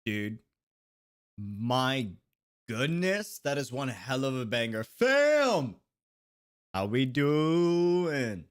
Dude, my goodness, that is one hell of a banger. Fam! How we doing?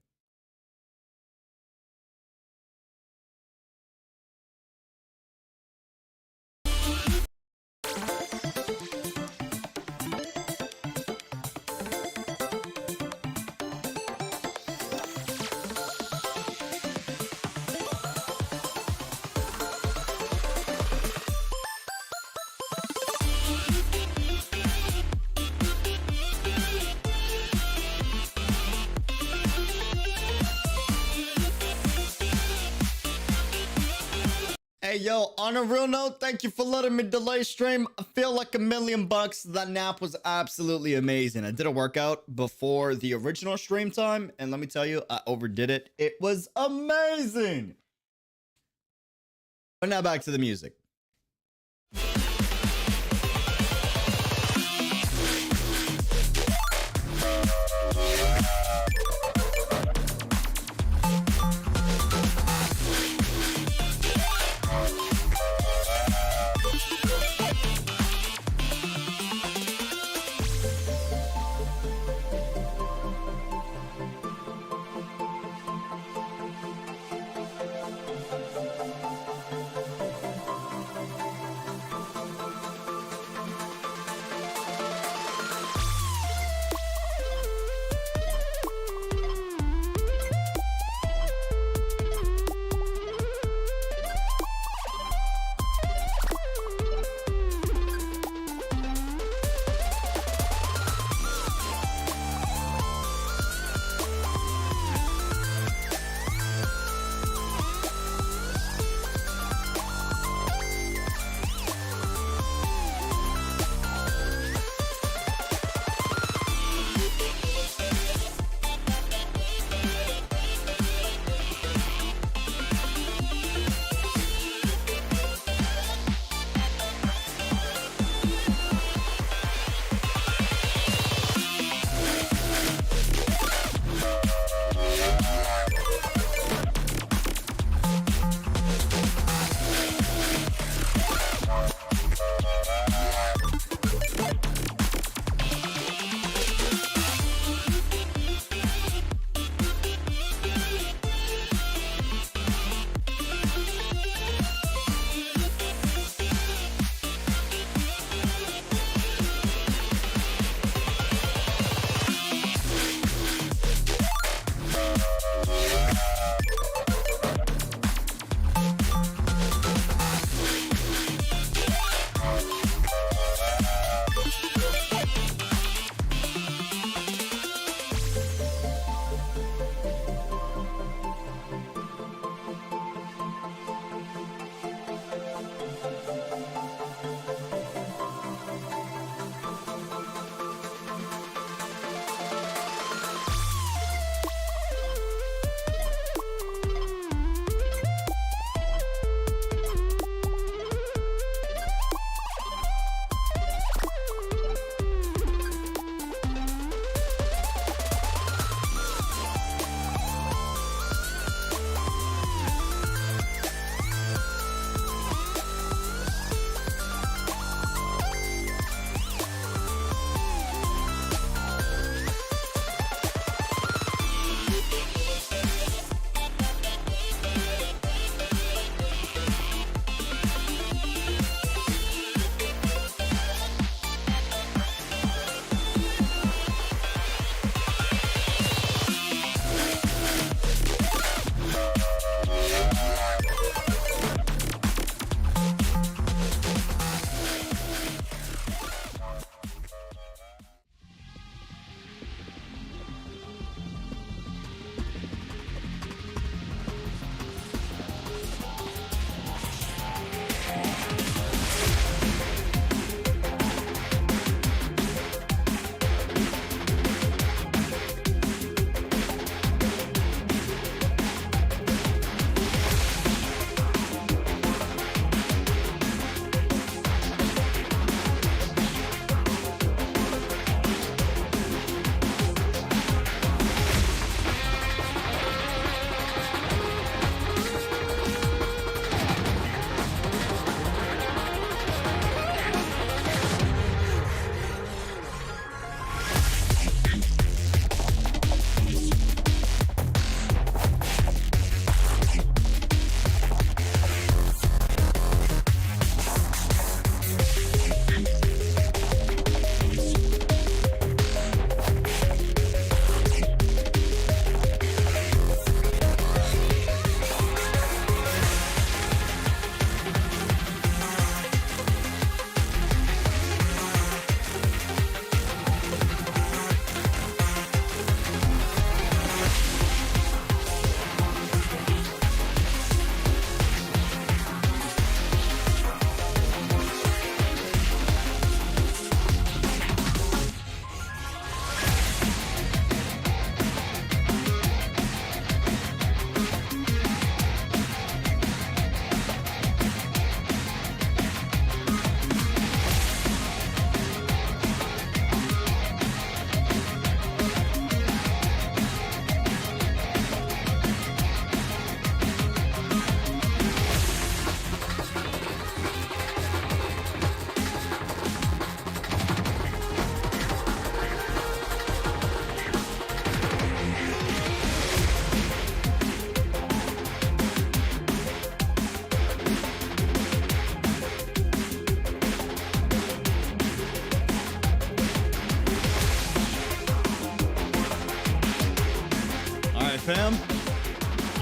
Hey, yo, on a real note, thank you for letting me delay stream. I feel like $1,000,000. That nap was absolutely amazing. I did a workout before the original stream time, and let me tell you, I overdid it. It was amazing. But now back to the music.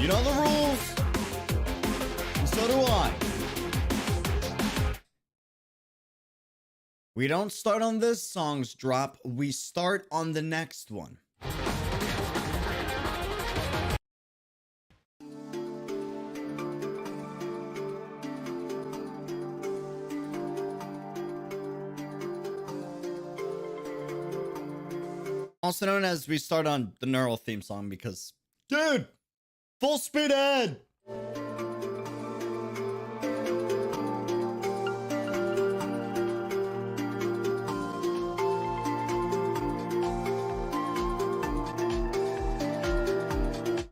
You know the rules. And so do I. We don't start on this song's drop. We start on the next one. Also known as we start on the Neural theme song because, dude, full speed ahead.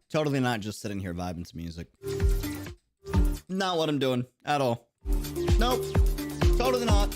Totally not just sitting here vibing to music. Not what I'm doing at all. Nope. Totally not.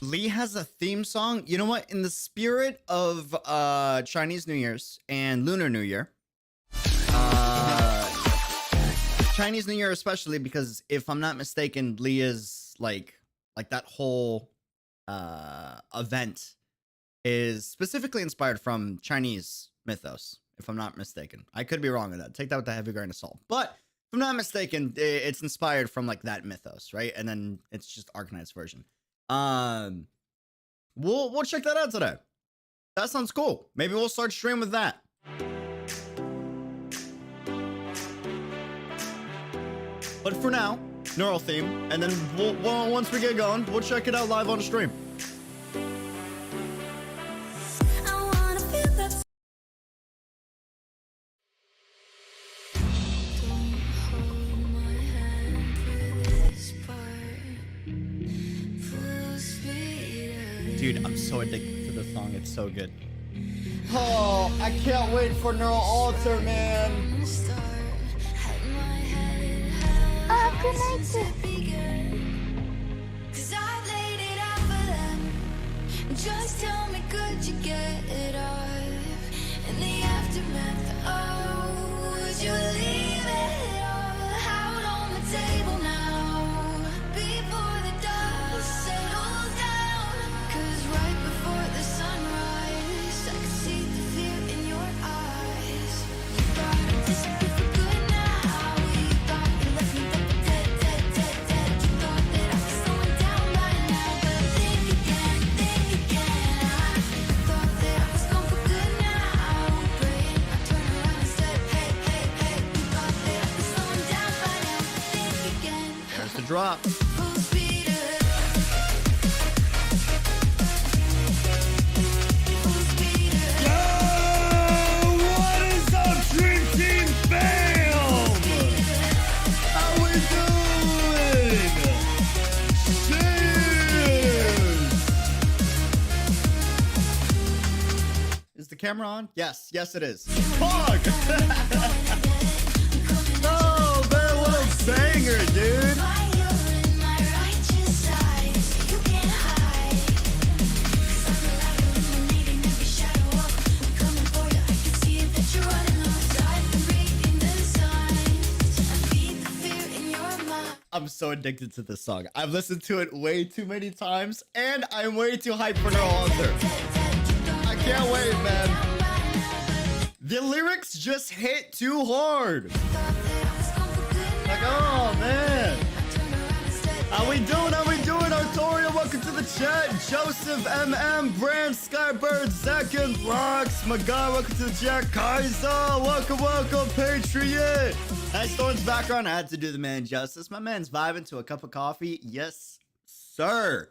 Lee has a theme song. You know what? In the spirit of Chinese New Year's and Lunar New Year, Chinese New Year especially, because if I'm not mistaken, Lee is like that whole event is specifically inspired from Chinese mythos, if I'm not mistaken. I could be wrong on that. Take that with a heavy grain of salt. But if I'm not mistaken, it's inspired from like that mythos, right? And then it's just Arknights version. We'll check that out today. That sounds cool. Maybe we'll start stream with that. But for now, Neural theme, and then once we get going, we'll check it out live on the stream. Dude, I'm so addicted to this song. It's so good. Oh, I can't wait for Neural Altar, man. Arknights. Just tell me, could you get it off? In the aftermath, oh, would you leave it all out on the table now? Before the dust settles down, 'cause right before the sunrise, I could see the fear in your eyes. You thought I'd disappear for good now. You thought you left me dead. You thought that I was slowing down by now, but think again. I thought that I was gone for good now, but I turned around and said, hey. You thought that I was slowing down by now, think again. There's the drop. Full speed ahead. Full speed ahead. What is up, Dream Team fam? How we doing? Cheers! Is the camera on? Yes, it is. Fuck! Oh, man, what a banger, dude! Fire in my righteous eyes, you can't hide. 'Cause I'm alive, illuminating every shadow off. I'm coming for you, I can see it that you're running off. I've been reading the signs, I feed the fear in your mind. I'm so addicted to this song. I've listened to it way too many times, and I'm way too hyped for Neural Altar. I can't wait, man. The lyrics just hit too hard. Like, oh, man. How we doing? Artoria, welcome to the chat. Joseph MM, Brand, Skybird, Second, Rocks, my guy, welcome to the chat. Kaiser, welcome, Patriot. Nice Thorn's background. I had to do the man justice. My man's vibing to a cup of coffee. Yes, sir.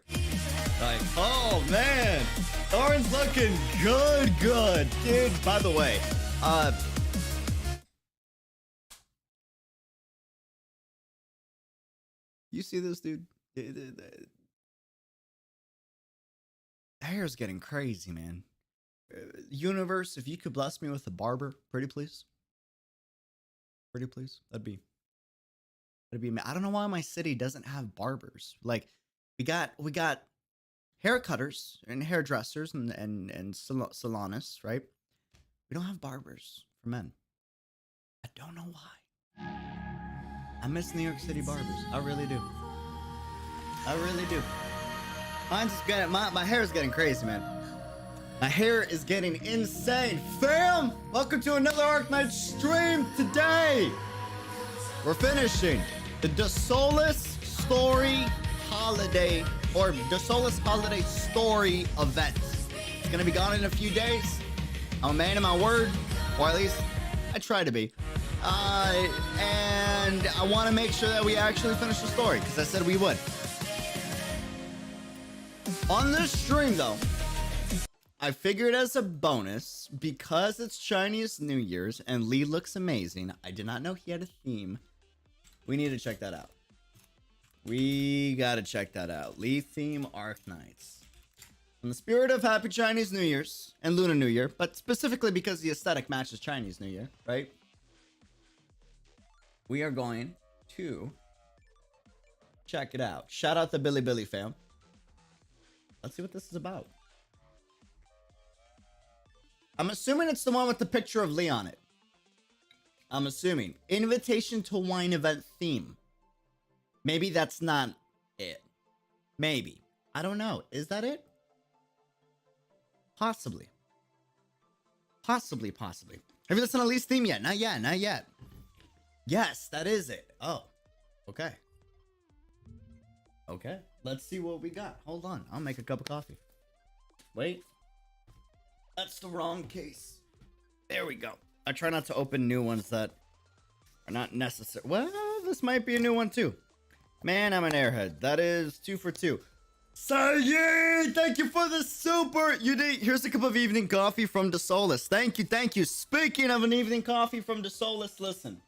Like, oh man, Thorin's looking good, dude. By the way, you see this, dude? The hair's getting crazy, man. Universe, if you could bless me with a barber, pretty please. Pretty please. That'd be. I don't know why my city doesn't have barbers. Like, we got hair cutters and hairdressers and salonists, right? We don't have barbers for men. I don't know why. I miss New York City barbers. I really do. I really do. Mine's just getting, my hair is getting crazy, man. My hair is getting insane. Fam, welcome to another Arknights stream today. We're finishing the Dossoles Story Holiday, or Dossoles Holiday Story event. It's gonna be gone in a few days. I'm a man of my word, or at least I try to be. And I want to make sure that we actually finish the story, because I said we would. On this stream, though, I figured as a bonus, because it's Chinese New Year's and Lee looks amazing. I did not know he had a theme. We need to check that out. We gotta check that out. Lee theme Arknights. In the spirit of Happy Chinese New Year's and Lunar New Year, but specifically because the aesthetic matches Chinese New Year, right? We are going to check it out. Shout out the Billy fam. Let's see what this is about. I'm assuming it's the one with the picture of Lee on it. I'm assuming. Invitation to wine event theme. Maybe that's not it. Maybe. I don't know. Is that it? Possibly. Possibly. Have you listened to Lee's theme yet? Not yet. Yes, that is it. Oh, okay. Okay, let's see what we got. Hold on, I'll make a cup of coffee. Wait. That's the wrong case. There we go. I try not to open new ones that are not necessary. Well, this might be a new one too. Man, I'm an airhead. That is 2 for 2. Sayed, thank you for the super. Here's a cup of evening coffee from Dossoles. Thank you. Speaking of an evening coffee from Dossoles, listen.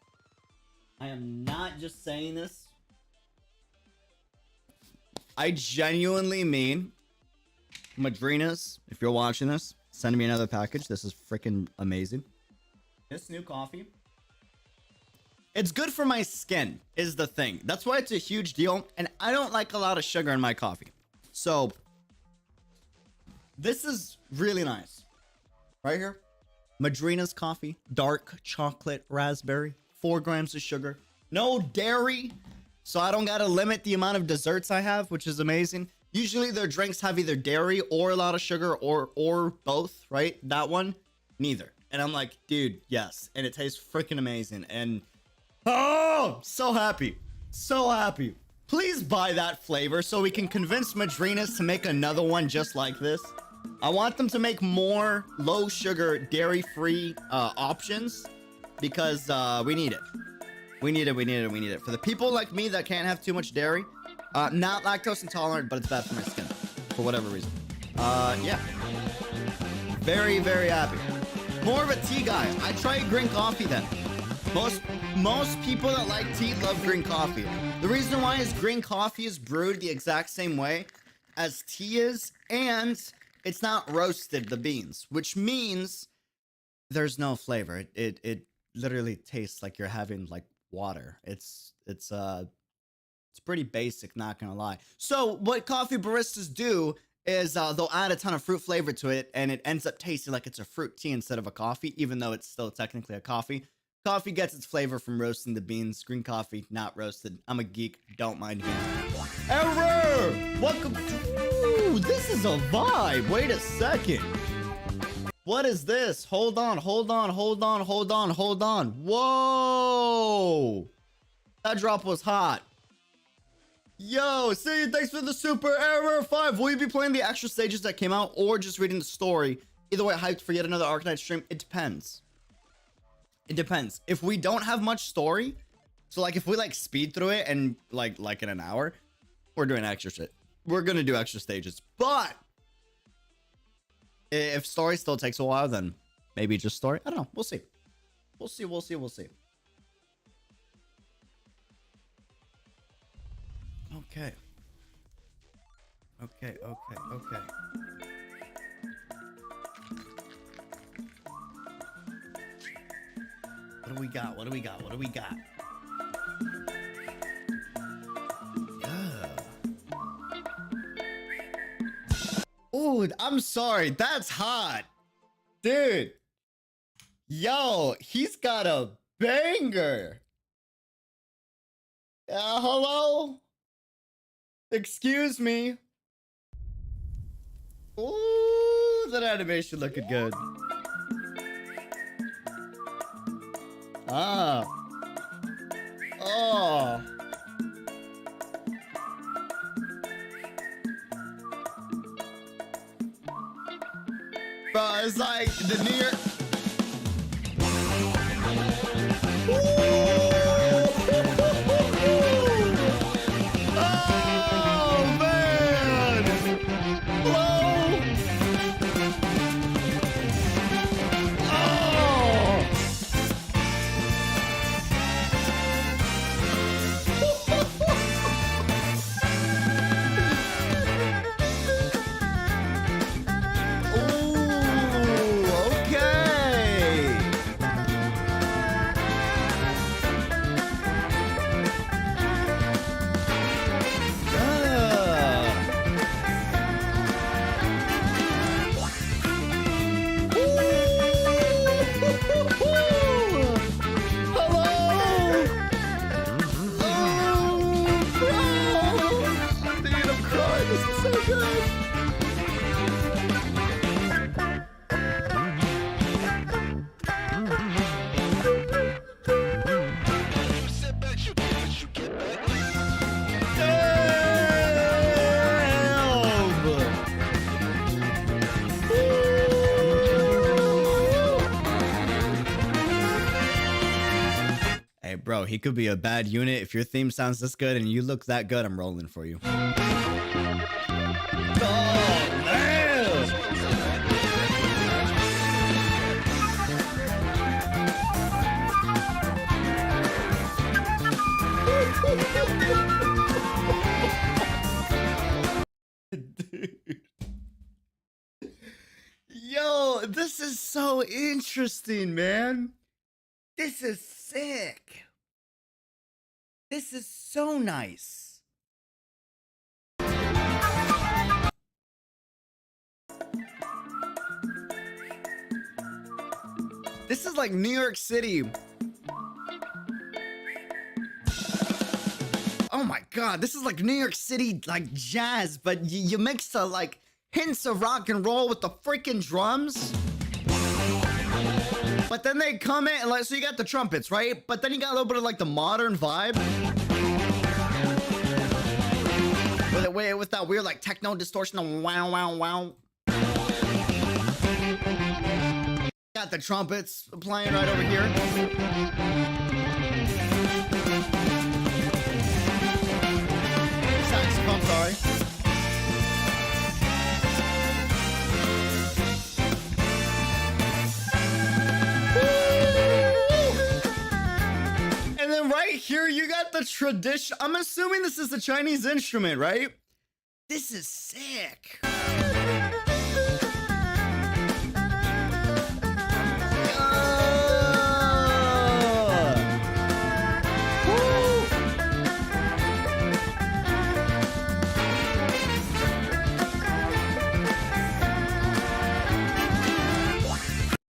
I am not just saying this. I genuinely mean, Madrinas, if you're watching this, send me another package. This is freaking amazing. This new coffee, it's good for my skin, is the thing. That's why it's a huge deal. And I don't like a lot of sugar in my coffee. So, this is really nice. Right here. Madrina's coffee, dark chocolate raspberry, 4 grams of sugar, no dairy. So I don't gotta limit the amount of desserts I have, which is amazing. Usually their drinks have either dairy or a lot of sugar or both, right? That one, neither. And I'm like, dude, yes. And it tastes freaking amazing. And oh, so happy. Please buy that flavor so we can convince Madrinas to make another one just like this. I want them to make more low sugar, dairy-free options because we need it. We need it. For the people like me that can't have too much dairy, not lactose intolerant, but it's bad for my skin for whatever reason. Yeah. Very happy. More of a tea guy. I tried green coffee then. Most people that like tea love green coffee. The reason why is green coffee is brewed the exact same way as tea is, and it's not roasted, the beans, which means there's no flavor. It literally tastes like you're having like water. It's pretty basic, not gonna lie. So what coffee baristas do is they'll add a ton of fruit flavor to it, and it ends up tasting like it's a fruit tea instead of a coffee, even though it's still technically a coffee. Coffee gets its flavor from roasting the beans. Green coffee, not roasted. I'm a geek, don't mind me. Error! Welcome to... Ooh, this is a vibe. Wait a second. What is this? Hold on. Whoa! That drop was hot. Yo, see you. Thanks for the super error 5. Will you be playing the extra stages that came out or just reading the story? Either way, hyped for yet another Arknights stream. It depends. If we don't have much story, so like if we like speed through it and like in an hour, we're doing extra shit. we're gonna do extra stages. But if story still takes a while, then maybe just story. I don't know. We'll see. We'll see. We'll see. We'll see. Okay. Okay. Okay. Okay. What do we got? What do we got? What do we got? Ooh, I'm sorry. That's hot. Dude. Yo, he's got a banger. Hello? Excuse me. Ooh, that animation looking good. Ah. Oh. Bro, it's like the New York. Oh, man. Hello. Oh. Hey, bro, he could be a bad unit. If your theme sounds this good and you look that good, I'm rolling for you. Oh, man! Dude. Yo, this is so interesting, man. This is sick. This is so nice. This is like New York City. Oh my God, this is like New York City, like jazz, but you mix the like hints of rock and roll with the freaking drums. But then they come in, like, so you got the trumpets, right? But then you got a little bit of like the modern vibe. With that weird like techno distortion of wow, wow, wow. Got the trumpets playing right over here. Saxophone, sorry. Right here, you got the tradition. I'm assuming this is the Chinese instrument, right? This is sick.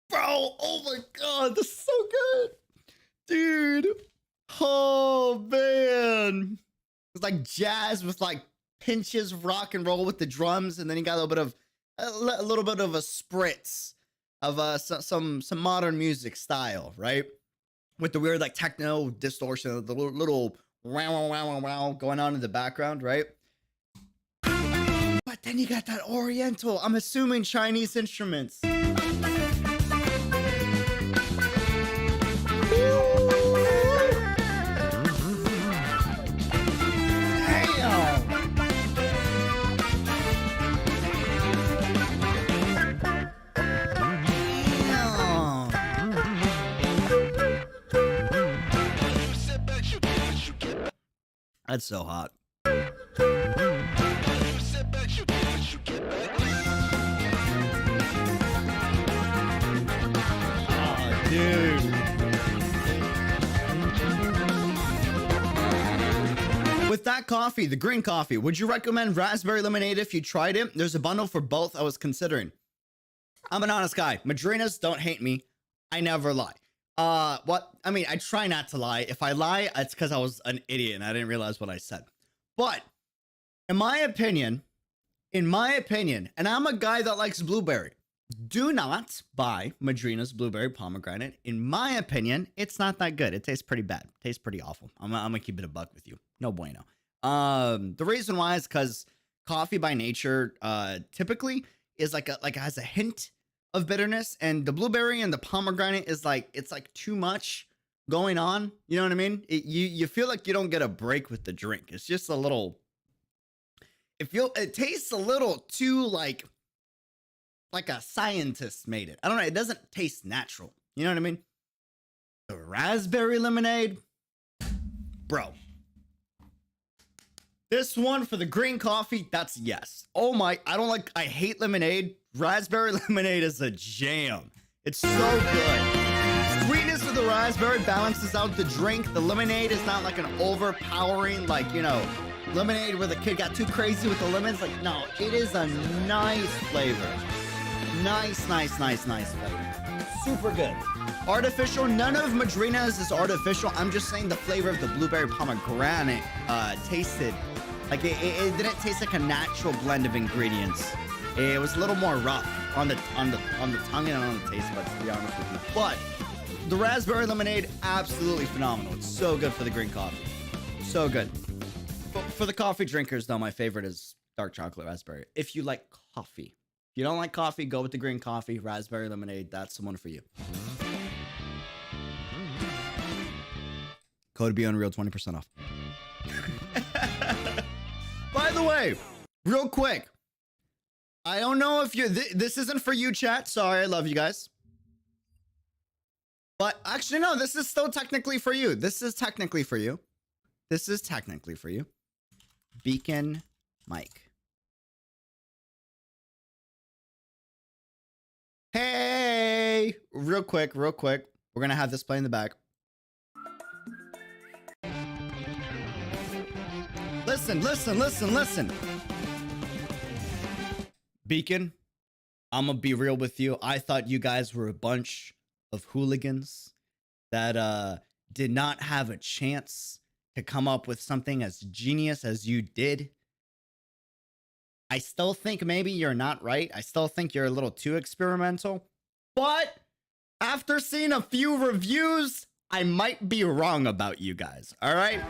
Bro, oh my God, this is so good. Dude. Oh, man. It's like jazz with like pinches of rock and roll with the drums. And then you got a little bit of a spritz of some modern music style, right? With the weird like techno distortion, the little wow, wow, wow, wow going on in the background, right? But then you got that Oriental, I'm assuming Chinese instruments. That's so hot. Oh, dude. With that coffee, the green coffee, would you recommend raspberry lemonade if you tried it? There's a bundle for both I was considering. I'm an honest guy. Madrinas, don't hate me. I never lie. What? I mean, I try not to lie. If I lie, it's because I was an idiot and I didn't realize what I said. But in my opinion, and I'm a guy that likes blueberry, do not buy Madrina's blueberry pomegranate. In my opinion, it's not that good. It tastes pretty bad. It tastes pretty awful. I'm gonna keep it a buck with you. No bueno. The reason why is because coffee by nature, typically is like has a hint of bitterness, and the blueberry and the pomegranate is like, it's like too much going on. You know what I mean? You feel like you don't get a break with the drink. It's just a little, it tastes a little too like a scientist made it. I don't know. It doesn't taste natural. You know what I mean? The raspberry lemonade, bro. This one for the green coffee, that's yes. Oh my, I hate lemonade. Raspberry lemonade is a jam. It's so good. Sweetness of the raspberry balances out the drink. The lemonade is not like an overpowering, like, you know, lemonade where the kid got too crazy with the lemons. Like, no, it is a nice flavor. Nice flavor. Super good. Artificial, none of Madrina's is artificial. I'm just saying the flavor of the blueberry pomegranate tasted like it didn't taste like a natural blend of ingredients. It was a little more rough on the tongue and on the taste buds, to be honest with you. But the raspberry lemonade, absolutely phenomenal. It's so good for the green coffee. So good. But for the coffee drinkers, though, my favorite is dark chocolate raspberry. If you like coffee. If you don't like coffee, go with the green coffee. Raspberry lemonade, that's the one for you. Code GDelReal, 20% off. By the way, real quick, I don't know if you this isn't for you, chat. Sorry, I love you guys. But actually, no, this is still technically for you. This is technically for you. Beacon Mike. Hey, real quick. We're going to have this play in the back. Listen. Beacon, I'm going to be real with you. I thought you guys were a bunch of hooligans that did not have a chance to come up with something as genius as you did. I still think maybe you're not right. I still think you're a little too experimental. But after seeing a few reviews, I might be wrong about you guys, all right?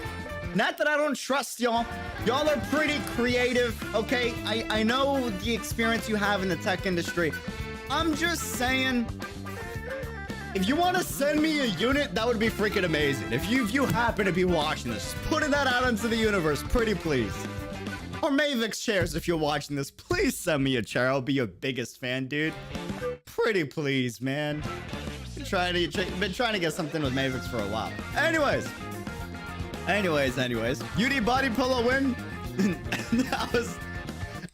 Not that I don't trust y'all. Y'all are pretty creative, okay? I know the experience you have in the tech industry. I'm just saying, if you want to send me a unit, that would be freaking amazing. If you happen to be watching this, putting that out into the universe, pretty please. Or Mavix chairs, if you're watching this, please send me a chair. I'll be your biggest fan, dude. Pretty please, man. Been trying to get something with Mavix for a while. Anyways. UD body pillow win.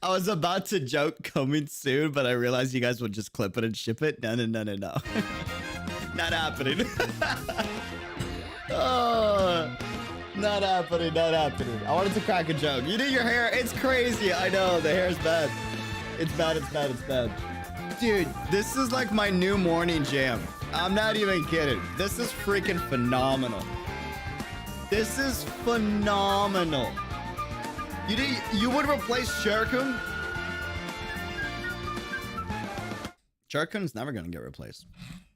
I was about to joke coming soon, but I realized you guys would just clip it and ship it. No. Not happening. Oh, not happening. I wanted to crack a joke. You do your hair. It's crazy. I know. The hair's bad. It's bad. Dude, this is like my new morning jam. I'm not even kidding. This is freaking phenomenal. You would replace Cherkun? Cherkun's never gonna get replaced.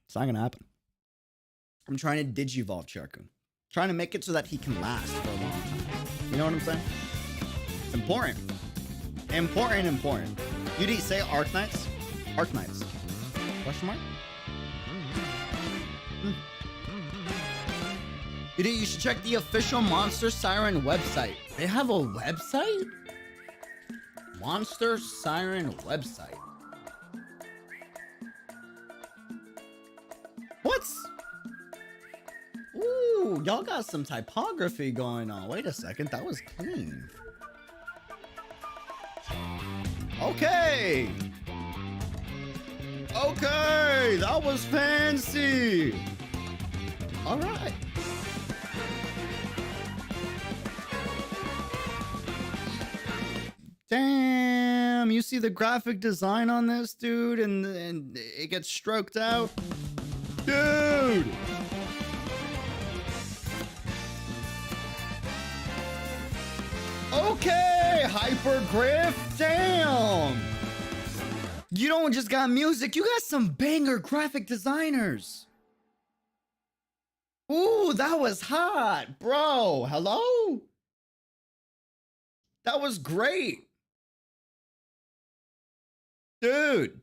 It's not gonna happen. I'm trying to digivolve Cherkun. Trying to make it so that he can last for a long time. You know what I'm saying? Important. UD, say Arknights? Arknights. Question mark? UD, you should check the official Monster Siren website. They have a website? Monster Siren website. What? Ooh. Ooh, y'all got some typography going on. Wait a second, that was clean. Okay. Okay, that was fancy. All right. Damn, you see the graphic design on this, dude, and it gets stroked out. Dude. Okay, Hypergriff. Damn. You don't just got music, you got some banger graphic designers. Ooh, that was hot, bro. Hello? That was great. Dude.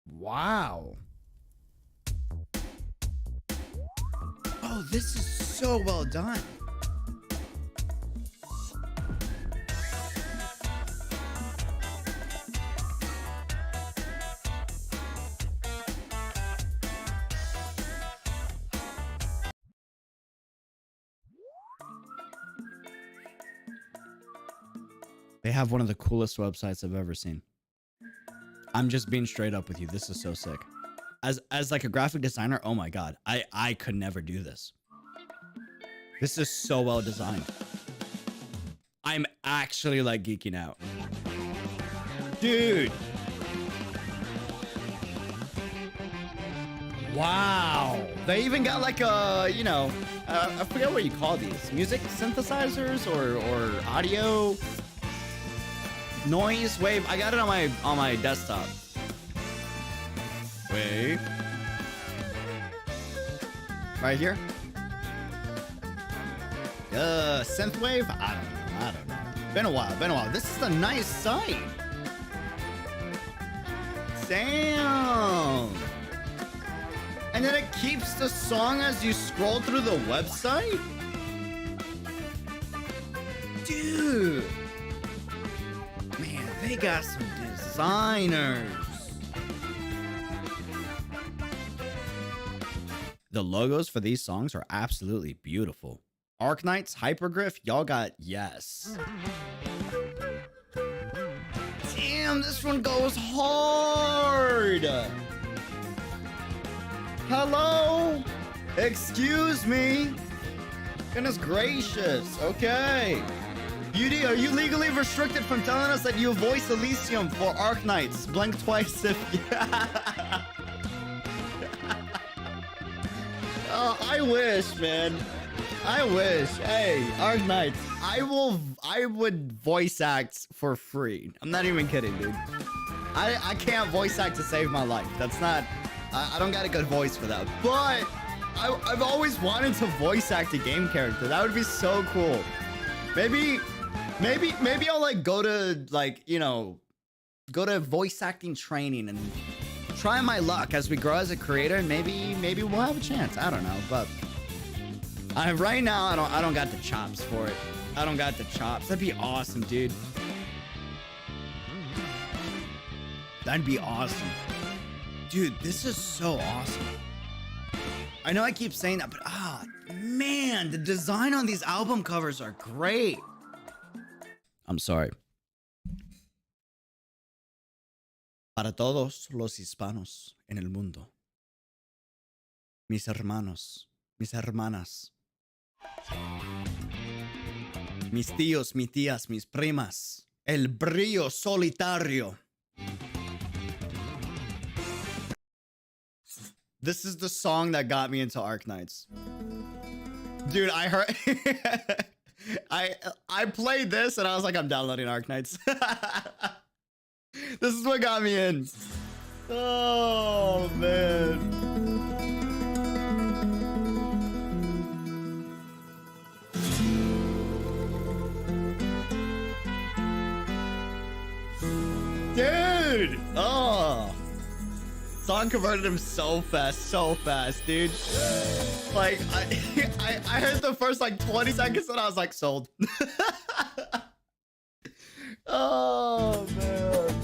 Wow. Oh, this is so well done. They have one of the coolest websites I've ever seen. I'm just being straight up with you. This is so sick. As like a graphic designer, oh my god, I could never do this. This is so well designed. I'm actually like geeking out. Dude. Wow. They even got like a, you know, I forget what you call these. Music synthesizers or audio noise wave. I got it on my desktop. Wait. Right here. Synthwave? I don't know. Been a while. This is a nice site. Damn. And then it keeps the song as you scroll through the website? Dude. Man, they got some designers. The logos for these songs are absolutely beautiful. Arknights, Hypergriff, y'all got yes. Damn, this one goes hard. Hello? Excuse me? Goodness gracious. Okay. Beauty, are you legally restricted from telling us that you voice Elysium for Arknights? Blink twice if yeah. Oh, I wish, man. I wish. Hey, Arknights, I would voice act for free. I'm not even kidding, dude. I can't voice act to save my life. That's not, I don't got a good voice for that. But I've always wanted to voice act a game character. That would be so cool. Maybe I'll like go to like, you know, go to voice acting training and try my luck as we grow as a creator, and maybe we'll have a chance. I don't know, but right now I don't got the chops for it. I don't got the chops. That'd be awesome, dude. That'd be awesome. Dude, this is so awesome. I know I keep saying that, but man, the design on these album covers are great. I'm sorry. Para todos los hispanos en el mundo. Mis hermanos, mis hermanas. Mis tíos, mis tías, mis primas. El brillo solitario. This is the song that got me into Arknights. Dude, I heard... I played this and I was like, I'm downloading Arknights. This is what got me in. Oh, man. Dude! Oh. Song converted him so fast, dude. Like, I heard the first like 20 seconds and I was like, sold. Oh, man.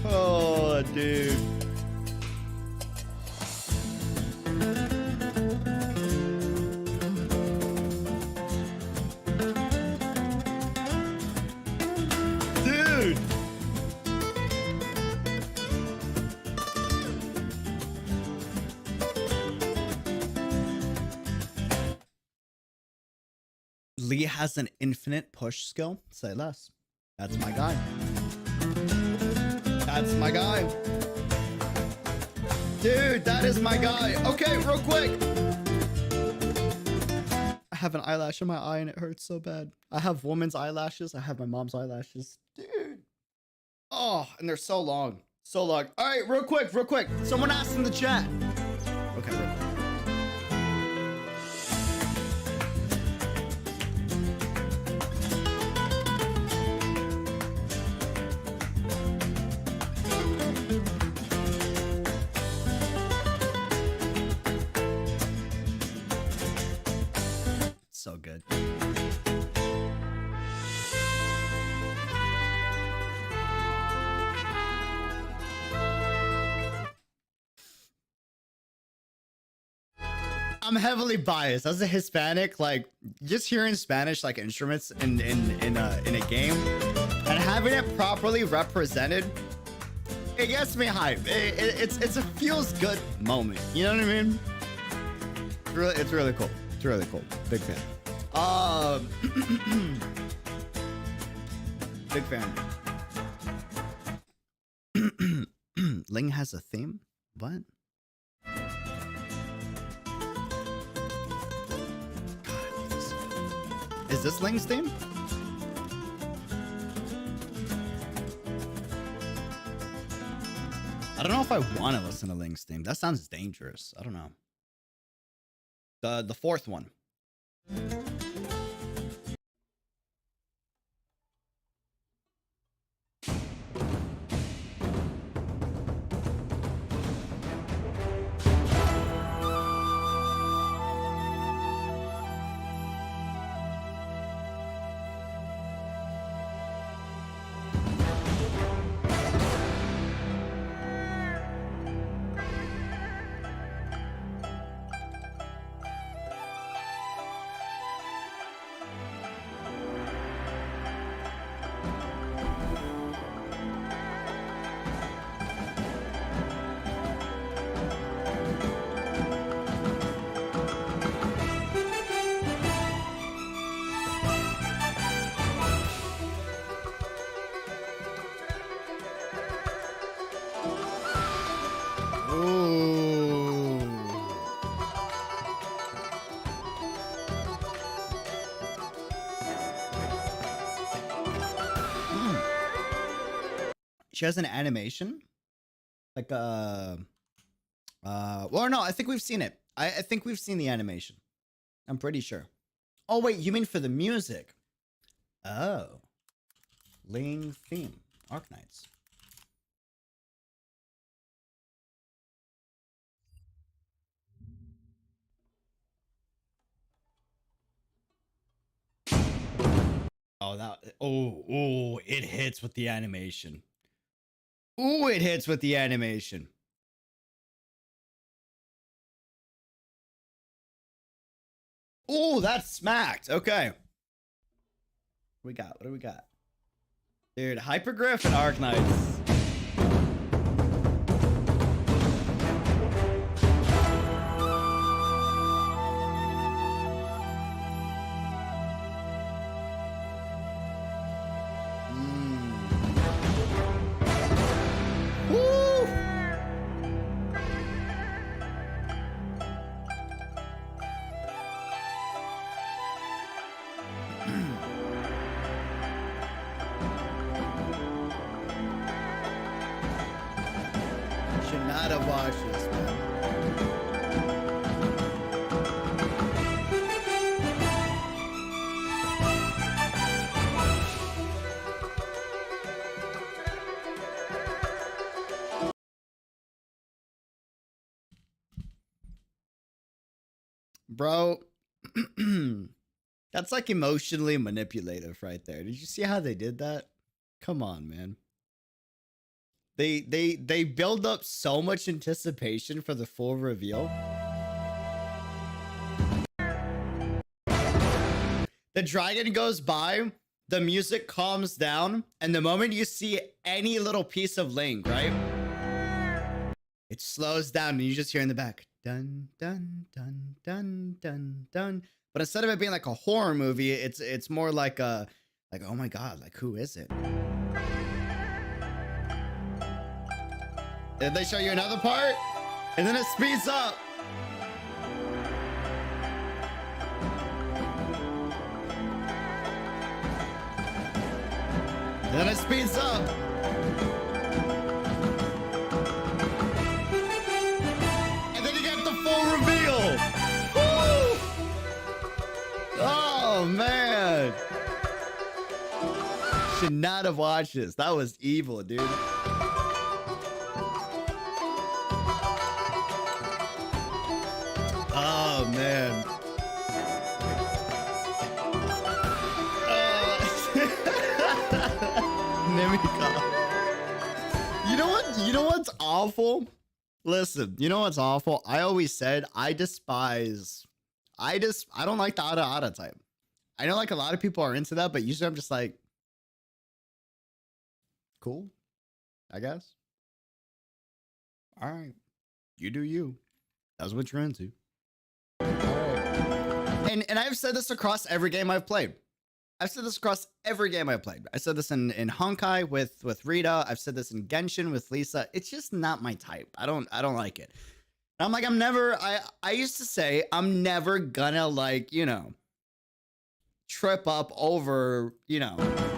Oh, dude. Lee has an infinite push skill. Say less. That's my guy. That's my guy. Dude, that is my guy. Okay, real quick. I have an eyelash in my eye and it hurts so bad. I have woman's eyelashes. I have my mom's eyelashes. Dude. Oh, and they're so long. So long. All right, real quick. Someone asked in the chat. Okay, real quick. So good. I'm heavily biased as a Hispanic. Like, just hearing Spanish like instruments in a game and having it properly represented, it gets me hype. It's a feels good moment. You know what I mean? It's really cool. It's really cool. Big fan. Big fan. Ling has a theme? What? Is this Ling's theme? I don't know if I want to listen to Ling's theme. That sounds dangerous. I don't know. The fourth one. She has an animation, like well, no, I think we've seen it. I think we've seen the animation. I'm pretty sure. Oh wait, you mean for the music? Oh, Ling theme, Arknights. Oh, oh, it hits with the animation. Ooh, it hits with the animation. Ooh, that smacked. Okay. What do we got? Dude, Hypergriff and Arknights. Bro, that's like emotionally manipulative right there. Did you see how they did that? Come on, man. They build up so much anticipation for the full reveal. The dragon goes by, the music calms down, and the moment you see any little piece of Ling, right? It slows down and you just hear in the back, dun, dun, dun, dun, dun, dun. But instead of it being like a horror movie, it's more like a like, oh my god, like who is it? And they show you another part, and then it speeds up. And then it speeds up. And then you get the full reveal. Woo! Oh man. Should not have watched this. That was evil, dude. Oh man. You know what's awful? Listen, you know what's awful? I always said I don't like the Ada type. I know like a lot of people are into that, but usually I'm just like, cool, I guess. All right, you do you. That's what you're into. All right. And I've said this across every game I've played. I've said this across every game I played. I said this in Honkai with Rita. I've said this in Genshin with Lisa. It's just not my type. I don't like it. And I'm like, I used to say I'm never gonna like, you know, trip up over, you know,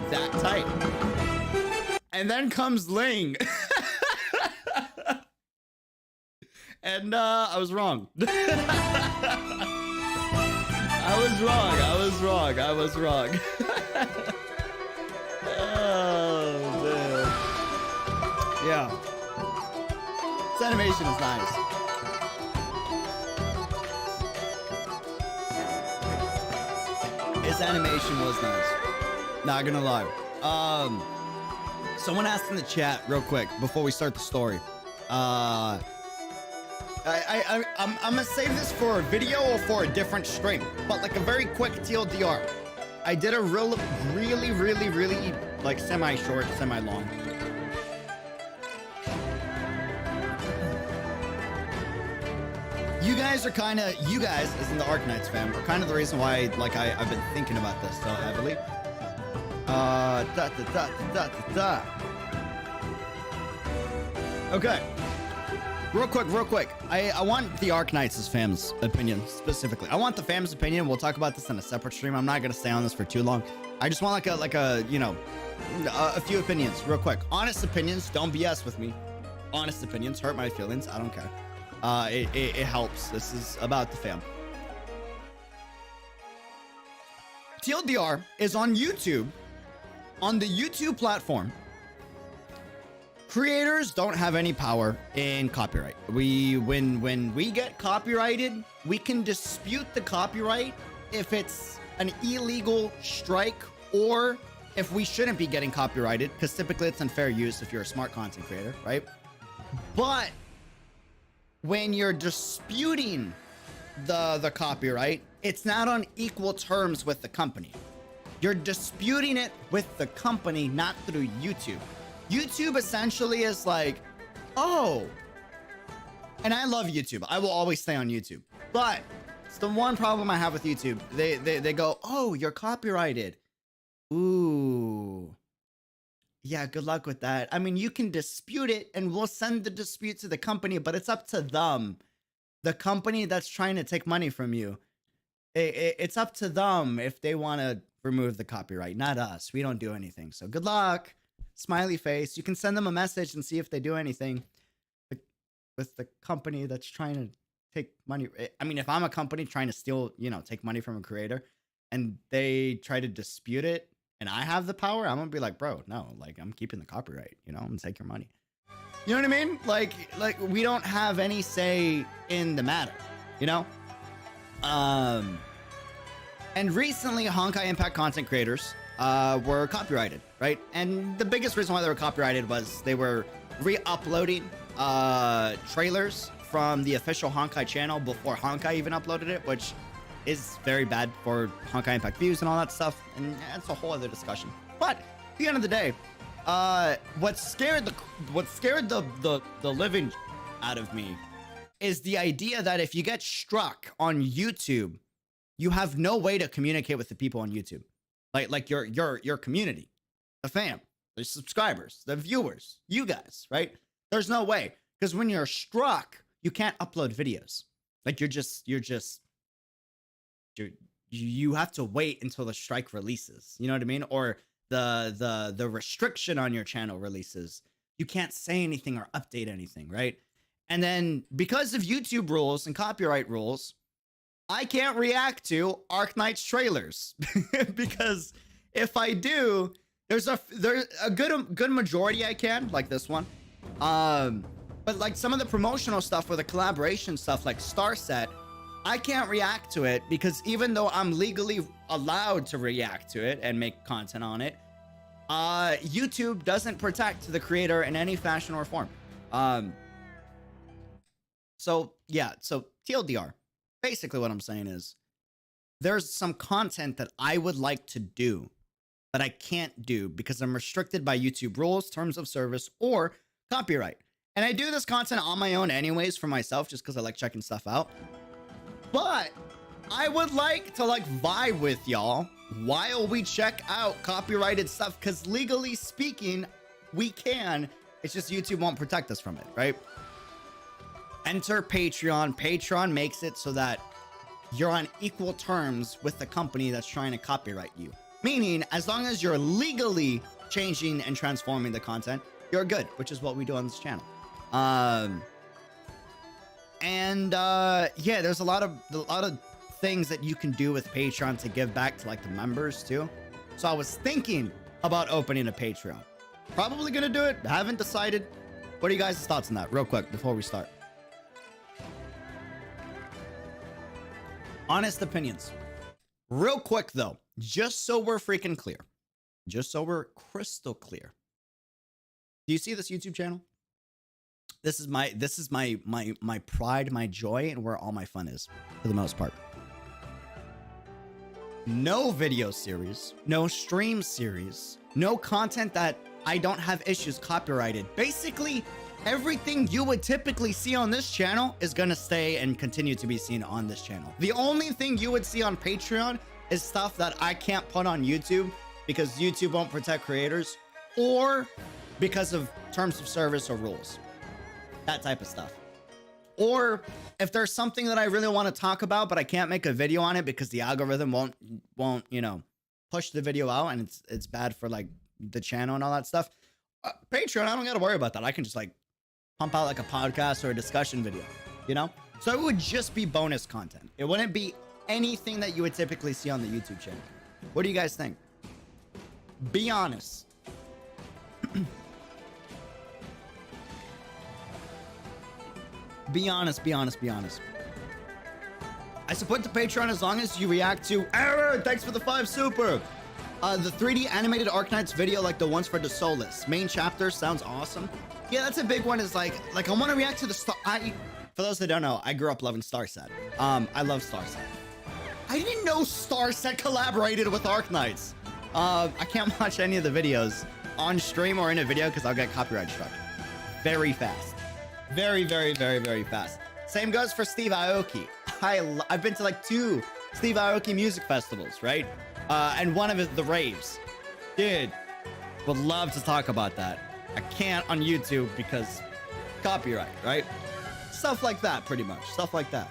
that type. And then comes Ling. And I was wrong. I was wrong. Oh, man. Yeah. This animation is nice. His animation was nice. Not gonna lie. Someone asked in the chat real quick before we start the story. I'm gonna save this for a video or for a different stream, but like a very quick TLDR. I did a really like semi-short, semi-long. You guys are kind of, you guys, as in the Arknights fam, are kind of the reason why like I've been thinking about this so heavily. Okay. Real quick. I want the Arknights' fams' opinion specifically. I want the fams' opinion. We'll talk about this in a separate stream. I'm not gonna stay on this for too long. I just want like a you know, a few opinions, real quick. Honest opinions. Don't BS with me. Honest opinions hurt my feelings. I don't care. It helps. This is about the fam. TLDR is on YouTube. On the YouTube platform, creators don't have any power in copyright. When we get copyrighted, we can dispute the copyright if it's an illegal strike or if we shouldn't be getting copyrighted, because typically it's unfair use if you're a smart content creator, right? But when you're disputing the copyright, it's not on equal terms with the company. You're disputing it with the company, not through YouTube. YouTube essentially is like, oh, and I love YouTube. I will always stay on YouTube, but it's the one problem I have with YouTube. They go, oh, you're copyrighted. Ooh, yeah, good luck with that. I mean, you can dispute it and we'll send the dispute to the company, but it's up to them. The company that's trying to take money from you. It's up to them if they want to remove the copyright, not us. We don't do anything. So good luck. Smiley face. You can send them a message and see if they do anything with the company that's trying to take money. I mean, if I'm a company trying to steal, you know, take money from a creator and they try to dispute it and I have the power, I'm gonna be like, bro, no, like I'm keeping the copyright, you know, I'm gonna take your money. You know what I mean? Like we don't have any say in the matter, you know? And recently Honkai Impact content creators were copyrighted, right? And the biggest reason why they were copyrighted was they were re-uploading trailers from the official Honkai channel before Honkai even uploaded it, which is very bad for Honkai Impact views and all that stuff, and that's a whole other discussion. But at the end of the day, what scared the living out of me is the idea that if you get struck on YouTube, you have no way to communicate with the people on YouTube. Like your community, the fam, the subscribers, the viewers, you guys, right? There's no way. Because when you're struck, you can't upload videos. Like you have to wait until the strike releases. You know what I mean? Or the restriction on your channel releases. You can't say anything or update anything, right? And then because of YouTube rules and copyright rules, I can't react to Arknights trailers because if I do, there's a good majority I can, like this one. But like some of the promotional stuff or the collaboration stuff like Starset, I can't react to it because even though I'm legally allowed to react to it and make content on it, YouTube doesn't protect the creator in any fashion or form. So yeah, so TLDR. Basically what I'm saying is there's some content that I would like to do that I can't do because I'm restricted by YouTube rules, terms of service, or copyright. And I do this content on my own anyways for myself just because I like checking stuff out. But I would like to like vibe with y'all while we check out copyrighted stuff because legally speaking, we can. It's just YouTube won't protect us from it, right? Enter Patreon. Patreon makes it so that you're on equal terms with the company that's trying to copyright you. Meaning, as long as you're legally changing and transforming the content, you're good, which is what we do on this channel. Yeah, there's a lot of things that you can do with Patreon to give back to like the members too. So I was thinking about opening a Patreon. Probably gonna do it. Haven't decided. What are you guys' thoughts on that? Real quick before we start. Honest opinions. Real quick though, just so we're freaking clear, just so we're crystal clear. Do you see this YouTube channel? This is my pride, my joy, and where all my fun is for the most part. No video series, no stream series, no content that I don't have issues copyrighted. Basically, everything you would typically see on this channel is gonna stay and continue to be seen on this channel. The only thing you would see on Patreon is stuff that I can't put on YouTube because YouTube won't protect creators or because of terms of service or rules. That type of stuff. Or if there's something that I really want to talk about, but I can't make a video on it because the algorithm won't, you know, push the video out and it's bad for like the channel and all that stuff. Patreon, I don't got to worry about that. I can just like pump out like a podcast or a discussion video, you know? So it would just be bonus content. It wouldn't be anything that you would typically see on the YouTube channel. What do you guys think? Be honest. Be honest, be honest, be honest. I support the Patreon as long as you react to Aaron, thanks for the 5 super. The 3D animated Arknights video like the ones for Dossoles. Main chapter sounds awesome. Yeah, that's a big one. Is like I want to react to the star. For those that don't know, I grew up loving Starset. I love Starset. I didn't know Starset collaborated with Arknights. I can't watch any of the videos on stream or in a video because I'll get copyright struck very fast. Very, very, very, very fast. Same goes for Steve Aoki. I've been to like 2 Steve Aoki music festivals, right? And one of it, the raves. Dude, would love to talk about that. I can't on YouTube because copyright, right? Stuff like that, pretty much. Stuff like that.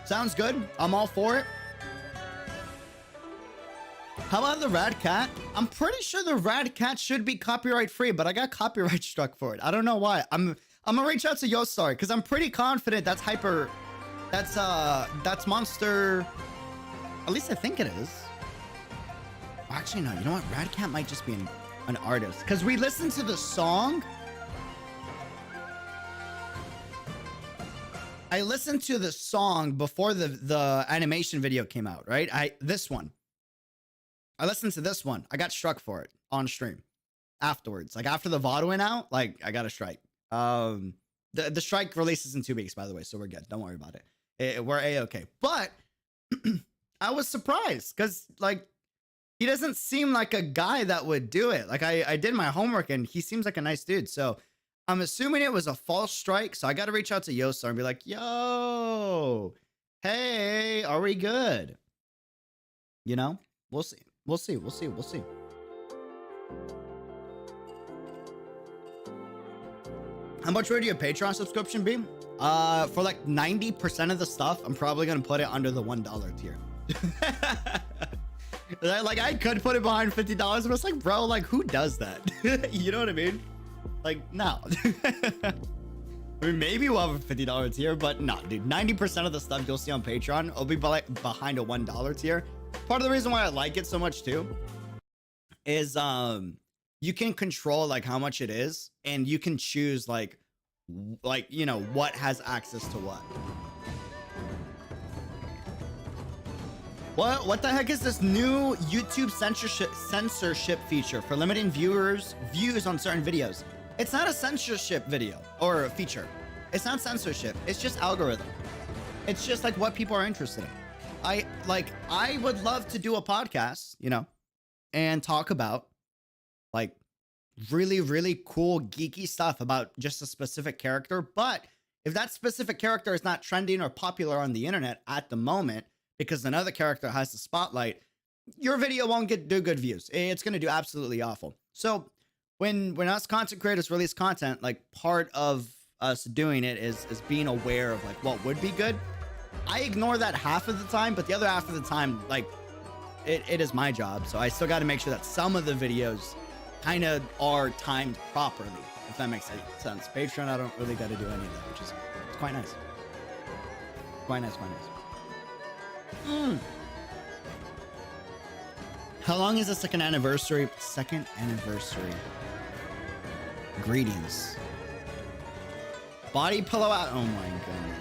Sounds good. I'm all for it. How about the Rad Cat? I'm pretty sure the Rad Cat should be copyright free, but I got copyright struck for it. I don't know why. I'm gonna reach out to Yostar because I'm pretty confident that's that's Monster. At least I think it is. Actually, no. You know what? Rad Cat might just be an artist because we listened to the song. I listened to the song before the animation video came out, right? This one. I listened to this one. I got struck for it on stream afterwards. Like after the VOD went out, like I got a strike. The strike releases in 2 weeks, by the way, so we're good. Don't worry about it. We're A-okay. But I was surprised because like he doesn't seem like a guy that would do it. Like I did my homework and he seems like a nice dude. So I'm assuming it was a false strike, so I got to reach out to Yosa and be like, yo, hey, are we good? You know, we'll see. We'll see. We'll see. We'll see. How much would your Patreon subscription be? For like 90% of the stuff, I'm probably going to put it under the $1 tier. Like, I could put it behind $50, but it's like, bro, like, who does that? You know what I mean? Like, no. I mean, maybe we'll have a $50 tier, but no, dude. 90% of the stuff you'll see on Patreon will be behind a $1 tier. Part of the reason why I like it so much too is you can control like how much it is, and you can choose like you know what has access to what. What the heck is this new YouTube censorship feature for limiting views on certain videos? It's not a censorship video or a feature. It's not censorship. It's just algorithm. It's just like what people are interested in. I would love to do a podcast, you know, and talk about like really, really cool geeky stuff about just a specific character. But if that specific character is not trending or popular on the internet at the moment because another character has the spotlight, your video won't do good views. It's going to do absolutely awful. So when us content creators release content, like part of us doing it is being aware of like what would be good. I ignore that half of the time, but the other half of the time, like it is my job. So I still got to make sure that some of the videos kind of are timed properly, if that makes any sense. Patreon, I don't really got to do any of that, which is quite nice. Quite nice, quite nice. How long is the second anniversary? Second anniversary. Greetings. Body pillow out. Oh my goodness.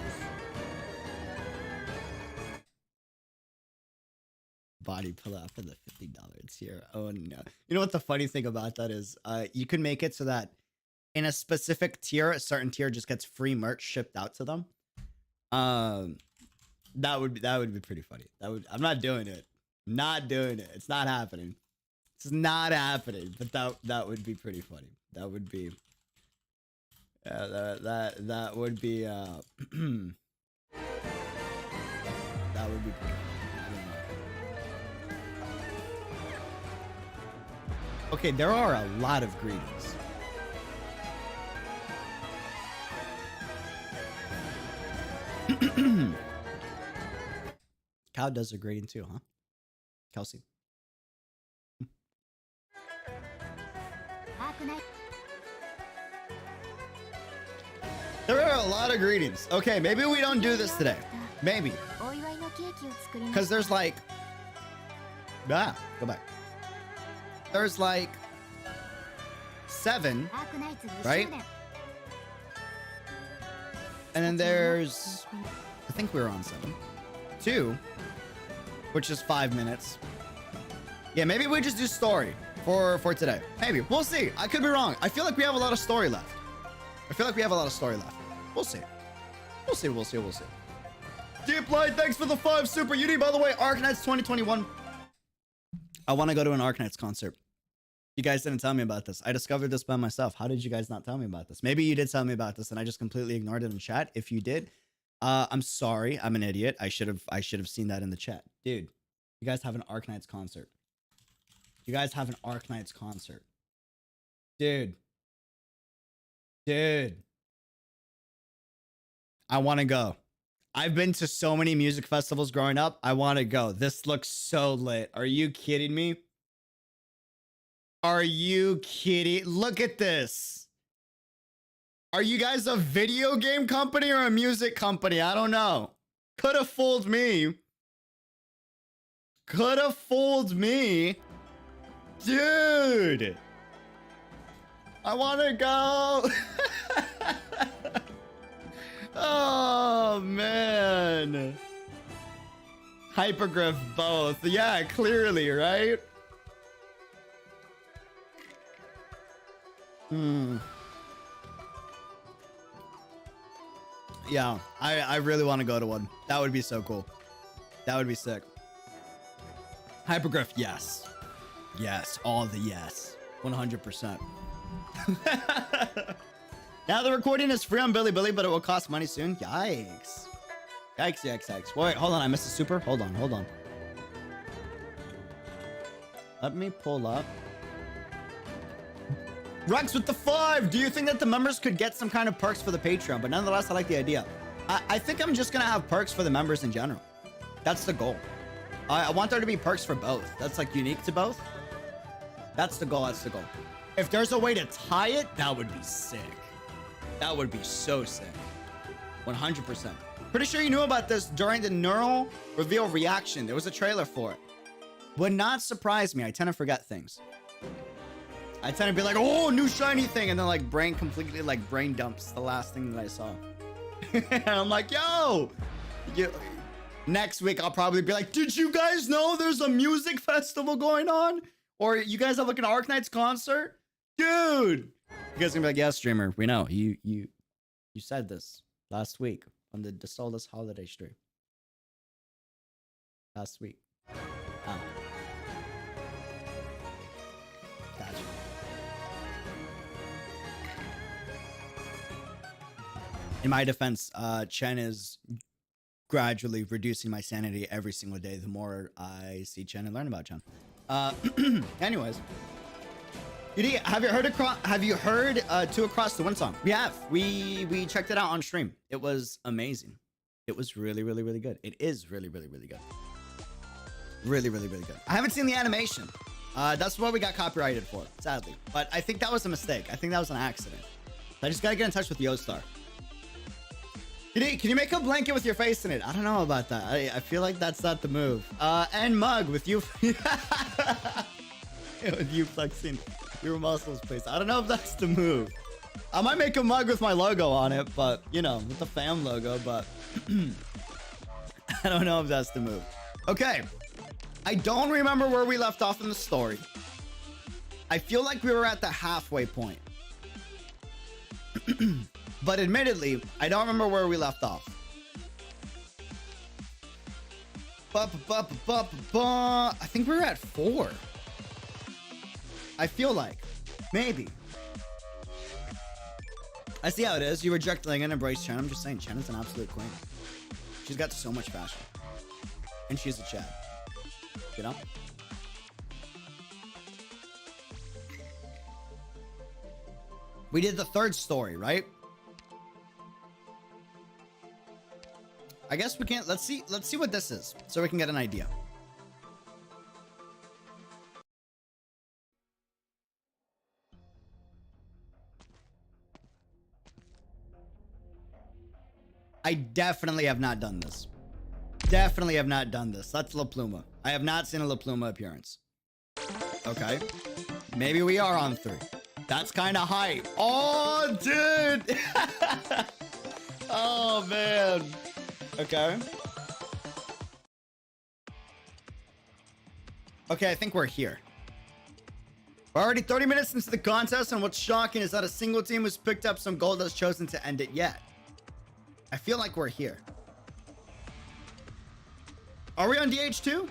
Body pillow out for the $50 tier. Oh no. You know what the funny thing about that is? You can make it so that in a specific tier, a certain tier just gets free merch shipped out to them. That would be pretty funny. I'm not doing it. Not doing it. It's not happening. It's not happening. But that would be pretty funny. That would be that would be that would be pretty funny. Okay, there are a lot of greetings. Cow does a greeting too, huh? Kelsey. There are a lot of greetings. Okay, maybe we don't do this today. Maybe. Because there's like... go back. There's like 7, right? And then there's... I think we were on 7. 2, which is 5 minutes. Yeah, maybe we just do story for today. Maybe. We'll see. I could be wrong. I feel like we have a lot of story left. We'll see. We'll see. Deep Light, thanks for the 5 super UD. By the way, Arknights 2021. I want to go to an Arknights concert. You guys didn't tell me about this. I discovered this by myself. How did you guys not tell me about this? Maybe you did tell me about this and I just completely ignored it in chat. If you did, I'm sorry. I'm an idiot. I should have seen that in the chat. Dude, you guys have an Arknights concert. Dude. I want to go. I've been to so many music festivals growing up. I want to go. This looks so lit. Are you kidding me? Are you kidding? Look at this. Are you guys a video game company or a music company? I don't know. Could have fooled me. Dude. I want to go. Oh, man. Hypergriff both. Yeah, clearly, right? Yeah, I really want to go to one. That would be so cool. That would be sick. Hypergriff, yes. Yes, all the yes. 100%. Now the recording is free on Bilibili, but it will cost money soon. Yikes. Yikes, yikes, yikes. Wait, hold on. I missed a super. Hold on, hold on. Let me pull up. Rex with the 5. Do you think that the members could get some kind of perks for the Patreon? But nonetheless, I like the idea. I think I'm just going to have perks for the members in general. That's the goal. I want there to be perks for both. That's like unique to both. That's the goal. That's the goal. If there's a way to tie it, that would be sick. That would be so sick. 100%. Pretty sure you knew about this during the neural reveal reaction. There was a trailer for it. Would not surprise me. I tend to forget things. I tend to be like, oh, new shiny thing. And then like brain completely like brain dumps the last thing that I saw. And I'm like, yo. Next week, I'll probably be like, did you guys know there's a music festival going on? Or you guys have like an Arknights concert? Dude. You guys gonna be like, yeah, streamer, we know. You said this last week on the Dossoles Holiday stream. Last week. Oh. Gotcha. In my defense, Chen is gradually reducing my sanity every single day the more I see Chen and learn about Chen. Anyways. Have you heard Two Across the Wind song? We have. We checked it out on stream. It was amazing. It was really, really, really good. It is really, really, really good. Really, really, really good. I haven't seen the animation. That's what we got copyrighted for, sadly. But I think that was a mistake. I think that was an accident. I just gotta get in touch with Yostar. Can you make a blanket with your face in it? I don't know about that. I feel like that's not the move. And mug with you. With you flexing your muscles, please. I don't know if that's the move. I might make a mug with my logo on it, but you know, with the fam logo, but I don't know if that's the move. Okay. I don't remember where we left off in the story. I feel like we were at the halfway point. But admittedly, I don't remember where we left off. I think we were at 4. I feel like. Maybe. I see how it is. You reject Ling and embrace Chen. I'm just saying, Chen is an absolute queen. She's got so much fashion. And she's a Chad. You know? We did the 3rd story, right? I guess we can't. Let's see what this is so we can get an idea. I definitely have not done this. Definitely have not done this. That's La Pluma. I have not seen a La Pluma appearance. Okay. Maybe we are on 3. That's kind of high. Oh, dude. Oh, man. Okay. Okay, I think we're here. We're already 30 minutes into the contest, and what's shocking is that a single team who's picked up some gold has chosen to end it yet. I feel like we're here. Are we on DH2?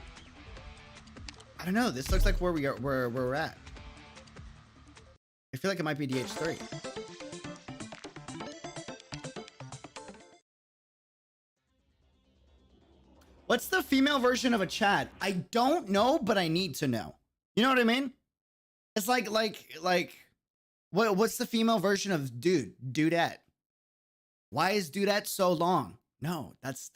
I don't know. This looks like where we're at. I feel like it might be DH3. What's the female version of a Chad? I don't know, but I need to know. You know what I mean? It's like what's the female version of dudette? Why is dudette so long? No, that's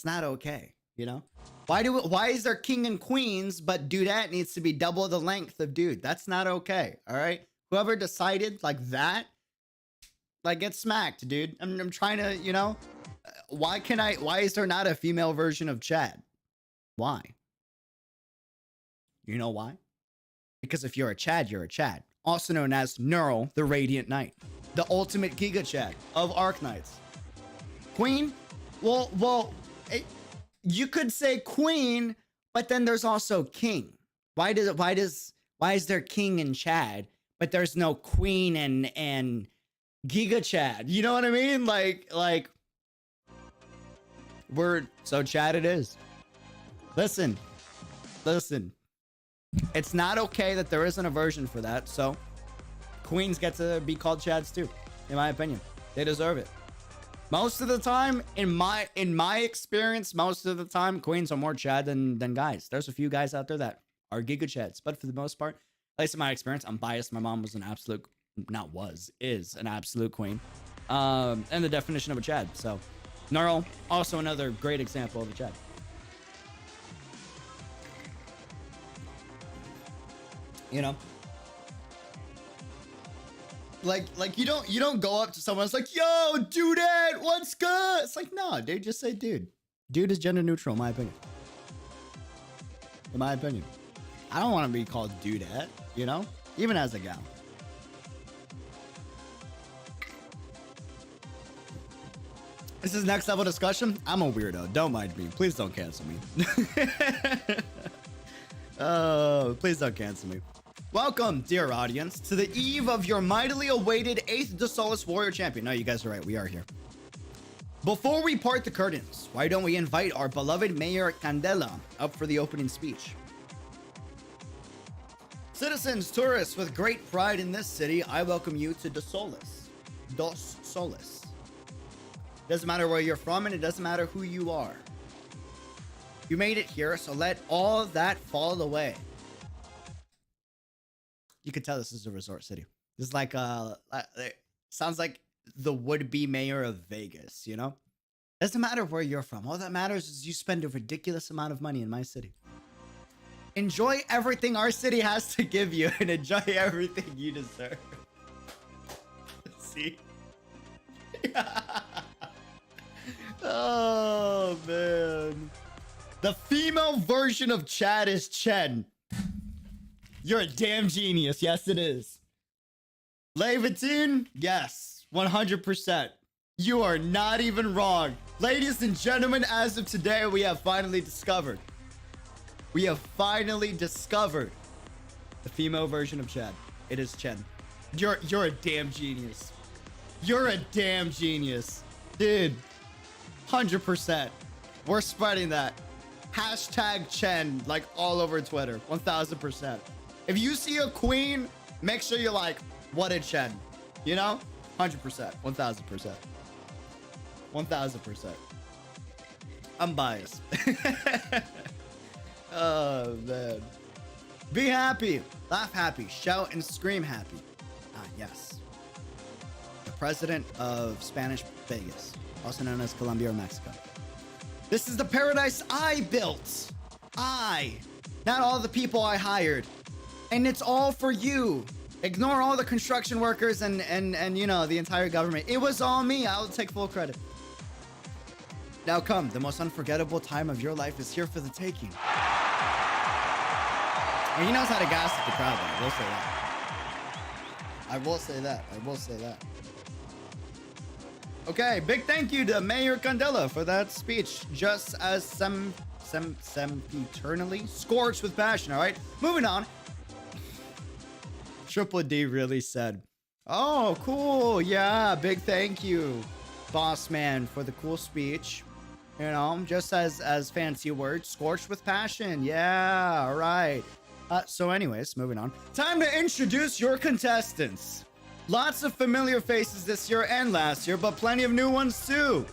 not okay, you know? Why is there king and queens, but dudette needs to be double the length of dude? That's not okay, all right? Whoever decided like that, like get smacked, dude. I'm trying to, you know? Why is there not a female version of Chad? Why? You know why? Because if you're a Chad, you're a Chad. Also known as Neural, the Radiant Knight. The ultimate Giga Chad of Arknights. Queen? Well, you could say queen, but then there's also king. Why is there king and Chad, but there's no queen and Giga Chad? You know what I mean? Like, so Chad it is. Listen. It's not okay that there isn't a version for that, so Queens get to be called Chads too, in my opinion. They deserve it. Most of the time, in my experience, most of the time, queens are more Chad than guys. There's a few guys out there that are Giga Chads, but for the most part, at least in my experience, I'm biased. My mom was an absolute, is an absolute queen. And the definition of a Chad. So, Neural, also another great example of a Chad. You know? Like you don't go up to someone. It's like, yo, dude, what's good? It's like, no, dude, just say dude. Dude is gender neutral, in my opinion. In my opinion, I don't want to be called dudette, you know, even as a gal. This is next level discussion. I'm a weirdo. Don't mind me. Please don't cancel me. Oh, please don't cancel me. Welcome, dear audience, to the eve of your mightily awaited 8th Dossoles Warrior Champion. No, you guys are right. We are here. Before we part the curtains, why don't we invite our beloved Mayor Candela up for the opening speech? Citizens, tourists, with great pride in this city, I welcome you to Dossoles. Dossoles. Doesn't matter where you're from, and it doesn't matter who you are. You made it here, so let all that fall away. You could tell this is a resort city. This is like sounds like the would-be mayor of Vegas, you know? Doesn't matter where you're from. All that matters is you spend a ridiculous amount of money in my city. Enjoy everything our city has to give you and enjoy everything you deserve. See? Oh, man. The female version of Chad is Chen. You're a damn genius. Yes, it is. Levitin? Yes, 100%. You are not even wrong. Ladies and gentlemen, as of today, we have finally discovered. We have finally discovered the female version of Chad. It is Chen. You're a damn genius. You're a damn genius. Dude, 100%. We're spreading that. Hashtag Chen, like all over Twitter. 1000%. If you see a queen, make sure you're like, what a Chen. You know? 100%. 1000%. 1000%. I'm biased. Oh, man. Be happy. Laugh happy. Shout and scream happy. Ah, yes. The president of Spanish Vegas, also known as Colombia or Mexico. This is the paradise I built. Not all the people I hired. And it's all for you. Ignore all the construction workers and you know, the entire government. It was all me. I'll take full credit. Now come, the most unforgettable time of your life is here for the taking. And he knows how to gossip the crowd, though. I will say that. I will say that. Okay, big thank you to Mayor Candela for that speech. Just as eternally scorched with passion, all right? Moving on. Triple D really said, oh, cool. Yeah, big thank you, boss man, for the cool speech. You know, just as fancy words, scorched with passion. Yeah, all right. So anyways, moving on. Time to introduce your contestants. Lots of familiar faces this year and last year, but plenty of new ones too.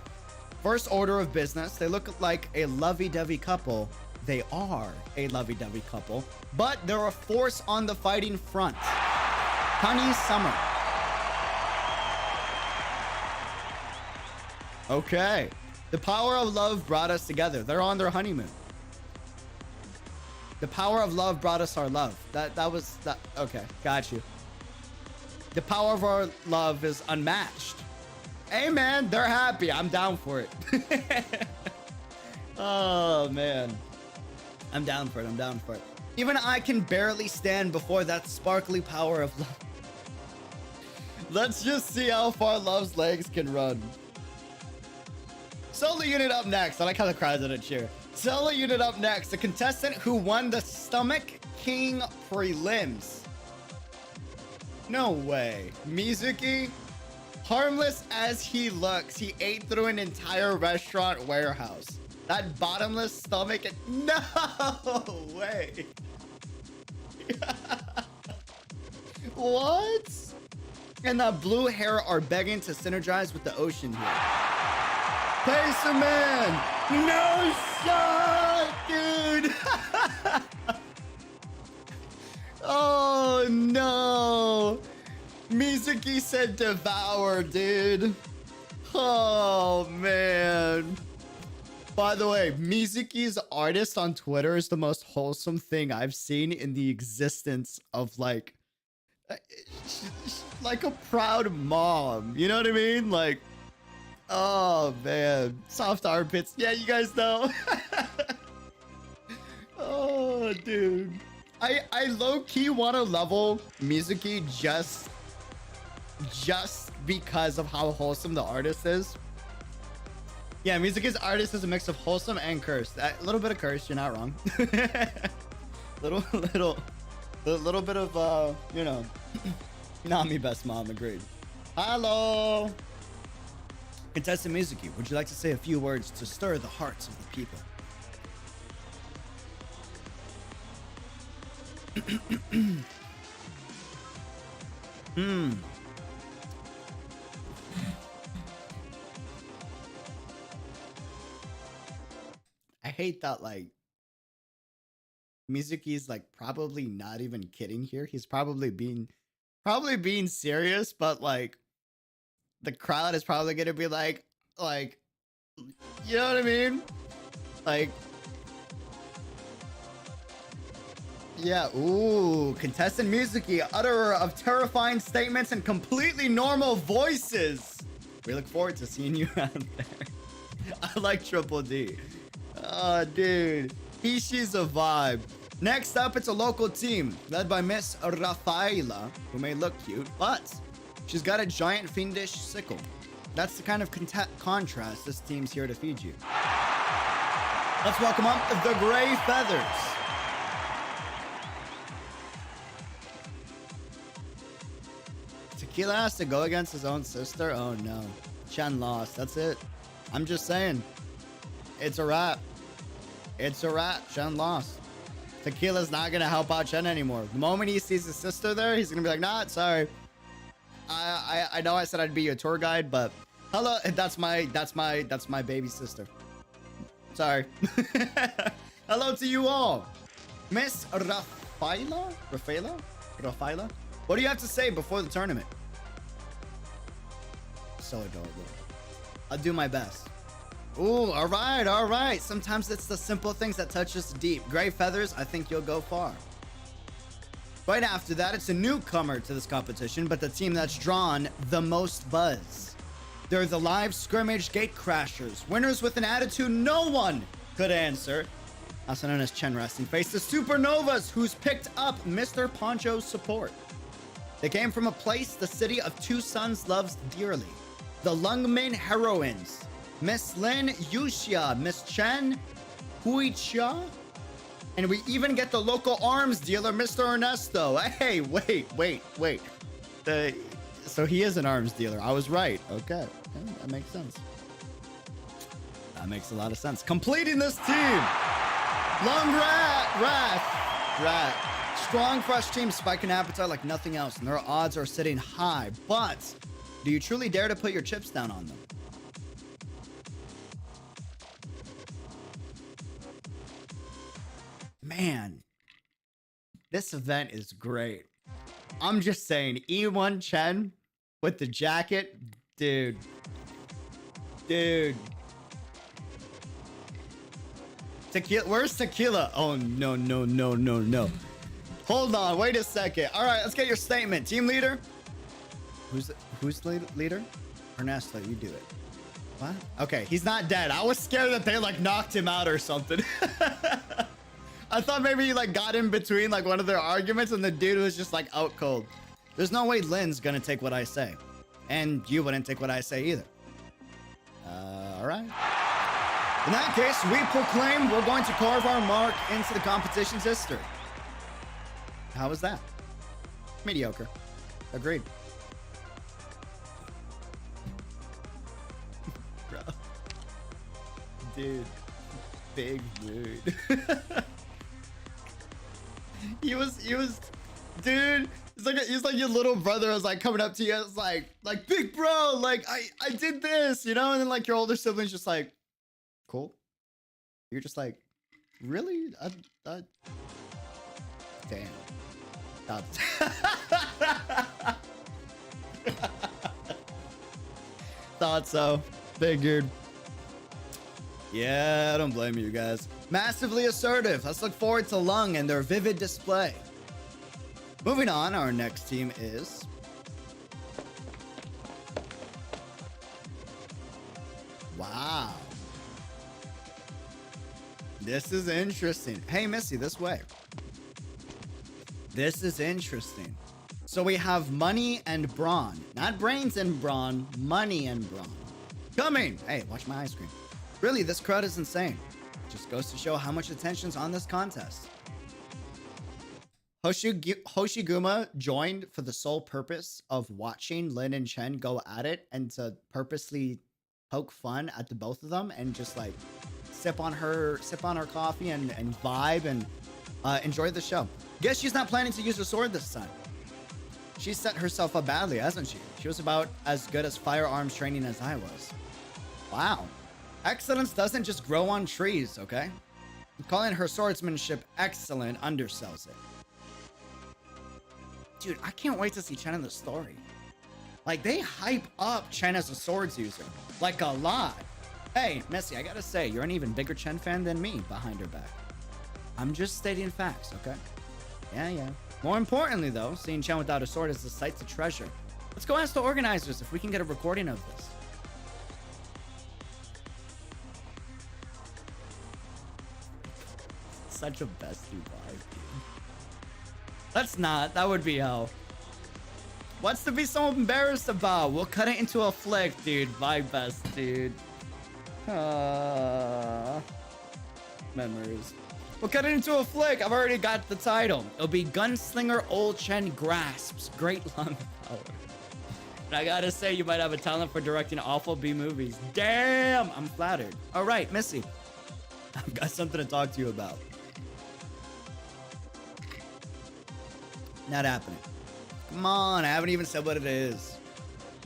First order of business, they look like a lovey-dovey couple. They are a lovey-dovey couple, but they're a force on the fighting front. Honey Summer. Okay. The power of love brought us together. They're on their honeymoon. The power of love brought us our love. That was that. Okay, got you. The power of our love is unmatched. Hey man, they're happy. I'm down for it. Oh man. I'm down for it. I'm down for it. Even I can barely stand before that sparkly power of love. Let's just see how far love's legs can run. Solo unit up next. I like how the crowd didn't cheer. Solo unit up next. The contestant who won the Stomach King prelims. No way. Mizuki, harmless as he looks, he ate through an entire restaurant warehouse. That bottomless stomach. No way. What? and that blue hair are begging to synergize with the ocean here. Pacer man! No shot, dude! Oh no! Mizuki said devour, dude. Oh man. By the way, Mizuki's artist on Twitter is the most wholesome thing I've seen in the existence of like a proud mom. You know what I mean? Like, oh man, soft armpits. Yeah, you guys know. Oh, dude. I low-key want to level Mizuki just because of how wholesome the artist is. Yeah, Mizuki's artist is a mix of wholesome and cursed. A little bit of curse, you're not wrong. little bit of you know, not me best mom, agreed. Hello. Contestant Mizuki, would you like to say a few words to stir the hearts of the people? I hate that, like, Mizuki's like probably not even kidding here. He's probably being serious, but like the crowd is probably gonna be like, you know what I mean? Like, yeah, ooh, contestant Mizuki, utterer of terrifying statements and completely normal voices. We look forward to seeing you out there. I like Triple D. Oh, dude. She's a vibe. Next up, it's a local team led by Miss Rafaela, who may look cute, but she's got a giant fiendish sickle. That's the kind of contrast this team's here to feed you. Let's welcome up the Gray Feathers. Tequila has to go against his own sister? Oh no. Chen lost. That's it. I'm just saying. It's a wrap. It's a wrap. Chen lost. Tequila's not gonna help out Chen anymore. The moment he sees his sister there, he's gonna be like, nah, sorry. I know I said I'd be your tour guide, but hello, that's my baby sister. Sorry. Hello to you all. Miss Rafaela? What do you have to say before the tournament? So adorable. I'll do my best. Ooh, all right. Sometimes it's the simple things that touch us deep. Gray Feathers, I think you'll go far. Right after that, it's a newcomer to this competition, but the team that's drawn the most buzz. They're the live scrimmage gate crashers, winners with an attitude no one could answer. Also known as Chen Resting Face, the Supernovas, who's picked up Mr. Poncho's support. They came from a place the city of two sons loves dearly. The Lungmin Heroines. Miss Lin Yuxia, Miss Chen Huichia, and we even get the local arms dealer, Mr. Ernesto. Hey, wait. So he is an arms dealer. I was right. Okay, that makes sense. That makes a lot of sense. Completing this team, Lung Rat. Strong, fresh team, spiking appetite like nothing else, and their odds are sitting high. But do you truly dare to put your chips down on them? Man, this event is great. I'm just saying, E1 Chen with the jacket, dude. Tequila, where's Tequila? Oh, no. Hold on, wait a second. All right, let's get your statement. Team leader? Who's the leader? Ernesto, you do it. What? Okay, he's not dead. I was scared that they like knocked him out or something. I thought maybe he like got in between like one of their arguments and the dude was just like out cold. There's no way Lynn's gonna take what I say. And you wouldn't take what I say either. All right. In that case, we proclaim we're going to carve our mark into the competition's history. How was that? Mediocre. Agreed. Bro. Dude. Big mood. He was, dude, He's like your little brother is like coming up to you. It's like big bro, like I did this, you know, and then like your older sibling's just like, cool. You're just like, really? Damn. That's thought so. Figured. Yeah, I don't blame you guys. Massively assertive. Let's look forward to Lung and their vivid display. Moving on, our next team is... Wow. This is interesting. Hey, Missy, this way. This is interesting. So we have Money and Brawn. Not Brains and Brawn, Money and Brawn. Coming! Hey, watch my ice cream. Really, this crowd is insane. Just goes to show how much attention's on this contest. Hoshiguma joined for the sole purpose of watching Lin and Chen go at it and to purposely poke fun at the both of them and just like sip on her coffee and vibe and enjoy the show. Guess she's not planning to use her sword this time. She set herself up badly, hasn't she? She was about as good as firearms training as I was. Wow. Excellence doesn't just grow on trees, okay? Calling her swordsmanship excellent undersells it. Dude, I can't wait to see Chen in the story. Like, they hype up Chen as a swords user. Like, a lot. Hey, Missy, I gotta say, you're an even bigger Chen fan than me behind her back. I'm just stating facts, okay? Yeah. More importantly, though, seeing Chen without a sword is a sight to treasure. Let's go ask the organizers if we can get a recording of this. Such a bestie vibe, dude. Let's not. That would be hell. What's to be so embarrassed about? We'll cut it into a flick, dude. My best, dude. Memories. We'll cut it into a flick. I've already got the title. It'll be Gunslinger Old Chen Grasps Great Lung Power. And I gotta say, you might have a talent for directing awful B movies. Damn! I'm flattered. All right, Missy. I've got something to talk to you about. Not happening. Come on, I haven't even said what it is.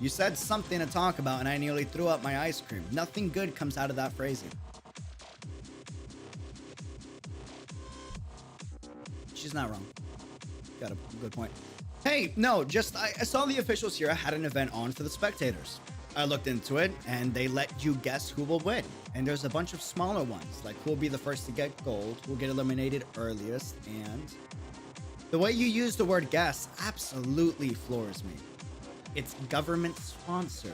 You said something to talk about and I nearly threw up my ice cream. Nothing good comes out of that phrasing. She's not wrong. Got a good point. Hey, no, just I saw the officials here had an event on for the spectators. I looked into it and they let you guess who will win. And there's a bunch of smaller ones, like who will be the first to get gold, who will get eliminated earliest, and the way you use the word guess absolutely floors me. It's government sponsored,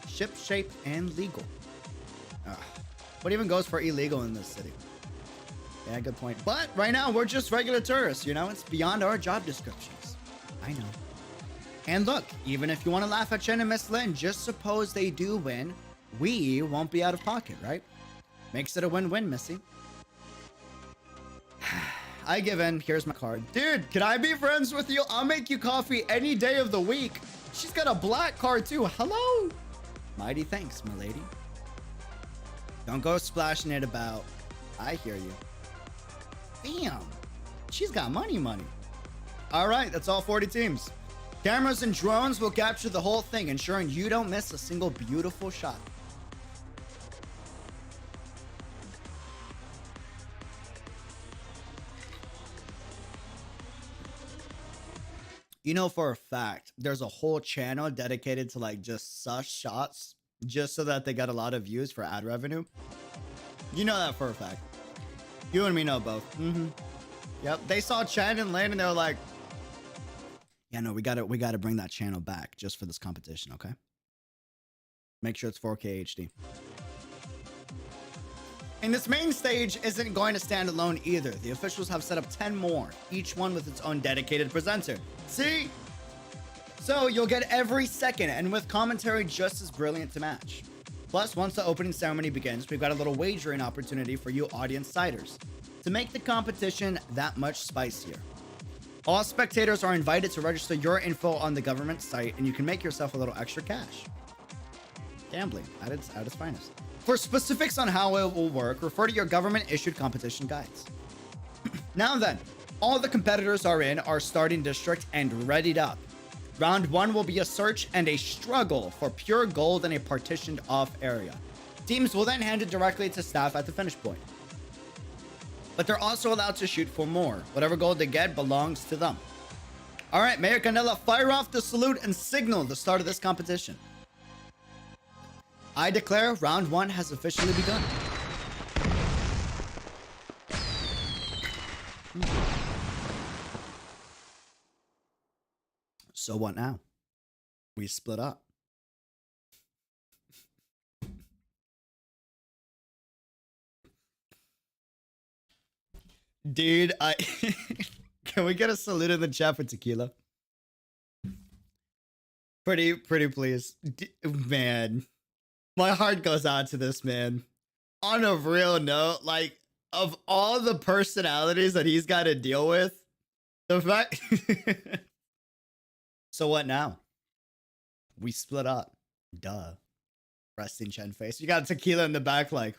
ship shape, and legal. What even goes for illegal in this city? Yeah, good point. But right now, we're just regular tourists, you know? It's beyond our job descriptions. I know. And look, even if you want to laugh at Chen and Miss Lin, just suppose they do win, we won't be out of pocket, right? Makes it a win-win, Missy. I give in. Here's my card. Dude, can I be friends with you? I'll make you coffee any day of the week. She's got a black card too. Hello? Mighty thanks, my lady. Don't go splashing it about. I hear you. Damn. She's got money. All right, that's all 40 teams. Cameras and drones will capture the whole thing, ensuring you don't miss a single beautiful shot. You know for a fact, there's a whole channel dedicated to like just sus shots, just so that they got a lot of views for ad revenue. You know that for a fact. You and me know both. Yep. They saw Chen and Lin and they were like, yeah, no, we gotta bring that channel back just for this competition, okay? Make sure it's 4K HD. And this main stage isn't going to stand alone either. The officials have set up 10 more, each one with its own dedicated presenter. See? So you'll get every second and with commentary just as brilliant to match. Plus, once the opening ceremony begins, we've got a little wagering opportunity for you audience siders to make the competition that much spicier. All spectators are invited to register your info on the government site and you can make yourself a little extra cash. Gambling at its finest. For specifics on how it will work, refer to your government-issued competition guides. Now then, All the competitors are in our starting district and readied up. Round 1 will be a search and a struggle for pure gold in a partitioned off area. Teams will then hand it directly to staff at the finish point. But they're also allowed to shoot for more. Whatever gold they get belongs to them. All right, Mayor Candela, fire off the salute and signal the start of this competition. I declare round 1 has officially begun. So what now? We split up. Dude, can we get a salute in the chat for Tequila? Pretty please. Man, my heart goes out to this man. On a real note, like, of all the personalities that he's got to deal with, the fact... So what now? We split up. Duh. Resting Chen face. You got Tequila in the back like...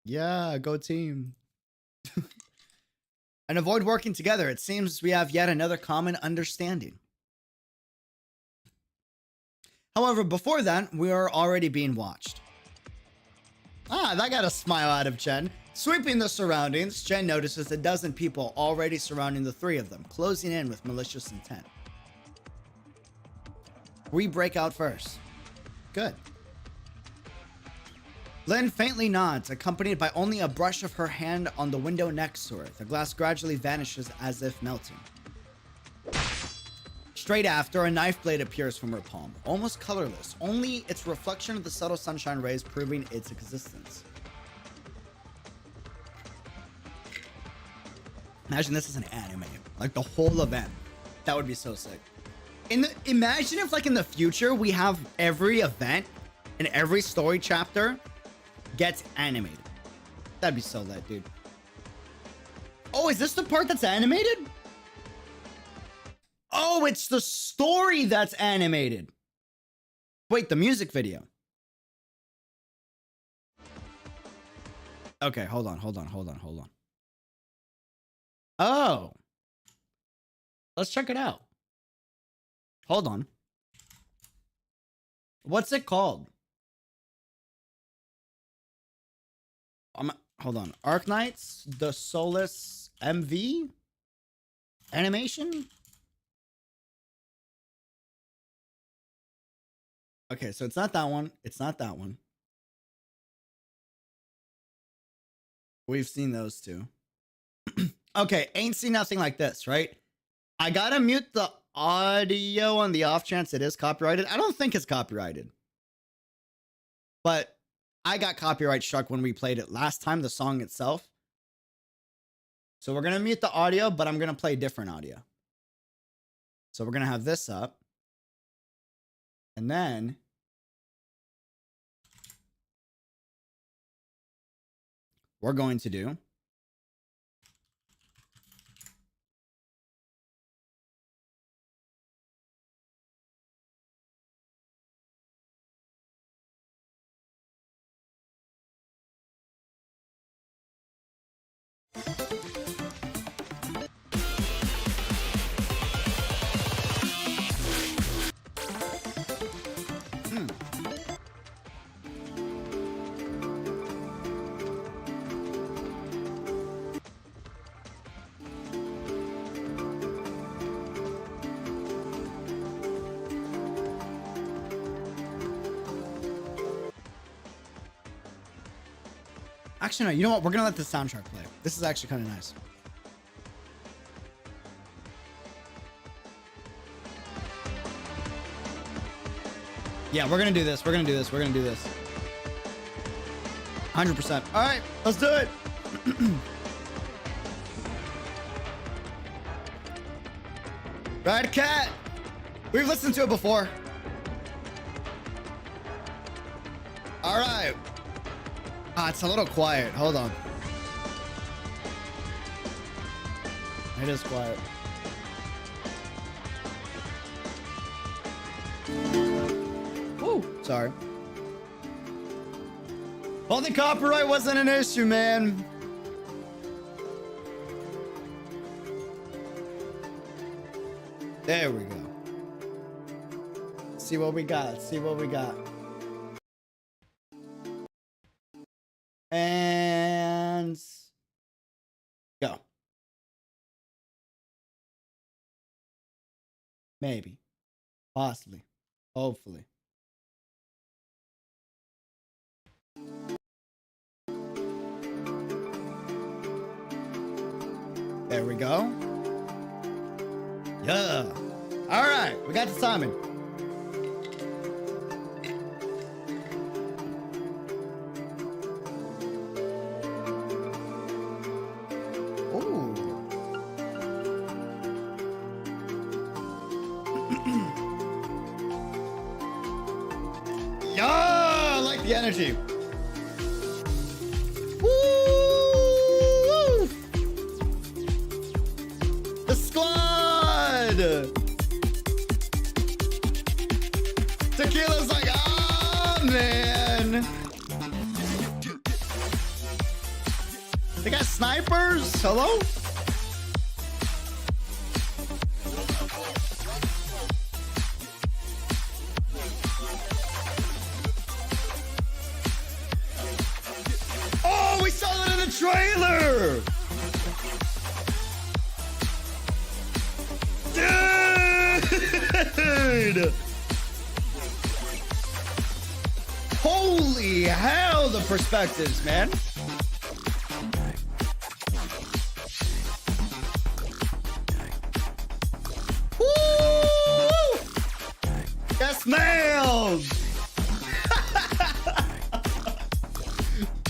Yeah, go team. And avoid working together. It seems we have yet another common understanding. However, before that, we are already being watched. Ah, that got a smile out of Chen. Sweeping the surroundings, Chen notices a dozen people already surrounding the three of them, closing in with malicious intent. We break out first. Good. Lynn faintly nods, accompanied by only a brush of her hand on the window next to her. The glass gradually vanishes as if melting. Straight after, a knife blade appears from her palm, almost colorless, only its reflection of the subtle sunshine rays proving its existence. Imagine this is an anime, like the whole event. That would be so sick. Imagine if, like, in the future, we have every event and every story chapter gets animated. That'd be so lit, dude. Oh, is this the part that's animated? Oh, it's the story that's animated. Wait, the music video. Okay, hold on. Oh. Let's check it out. Hold on. What's it called? Hold on. Arknights, Dossoles MV animation. Okay, so it's not that one. It's not that one. We've seen those two. Okay, ain't seen nothing like this, right? I gotta mute the audio on the off chance it is copyrighted. I don't think it's copyrighted. But I got copyright struck when we played it last time, the song itself. So we're gonna mute the audio, but I'm gonna play different audio. So we're gonna have this up. And then we're going to do actually, no, you know what? We're going to let the soundtrack play. This is actually kind of nice. Yeah, we're going to do this. We're going to do this. We're going to do this. 100%. All right, let's do it. Red Cat. We've listened to it before. All right. Ah, it's a little quiet. Hold on. It is quiet. Woo! Sorry. Well, the copyright wasn't an issue, man. There we go. See what we got. See what we got. And go. Maybe. Possibly. Hopefully. There we go. Yeah. All right. We got the timing. Ooh. Yeah. I like the energy. Woo! The squad. Tequila's like, ah, man. They got snipers. Hello? Oh, we saw it in the trailer. Dude. Holy hell, the perspectives, man. Woo! Yes, ma'am.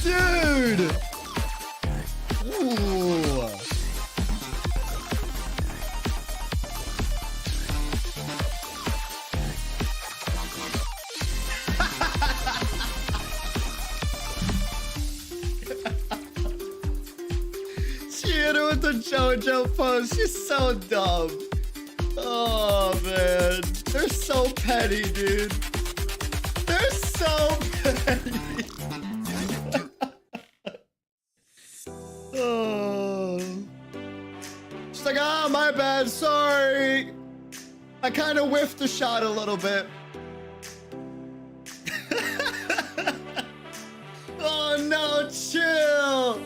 Dude. Ooh. She hit her with the JoJo pose. She's so dumb. Oh, man. They're so petty, dude. They're so petty. Oh. She's like, ah, my bad. Sorry. I kind of whiffed the shot a little bit. Oh, no. Chill.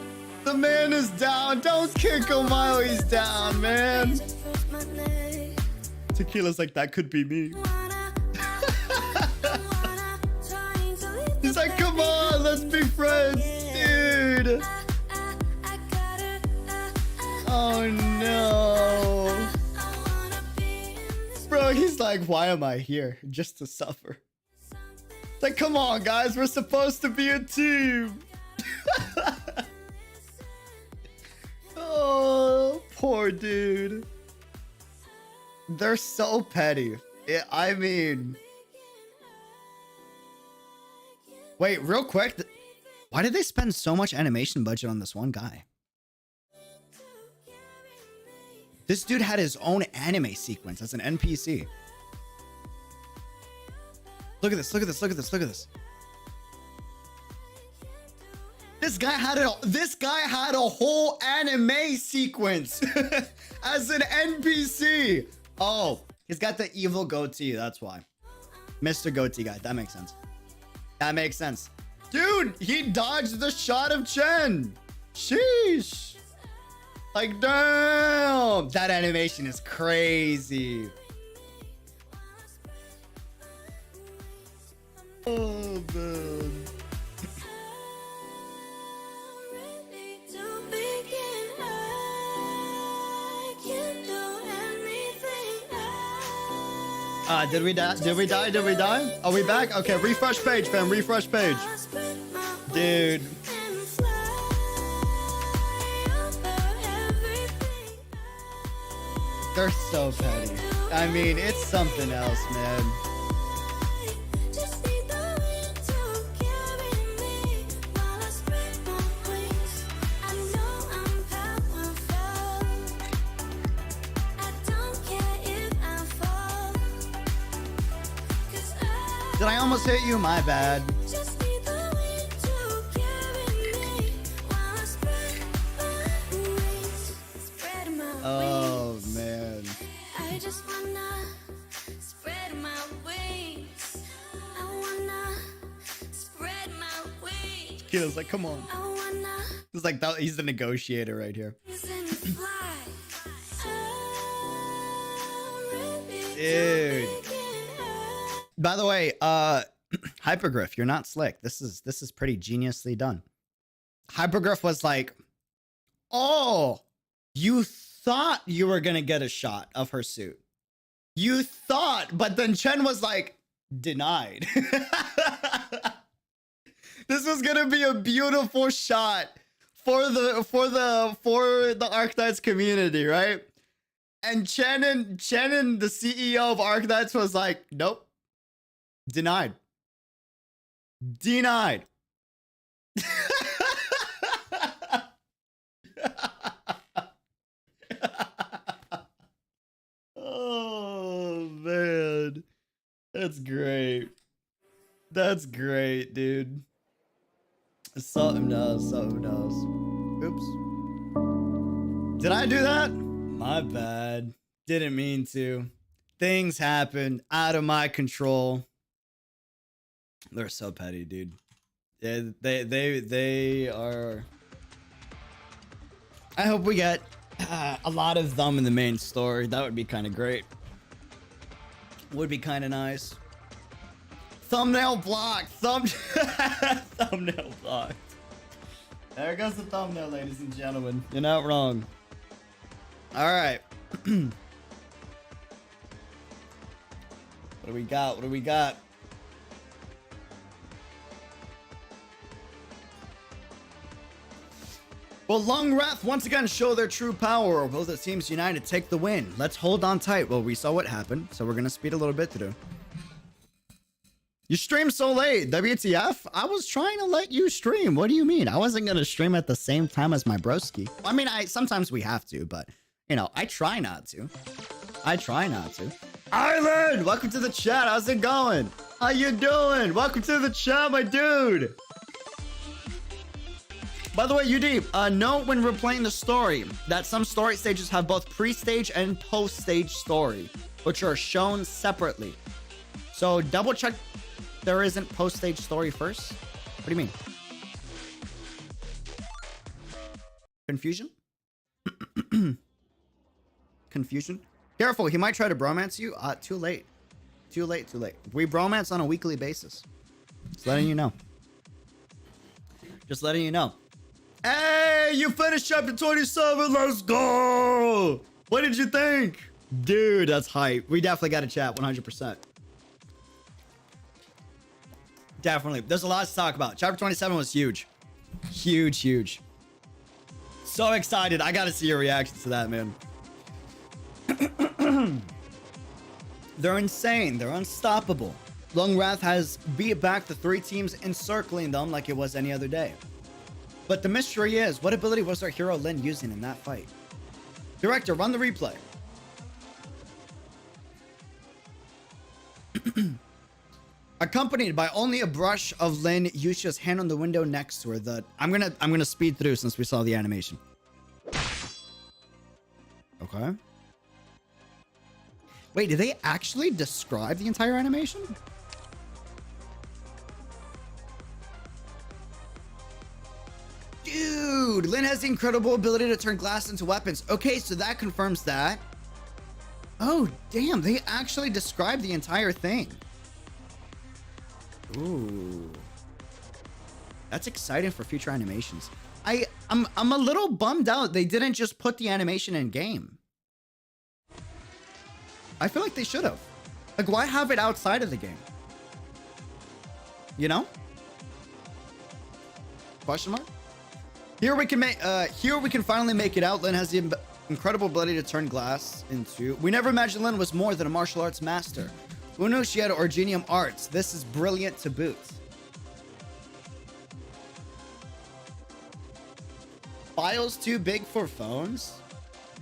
The man is down. Don't kick him while he's down, man. Tequila's like, that could be me. He's like, come on, let's be friends, dude. Oh no. Bro, he's like, why am I here? Just to suffer. It's like, come on, guys, we're supposed to be a team. Oh, poor dude. They're so petty. I mean... Wait, real quick. Why did they spend so much animation budget on this one guy? This dude had his own anime sequence as an NPC. Look at this, look at this, look at this, look at this. This guy had a whole anime sequence as an NPC. Oh, he's got the evil goatee. That's why. Mr. Goatee guy. That makes sense. That makes sense. Dude, he dodged the shot of Chen. Sheesh. Like, damn. That animation is crazy. Oh, man. Did we die? Did we die? Did we die? Are we back? Okay, refresh page, fam. Refresh page. Dude. They're so petty. I mean, it's something else, man. Did I almost hit you? My bad. Tequila's like, come on. It's like that. He's the negotiator right here. Dude. By the way, Hypergriff, you're not slick. This is pretty geniusly done. Hypergriff was like, oh, you thought you were gonna get a shot of her suit. You thought, but then Chen was like, denied. This was gonna be a beautiful shot for the Arknights community, right? And Chen and the CEO of Arknights was like, nope. Denied. Denied. Oh, man. That's great. That's great, dude. Something else. Something else. Oops. Did I do that? My bad. Didn't mean to. Things happen out of my control. They're so petty, dude. Yeah, they are. I hope we get a lot of them in the main story. That would be kind of great. Would be kind of nice. Thumbnail blocked. Thumbnail blocked. There goes the thumbnail, ladies and gentlemen. You're not wrong. All right. What do we got? What do we got? Will Longwrath once again show their true power, or will the teams united take the win? Let's hold on tight. Well, we saw what happened, so we're gonna speed a little bit through. You streamed so late, WTF? I was trying to let you stream. What do you mean? I wasn't gonna stream at the same time as my broski. I mean, sometimes we have to, but you know, I try not to. I try not to. Island, welcome to the chat. How's it going? How you doing? Welcome to the chat, my dude. By the way, UD, note when we're playing the story that some story stages have both pre-stage and post-stage story, which are shown separately. So double check there isn't post-stage story first. What do you mean? Confusion? Confusion? Careful, he might try to bromance you. Too late. Too late, too late. We bromance on a weekly basis. Just letting you know. Just letting you know. Hey, you finished chapter 27. Let's go. What did you think? Dude, that's hype. We definitely got to chat 100%. Definitely. There's a lot to talk about. Chapter 27 was huge. Huge, huge. So excited. I got to see your reaction to that, man. They're insane. They're unstoppable. Longwrath has beat back the 3 teams encircling them like it was any other day. But the mystery is, what ability was our hero Lin using in that fight? Director, run the replay. Accompanied by only a brush of Lin, Yusha's hand on the window next to her. I'm gonna speed through since we saw the animation. Okay. Wait, did they actually describe the entire animation? Dude, Lin has the incredible ability to turn glass into weapons. Okay, so that confirms that. Oh, damn, they actually described the entire thing. Ooh. That's exciting for future animations. I'm a little bummed out they didn't just put the animation in game. I feel like they should have. Like, why have it outside of the game? You know? Question mark? Here we can finally make it out. Lin has the incredible ability to turn glass into... We never imagined Lin was more than a martial arts master. Who knew she had Orgenium arts? This is brilliant to boot. Files too big for phones?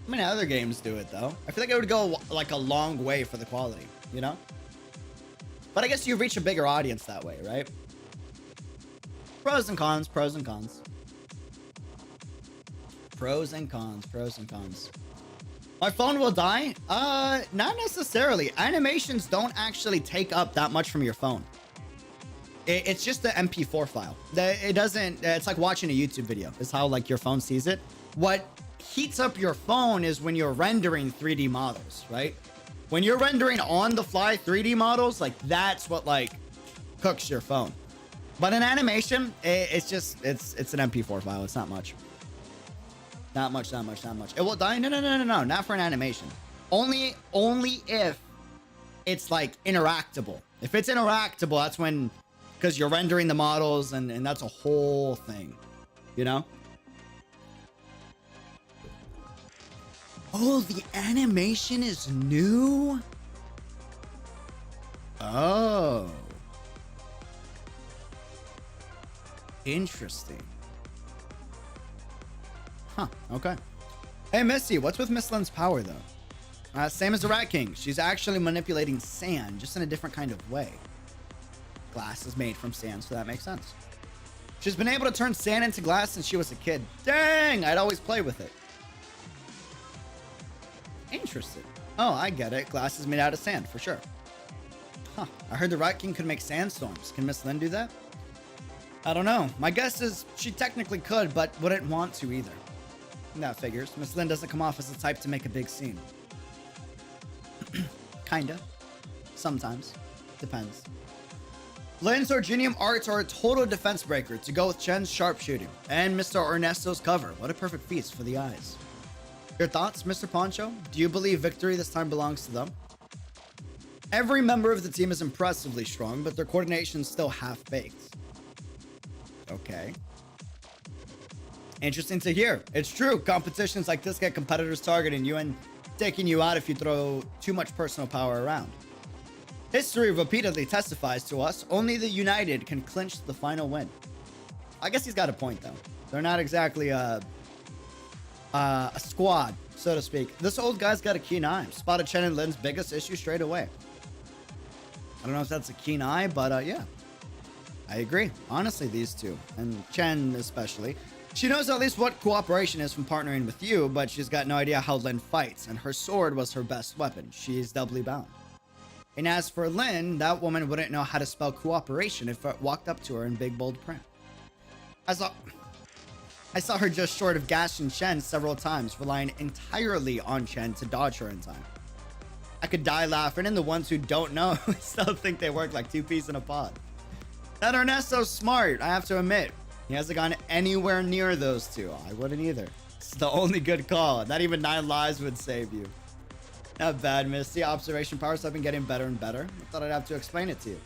I mean, other games do it, though. I feel like it would go, like, a long way for the quality, you know? But I guess you reach a bigger audience that way, right? Pros and cons, pros and cons. Pros and cons, pros and cons. My phone will die? Not necessarily. Animations don't actually take up that much from your phone. It's just the MP4 file. It doesn't, it's like watching a YouTube video. It's how like your phone sees it. What heats up your phone is when you're rendering 3D models, right? When you're rendering on the fly 3D models, like that's what like cooks your phone. But in animation, it's an MP4 file. It's not much. Not much. It will die. No. Not for an animation. Only if it's like interactable. If it's interactable, that's when, because you're rendering the models and that's a whole thing, you know? Oh, the animation is new? Oh. Interesting. Huh, okay. Hey, Missy, what's with Miss Lynn's power, though? Same as the Rat King. She's actually manipulating sand, just in a different kind of way. Glass is made from sand, so that makes sense. She's been able to turn sand into glass since she was a kid. Dang, I'd always play with it. Interesting. Oh, I get it. Glass is made out of sand, for sure. Huh, I heard the Rat King could make sandstorms. Can Miss Lynn do that? I don't know. My guess is she technically could, but wouldn't want to either. That figures. Miss Lynn doesn't come off as the type to make a big scene. Kinda. Sometimes. Depends. Lynn's Orgenium arts are a total defense breaker to go with Chen's sharpshooting and Mr. Ernesto's cover. What a perfect feast for the eyes. Your thoughts, Mr. Poncho? Do you believe victory this time belongs to them? Every member of the team is impressively strong, but their coordination is still half-baked. Okay. Interesting to hear. It's true. Competitions like this get competitors targeting you and taking you out if you throw too much personal power around. History repeatedly testifies to us only the united can clinch the final win. I guess he's got a point, though. They're not exactly a squad, so to speak. This old guy's got a keen eye. Spotted Chen and Lynn's biggest issue straight away. I don't know if that's a keen eye, but yeah. I agree. Honestly, these two, and Chen especially. She knows at least what cooperation is from partnering with you, but she's got no idea how Lynn fights, and her sword was her best weapon. She's doubly bound. And as for Lynn, that woman wouldn't know how to spell cooperation if it walked up to her in big bold print. I saw her just short of gashing Chen several times, relying entirely on Chen to dodge her in time. I could die laughing, and the ones who don't know still think they work like two peas in a pod. That Ernesto's smart, I have to admit. He hasn't gone anywhere near those two. I wouldn't either. It's the only good call. Not even 9 lives would save you. Not bad, Misty. Observation powers have been getting better and better. I thought I'd have to explain it to you.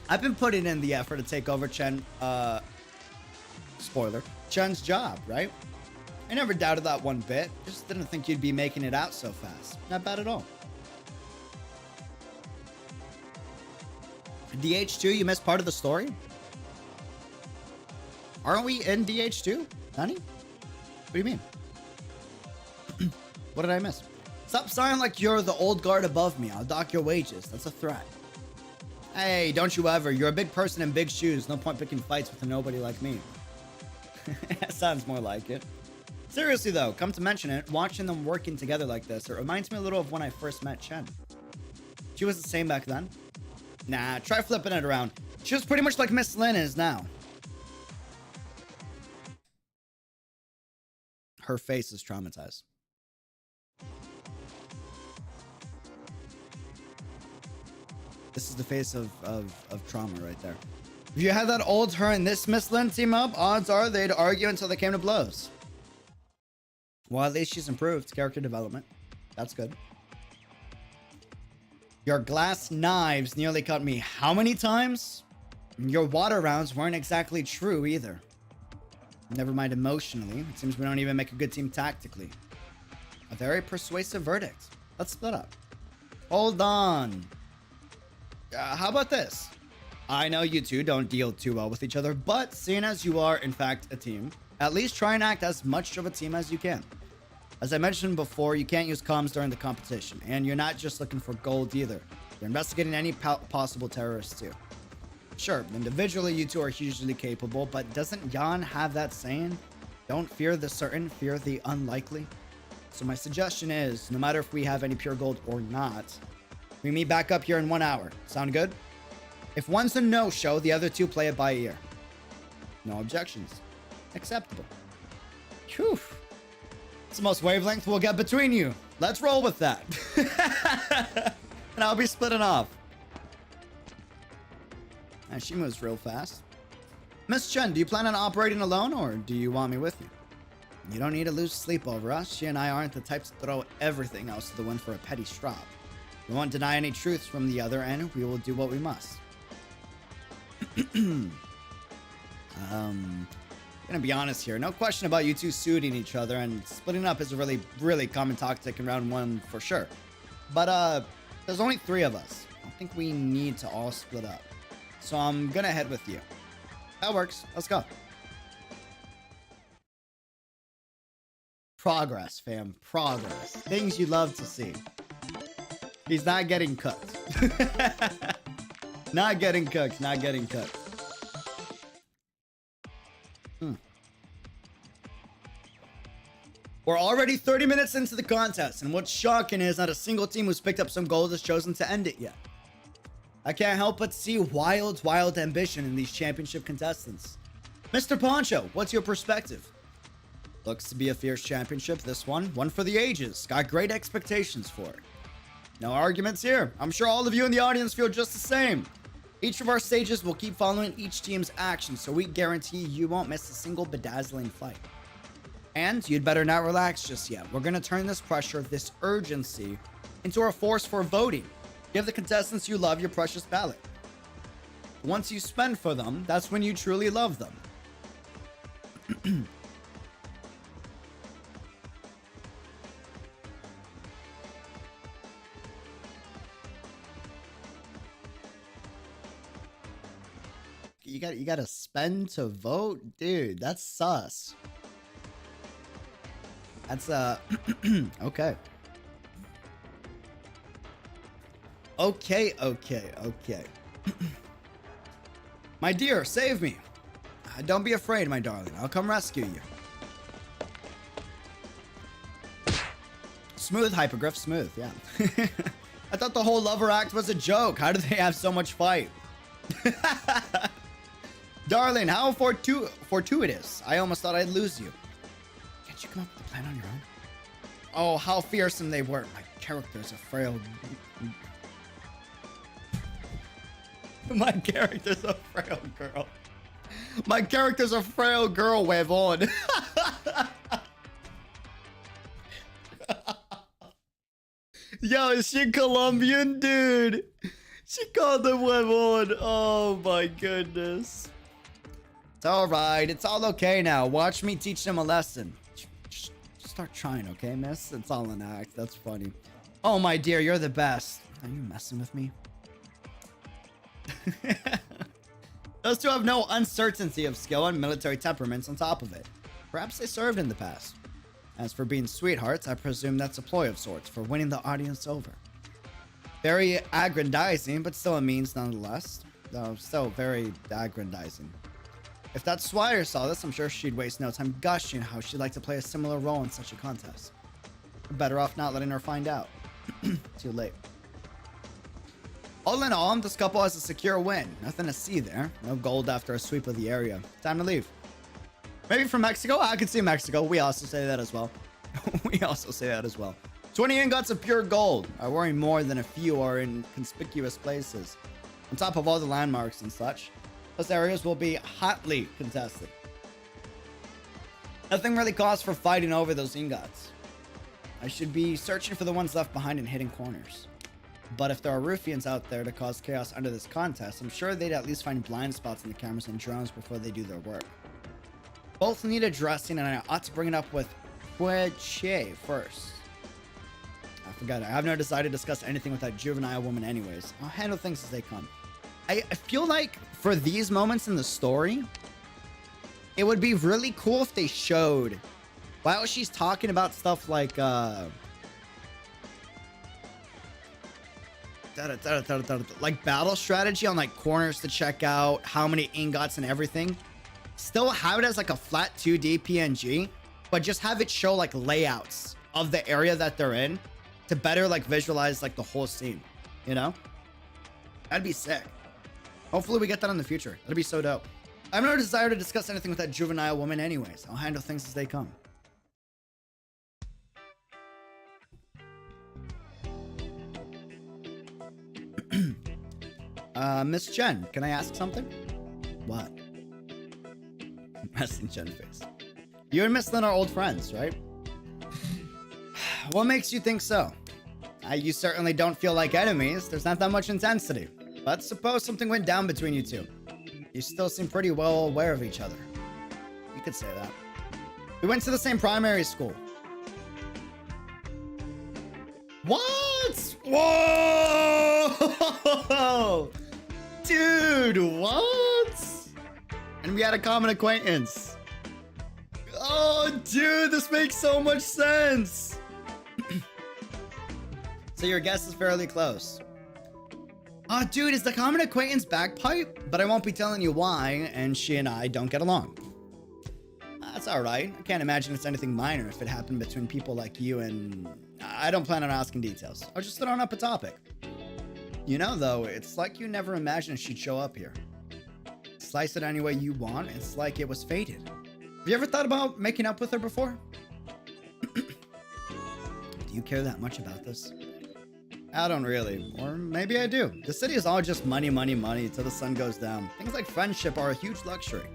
I've been putting in the effort to take over Chen, spoiler, Chen's job, right? I never doubted that one bit. Just didn't think you'd be making it out so fast. Not bad at all. DH2, you missed part of the story? Aren't we in DH2, honey? What do you mean? What did I miss? Stop sounding like you're the old guard above me. I'll dock your wages. That's a threat. Hey, don't you ever. You're a big person in big shoes. No point picking fights with a nobody like me. Sounds more like it. Seriously though, come to mention it, watching them working together like this, it reminds me a little of when I first met Chen. She was the same back then. Nah, try flipping it around. She was pretty much like Miss Lynn is now. Her face is traumatized. This is the face of trauma right there. If you had that old her and this Miss Lynn team up, odds are they'd argue until they came to blows. Well, at least she's improved. Character development. That's good. Your glass knives nearly cut me how many times? Your water rounds weren't exactly true either. Never mind emotionally. It seems we don't even make a good team tactically. A very persuasive verdict. Let's split up. Hold on. How about this? I know you two don't deal too well with each other, but seeing as you are, in fact, a team, at least try and act as much of a team as you can. As I mentioned before, you can't use comms during the competition, and you're not just looking for gold either. You're investigating any possible terrorists too. Sure, individually you two are hugely capable, but doesn't Jan have that saying? Don't fear the certain, fear the unlikely. So my suggestion is, no matter if we have any pure gold or not, we meet back up here in 1 hour. Sound good? If one's a no-show, the other two play it by ear. No objections. Acceptable. Phew. It's the most wavelength we'll get between you. Let's roll with that. And I'll be splitting off. And she moves real fast. Miss Chen, do you plan on operating alone or do you want me with you? You don't need to lose sleep over us. She and I aren't the types to throw everything else to the wind for a petty strop. We won't deny any truths from the other and we will do what we must. Gonna be honest here. No question about you two suiting each other, and splitting up is a really common tactic in round 1 for sure. But there's only 3 of us. I don't think we need to all split up. So I'm gonna head with you. That works. Let's go. Progress, fam. Progress. Things you love to see. He's not getting cooked. Not getting cooked. Not getting cooked. We're already 30 minutes into the contest, and what's shocking is not a single team who's picked up some gold has chosen to end it yet. I can't help but see wild ambition in these championship contestants. Mr. Poncho, what's your perspective? Looks to be a fierce championship, this one for the ages. Got great expectations for it. No arguments here. I'm sure all of you in the audience feel just the same. Each of our stages will keep following each team's actions, so we guarantee you won't miss a single bedazzling fight. And you'd better not relax just yet. We're going to turn this pressure, this urgency, into a force for voting. Give the contestants you love your precious ballot. Once you spend for them, that's when you truly love them. You gotta spend to vote? Dude, that's sus. That's okay. Okay. My dear, save me. Don't be afraid, my darling. I'll come rescue you. Smooth, Hypergriff, smooth, yeah. I thought the whole lover act was a joke. How do they have so much fight? Darling, how fortuitous. I almost thought I'd lose you. Can't you come up with a plan on your own? Oh, how fearsome they were. My character's a frail... My character's a frail girl. My character's a frail girl, huevón. Yo, is she Colombian, dude? She called him huevón. Oh my goodness. It's alright. It's all okay now. Watch me teach them a lesson. Just start trying, okay, miss? It's all an act. That's funny. Oh, my dear, you're the best. Are you messing with me? Those two have no uncertainty of skill and military temperaments on top of it. Perhaps they served in the past. As for being sweethearts, I presume that's a ploy of sorts for winning the audience over. Very aggrandizing, but still a means nonetheless. Though still very aggrandizing. If that Swire saw this, I'm sure she'd waste no time gushing how she'd like to play a similar role in such a contest. We're better off not letting her find out. Too late. All in all, this couple has a secure win. Nothing to see there. No gold after a sweep of the area. Time to leave. Maybe from Mexico? I could see Mexico. We also say that as well. 20 ingots of pure gold. I worry more than a few are in conspicuous places. On top of all the landmarks and such. Those areas will be hotly contested. Nothing really calls for fighting over those ingots. I should be searching for the ones left behind in hidden corners. But if there are ruffians out there to cause chaos under this contest, I'm sure they'd at least find blind spots in the cameras and drones before they do their work. Both need addressing, and I ought to bring it up with Hueche first. I forgot. I have no desire to discuss anything with that juvenile woman anyways. I'll handle things as they come. I feel like for these moments in the story, it would be really cool if they showed while she's talking about stuff like battle strategy on like corners to check out, how many ingots and everything. Still have it as like a flat 2D PNG, but just have it show like layouts of the area that they're in to better like visualize like the whole scene, you know? That'd be sick. Hopefully we get that in the future. That'd be so dope. I have no desire to discuss anything with that juvenile woman anyways. I'll handle things as they come. Miss Jen, can I ask something? What? Resting Jen face. You and Miss Lynn are old friends, right? What makes you think so? You certainly don't feel like enemies. There's not that much intensity. But suppose something went down between you two. You still seem pretty well aware of each other. You could say that. We went to the same primary school. What? Whoa! Dude, what? And we had a common acquaintance. Oh, dude, this makes so much sense. So your guess is fairly close. Oh, dude, is the common acquaintance Bagpipe? But I won't be telling you why, and she and I don't get along. That's alright. I can't imagine it's anything minor if it happened between people like you and... I don't plan on asking details. I'll just throw up a topic. You know, though, it's like you never imagined she'd show up here. Slice it any way you want, it's like it was fated. Have you ever thought about making up with her before? Do you care that much about this? I don't really, or maybe I do. The city is all just money, money, money till the sun goes down. Things like friendship are a huge luxury.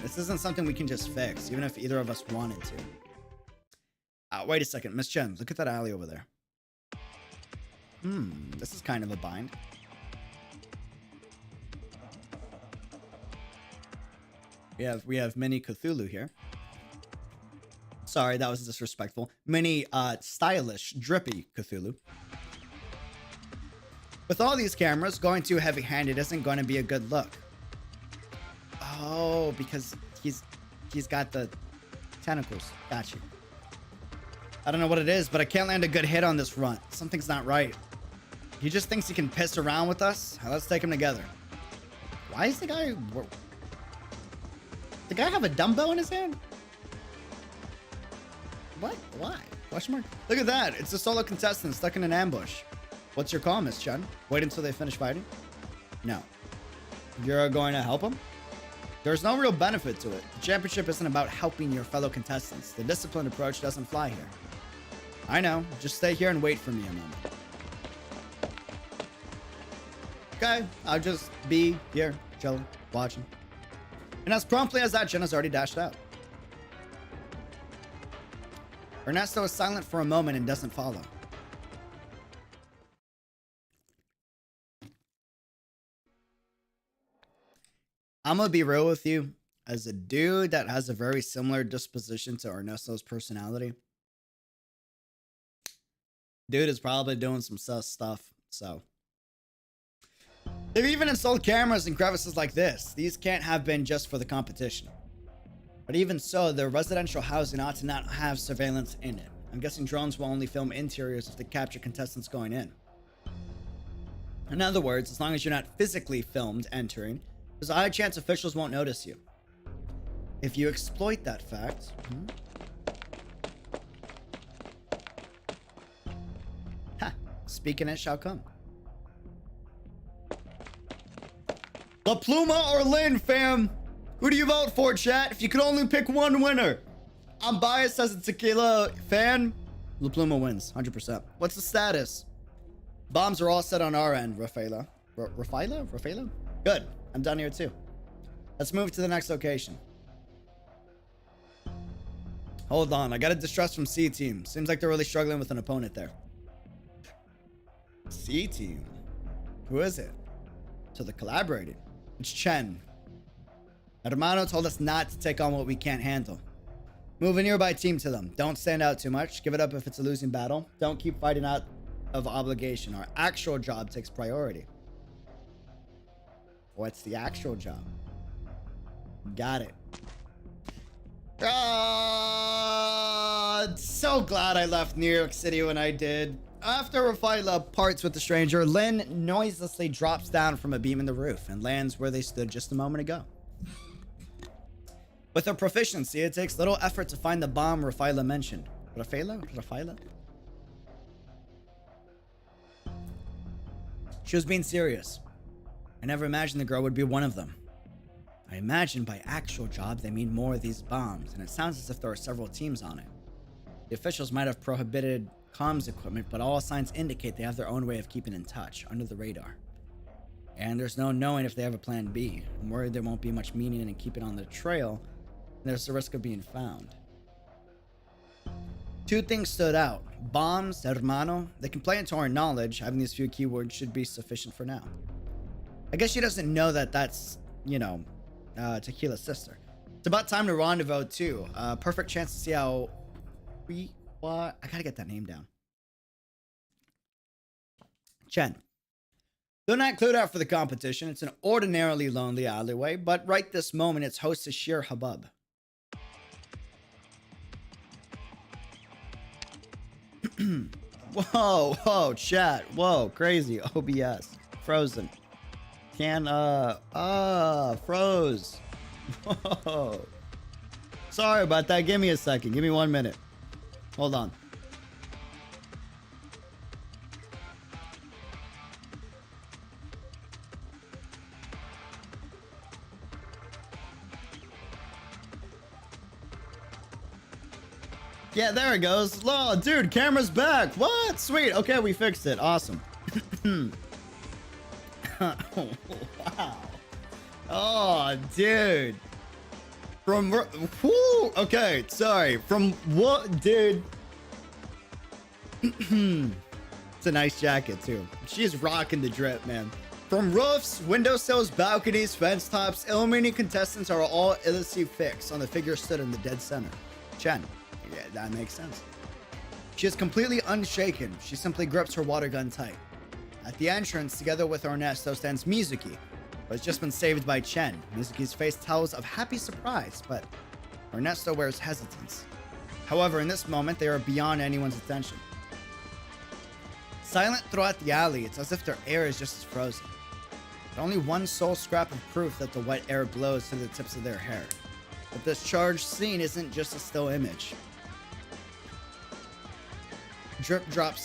This isn't something we can just fix, even if either of us wanted to. Wait a second, Miss Chen, look at that alley over there. This is kind of a bind. We have mini Cthulhu here. Sorry, that was disrespectful. Mini stylish, drippy Cthulhu. With all these cameras, going too heavy-handed isn't going to be a good look. Oh, because he's got the tentacles. Got you. I don't know what it is, but I can't land a good hit on this front. Something's not right. He just thinks he can piss around with us. Let's take him together. Why is the guy... The guy have a dumbbell in his hand? What? Why? Question mark? Look at that. It's a solo contestant stuck in an ambush. What's your call, Miss Chen? Wait until they finish fighting? No. You're going to help him? There's no real benefit to it. The championship isn't about helping your fellow contestants. The disciplined approach doesn't fly here. I know. Just stay here and wait for me a moment. Okay. I'll just be here, chilling, watching. And as promptly as that, Jenna's already dashed out. Ernesto is silent for a moment and doesn't follow. I'm gonna be real with you. As a dude that has a very similar disposition to Ernesto's personality, dude is probably doing some sus stuff, so. They've even installed cameras in crevices like this. These can't have been just for the competition. But even so, their residential housing ought to not have surveillance in it. I'm guessing drones will only film interiors if they capture contestants going in. In other words, as long as you're not physically filmed entering, there's a high chance officials won't notice you. If you exploit that fact... Ha! Speaking it shall come. La Pluma or Lynn, fam? Who do you vote for, chat? If you could only pick one winner. I'm biased as a Tequila fan. La Pluma wins, 100%. What's the status? Bombs are all set on our end, Rafaela. Rafaela? Good. I'm done here too. Let's move to the next location. Hold on, I got a distress from C team. Seems like they're really struggling with an opponent there. C team? Who is it? So they're collaborating. It's Chen. Hermano told us not to take on what we can't handle. Move a nearby team to them. Don't stand out too much. Give it up if it's a losing battle. Don't keep fighting out of obligation. Our actual job takes priority. What's the actual job? Got it. So glad I left New York City when I did. After Rafaela parts with the stranger, Lynn noiselessly drops down from a beam in the roof and lands where they stood just a moment ago. With her proficiency, it takes little effort to find the bomb Rafaela mentioned. Rafaela? She was being serious. I never imagined the girl would be one of them. I imagine by actual job they mean more of these bombs, and it sounds as if there are several teams on it. The officials might have prohibited comms equipment, but all signs indicate they have their own way of keeping in touch, under the radar. And there's no knowing if they have a plan B. I'm worried there won't be much meaning in keeping on the trail, and there's the risk of being found. Two things stood out. Bombs, hermano. They can play into our knowledge. Having these few keywords should be sufficient for now. I guess she doesn't know that that's, you know, Tequila's sister. It's about time to rendezvous too. Perfect chance to see how I gotta get that name down. Chen. Though not clued out for the competition, it's an ordinarily lonely alleyway, but right this moment its host is sheer hubbub. Whoa, chat. Whoa, crazy. OBS. Frozen. Froze. Whoa. Sorry about that. Give me a second. Give me 1 minute. Hold on. Yeah, there it goes. Oh, dude, camera's back. What? Sweet. Okay, we fixed it. Awesome. Oh, wow. Oh, dude. From... Whoo, okay, sorry. From what, dude? It's a nice jacket, too. She's rocking the drip, man. From roofs, windowsills, balconies, fence tops, illuminating contestants are all illicitly fixed on the figure stood in the dead center. Chen. Yeah, that makes sense. She is completely unshaken. She simply grips her water gun tight. At the entrance, together with Ernesto, stands Mizuki, who has just been saved by Chen. Mizuki's face tells of happy surprise, but Ernesto wears hesitance. However, in this moment, they are beyond anyone's attention. Silent throughout the alley, it's as if their air is just as frozen. But only one sole scrap of proof that the wet air blows to the tips of their hair. But this charged scene isn't just a still image. Drip drop.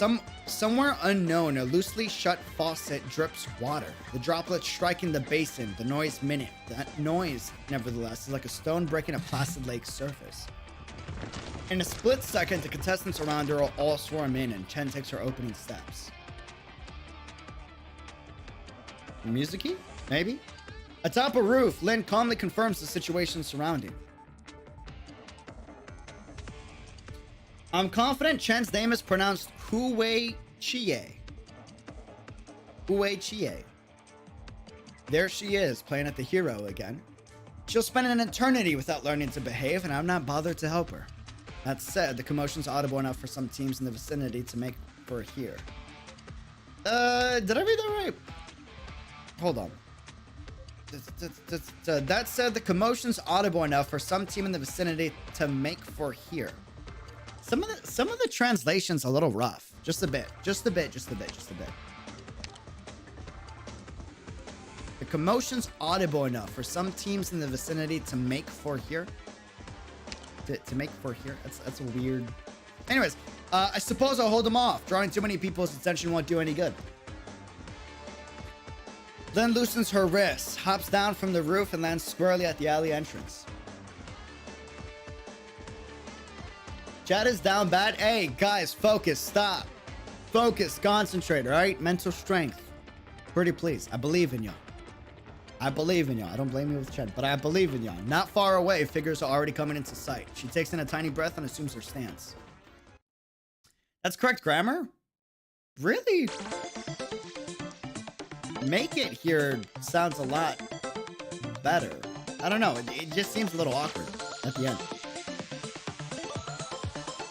Somewhere unknown, a loosely shut faucet drips water. The droplets striking the basin, the noise minute. That noise, nevertheless, is like a stone breaking a placid lake's surface. In a split second, the contestants around her all swarm in, and Chen takes her opening steps. Mizuki? Maybe? Atop a roof, Lin calmly confirms the situation surrounding. I'm confident Chen's name is pronounced Huwei Chie. Huwei Chie. There she is, playing at the hero again. She'll spend an eternity without learning to behave, and I'm not bothered to help her. That said, the commotion's audible enough for some teams in the vicinity to make for here. Did I read that right? Hold on. That said, the commotion's audible enough for some team in the vicinity to make for here. Some of the translation's a little rough. Just a bit. Just a bit. The commotion's audible enough for some teams in the vicinity to make for here. To make for here. That's a weird. Anyways, I suppose I'll hold them off. Drawing too many people's attention won't do any good. Lynn loosens her wrists, hops down from the roof, and lands squarely at the alley entrance. Chat is down bad. Hey, guys, focus. Stop. Focus. Concentrate, all right? Mental strength. Pretty please. I believe in y'all. I believe in y'all. I don't blame you with Chat, but I believe in y'all. Not far away, figures are already coming into sight. She takes in a tiny breath and assumes her stance. That's correct grammar? Really? Make it here sounds a lot better. I don't know. It just seems a little awkward at the end.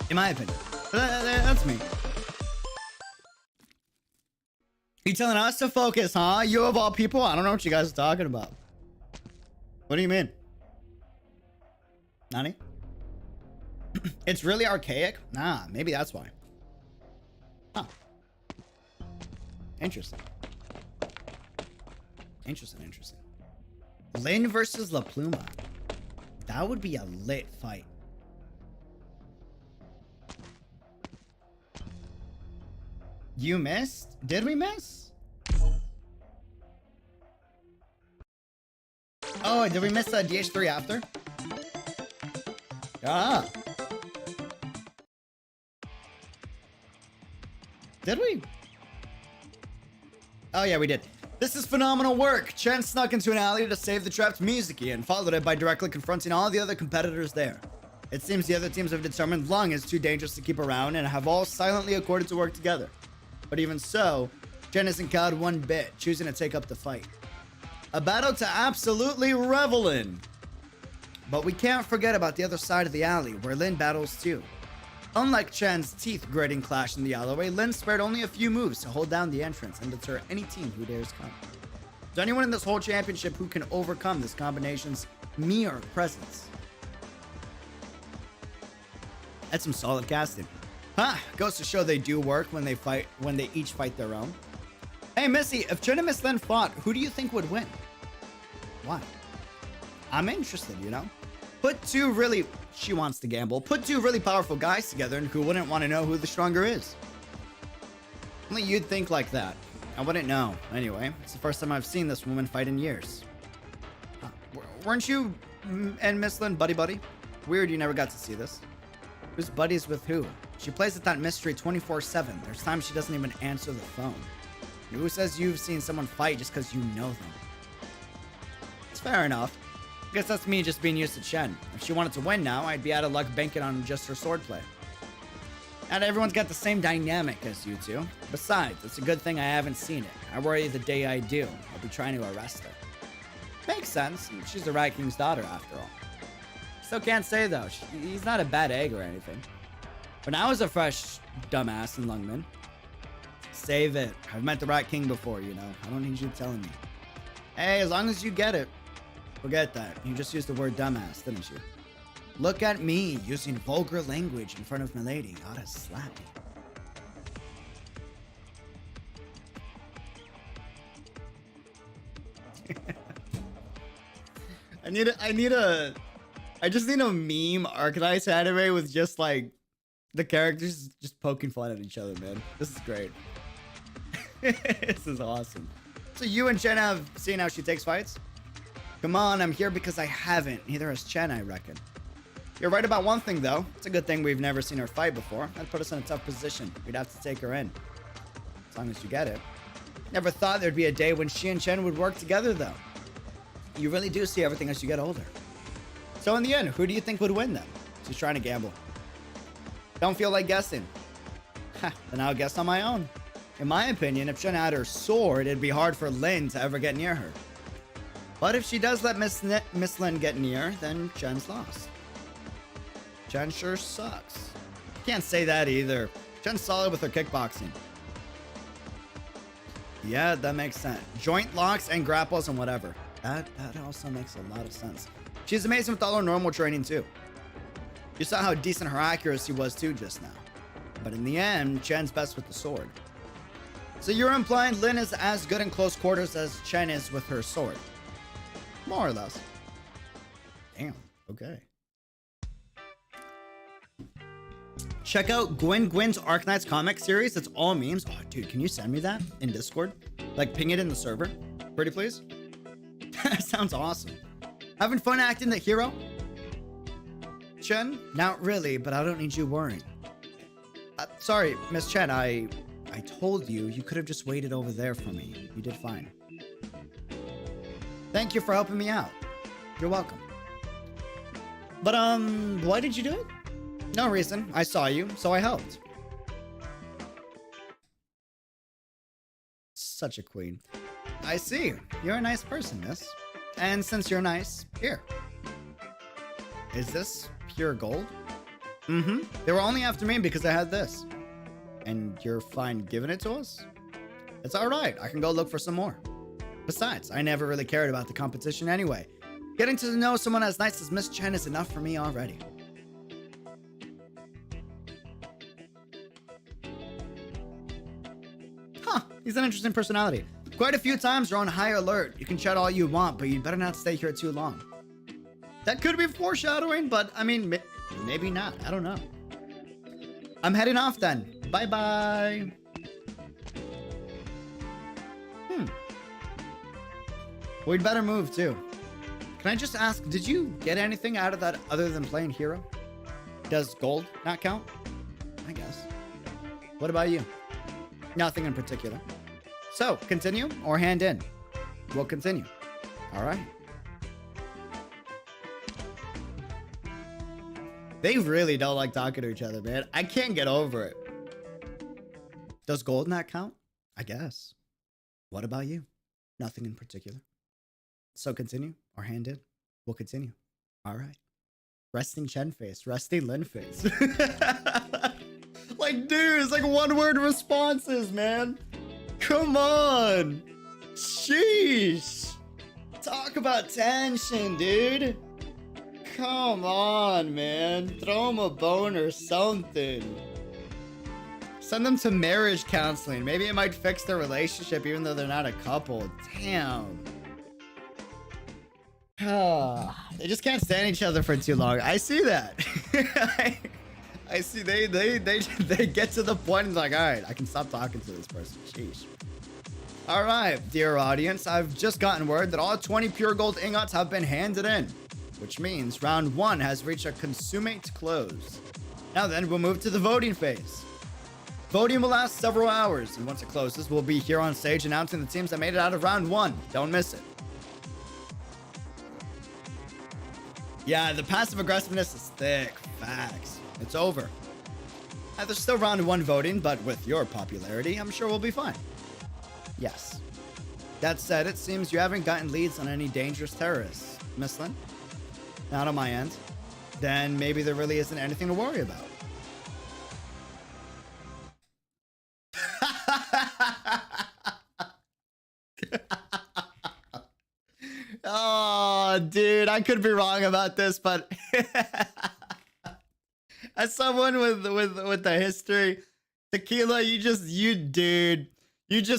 In my opinion. That's me. You telling us to focus, huh? You of all people? I don't know what you guys are talking about. What do you mean? Nani? It's really archaic? Nah, maybe that's why. Huh. Interesting. Interesting. Lin versus La Pluma. That would be a lit fight. You missed? Did we miss? Oh, did we miss DH3 after? Ah. Did we? Oh, yeah, we did. This is phenomenal work. Chen snuck into an alley to save the trapped Mizuki and followed it by directly confronting all the other competitors there. It seems the other teams have determined Lung is too dangerous to keep around and have all silently accorded to work together. But even so, Chen isn't cowed one bit, choosing to take up the fight. A battle to absolutely revel in. But we can't forget about the other side of the alley, where Lin battles too. Unlike Chen's teeth-grating clash in the alleyway, Lin spared only a few moves to hold down the entrance and deter any team who dares come. Is there anyone in this whole championship who can overcome this combination's mere presence? That's some solid casting. Huh, goes to show they do work when they each fight their own. Hey Missy, if Chen and Miss Lin fought, who do you think would win? Why? I'm interested, you know? She wants to gamble. Put two really powerful guys together and who wouldn't want to know who the stronger is? Only you'd think like that. I wouldn't know. Anyway, it's the first time I've seen this woman fight in years. Weren't you and Miss Lin buddy-buddy? Weird you never got to see this. Who's buddies with who? She plays at that mystery 24/7. There's times she doesn't even answer the phone. And who says you've seen someone fight just because you know them? It's fair enough. I guess that's me just being used to Chen. If she wanted to win now, I'd be out of luck banking on just her swordplay. Not everyone's got the same dynamic as you two. Besides, it's a good thing I haven't seen it. I worry the day I do, I'll be trying to arrest her. Makes sense. She's the Rat King's daughter, after all. Still can't say, though. He's not a bad egg or anything. But now is a fresh dumbass in Lungman. Save it. I've met the Rat King before, you know. I don't need you telling me. Hey, as long as you get it. Forget that. You just used the word dumbass, didn't you? Look at me using vulgar language in front of milady. You ought to slap me. I just need a meme Arknights anime with just like the characters just poking fun at each other, man. This is great. This is awesome. So you and Chen have seen how she takes fights? Come on, I'm here because I haven't. Neither has Chen, I reckon. You're right about one thing, though. It's a good thing we've never seen her fight before. That'd put us in a tough position. We'd have to take her in. As long as you get it. Never thought there'd be a day when she and Chen would work together, though. You really do see everything as you get older. So in the end, who do you think would win, then? She's trying to gamble. Don't feel like guessing. Ha, then I'll guess on my own. In my opinion, if Chen had her sword, it'd be hard for Lin to ever get near her. But if she does let Miss Lin get near, then Chen's lost. Chen sure sucks. Can't say that either. Chen's solid with her kickboxing. Yeah, that makes sense. Joint locks and grapples and whatever. That also makes a lot of sense. She's amazing with all her normal training too. You saw how decent her accuracy was too just now. But in the end, Chen's best with the sword. So you're implying Lin is as good in close quarters as Chen is with her sword? More or less. Damn, okay. Check out Gwyn's Arknights comic series. It's all memes. Oh, dude, can you send me that in Discord? Like, ping it in the server. Pretty please? Sounds awesome. Having fun acting the hero? Chen? Not really, but I don't need you worrying. Sorry, Miss Chen, I told you could have just waited over there for me. You did fine. Thank you for helping me out. You're welcome. But, why did you do it? No reason. I saw you, so I helped. Such a queen. I see. You're a nice person, miss. And since you're nice, here. Is this pure gold? Mm-hmm. They were only after me because I had this. And you're fine giving it to us? It's alright. I can go look for some more. Besides, I never really cared about the competition anyway. Getting to know someone as nice as Miss Chen is enough for me already. Huh, he's an interesting personality. Quite a few times you're on high alert. You can chat all you want, but you'd better not stay here too long. That could be foreshadowing, but I mean, maybe not. I don't know. I'm heading off then. Bye-bye. We'd better move too. Can I just ask, did you get anything out of that other than playing hero? Does gold not count? I guess. What about you? Nothing in particular. So, continue or hand in? We'll continue. All right. They really don't like talking to each other, man. I can't get over it. Does gold not count? I guess. What about you? Nothing in particular. So continue or hand in? We'll continue. All right. Resting Chen face. Resting Lin face. Like, dude, it's like one-word responses, man. Come on. Sheesh. Talk about tension, dude. Come on, man. Throw him a bone or something. Send them to marriage counseling. Maybe it might fix their relationship even though they're not a couple. Damn. They just can't stand each other for too long. I see that. I see they get to the point and like, all right, I can stop talking to this person. Sheesh. All right, dear audience, I've just gotten word that all 20 pure gold ingots have been handed in, which means round 1 has reached a consummate close. Now then, we'll move to the voting phase. Voting will last several hours, and once it closes, we'll be here on stage announcing the teams that made it out of round 1. Don't miss it. Yeah, the passive aggressiveness is thick. Facts. It's over. There's still round 1 voting, but with your popularity, I'm sure we'll be fine. Yes. That said, it seems you haven't gotten leads on any dangerous terrorists, Miss Lin. Not on my end. Then maybe there really isn't anything to worry about. Oh, dude, I could be wrong about this, but as someone with the history, Tequila, you just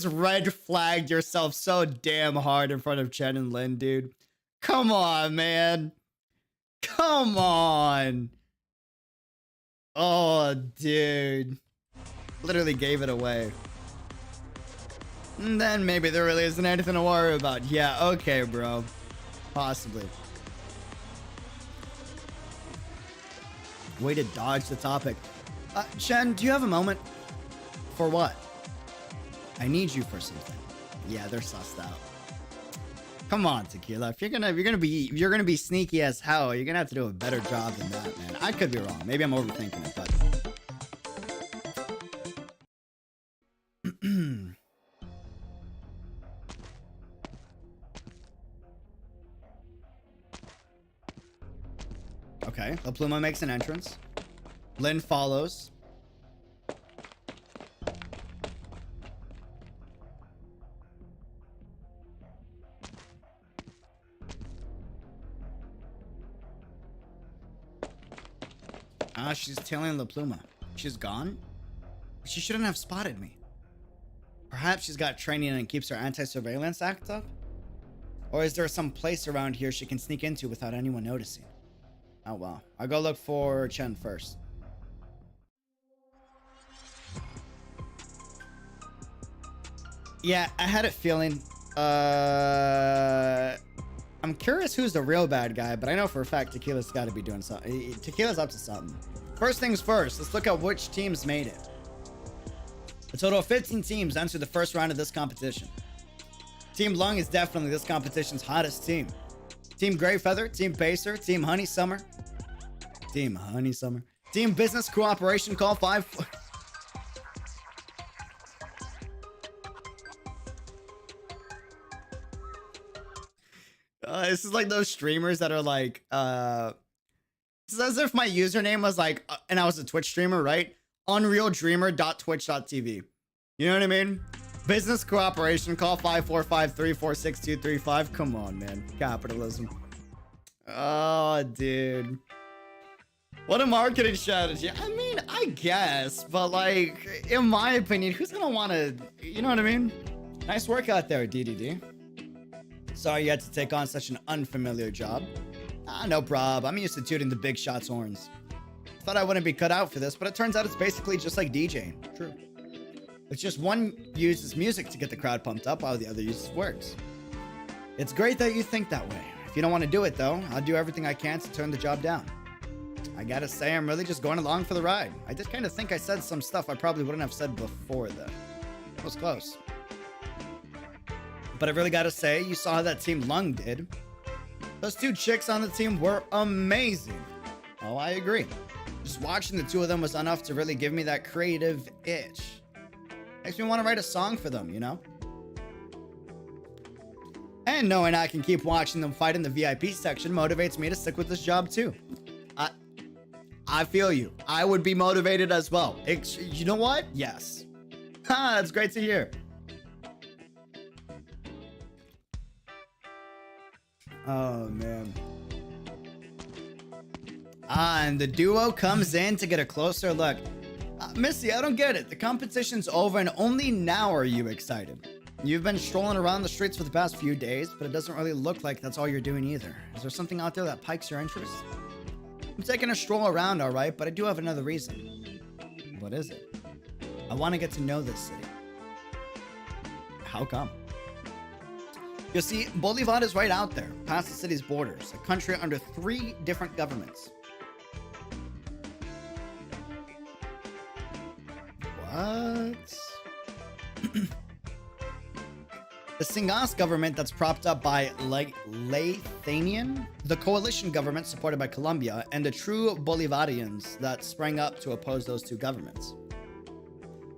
red flagged yourself so damn hard in front of Chen and Lin, dude. Come on, man. Come on. Oh, dude. Literally gave it away. And then maybe there really isn't anything to worry about. Yeah, okay, bro. Possibly. Way to dodge the topic. Chen, do you have a moment? For what? I need you for something. Yeah, they're sussed out. Come on, Tequila. If you're gonna be sneaky as hell, you're gonna have to do a better job than that, man. I could be wrong. Maybe I'm overthinking it, but okay. The Pluma makes an entrance. Lin follows. She's tailing the Pluma. She's gone? She shouldn't have spotted me. Perhaps she's got training and keeps her anti-surveillance act up? Or is there some place around here she can sneak into without anyone noticing? Oh well. I'll go look for Chen first. Yeah, I had a feeling. I'm curious who's the real bad guy, but I know for a fact Tequila's got to be doing something. Tequila's up to something. First things first, let's look at which teams made it. A total of 15 teams entered the first round of this competition. Team Lung is definitely this competition's hottest team. Team Grey Feather, Team Pacer, Team Honey Summer. Team Business Cooperation Call 5. This is like those streamers that are like, it's as if my username was like, and I was a Twitch streamer, right? Unrealdreamer.twitch.tv. You know what I mean? Business cooperation, call 545-346-235. Come on, man. Capitalism. Oh, dude. What a marketing strategy. I mean, I guess, but like, in my opinion, who's gonna want to, you know what I mean? Nice work out there, DDD. Sorry you had to take on such an unfamiliar job. No prob. I'm used to tooting the big shots horns. Thought I wouldn't be cut out for this, but it turns out it's basically just like DJing. True. It's just one uses music to get the crowd pumped up while the other uses words. It's great that you think that way. If If you don't want to do it, though, I'll do everything I can to turn the job down. I gotta say, I'm really just going along for the ride. I did kind of think I said some stuff I probably wouldn't have said before, though. It was close. But I really gotta say, you saw how that team Lung did. Those two chicks on the team were amazing. Oh, I agree. Just watching the two of them was enough to really give me that creative itch. Makes me want to write a song for them, you know? And knowing I can keep watching them fight in the VIP section motivates me to stick with this job too. I feel you. I would be motivated as well. You know what? Yes. Ha, that's great to hear. Oh, man. And the duo comes in to get a closer look. Missy, I don't get it. The competition's over and only now are you excited. You've been strolling around the streets for the past few days, but it doesn't really look like that's all you're doing either. Is there something out there that piques your interest? I'm taking a stroll around, all right, but I do have another reason. What is it? I want to get to know this city. How come? You see, Bolivar is right out there, past the city's borders, a country under 3 different governments. What? The Singas government that's propped up by Lathanian, the coalition government supported by Colombia, and the true Bolivarians that sprang up to oppose those 2 governments.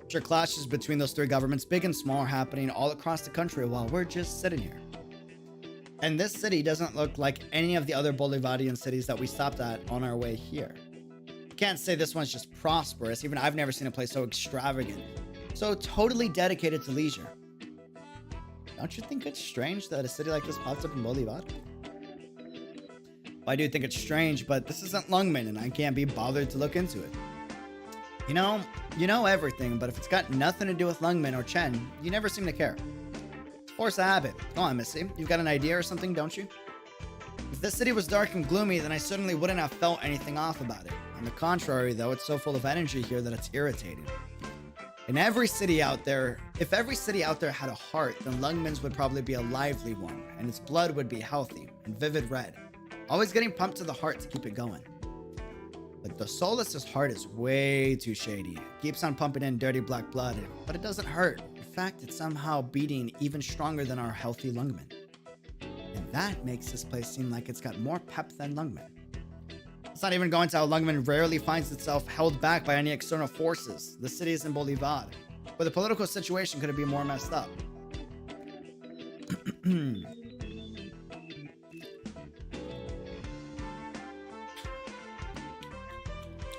Sure, clashes between those 3 governments, big and small, are happening all across the country while we're just sitting here. And this city doesn't look like any of the other Bolivarian cities that we stopped at on our way here. Can't say this one's just prosperous, even I've never seen a place so extravagant, so totally dedicated to leisure. Don't you think it's strange that a city like this pops up in Bolivar? Well, I do think it's strange, but this isn't Lungmen and I can't be bothered to look into it. You know everything, but if it's got nothing to do with Lungmen or Chen, you never seem to care. It's force of habit. Go on, Missy. You've got an idea or something, don't you? If this city was dark and gloomy, then I certainly wouldn't have felt anything off about it. On the contrary, though, it's so full of energy here that it's irritating. In every city out there, if every city out there had a heart, then Lungmen's would probably be a lively one, and its blood would be healthy and vivid red, always getting pumped to the heart to keep it going. But Dossoles' heart is way too shady. It keeps on pumping in dirty black blood, but it doesn't hurt. In fact, it's somehow beating even stronger than our healthy Lungmen. And that makes this place seem like it's got more pep than Lungmen. It's not even going to how Lungmen rarely finds itself held back by any external forces. The city is in Bolivar, where the political situation couldn't be more messed up.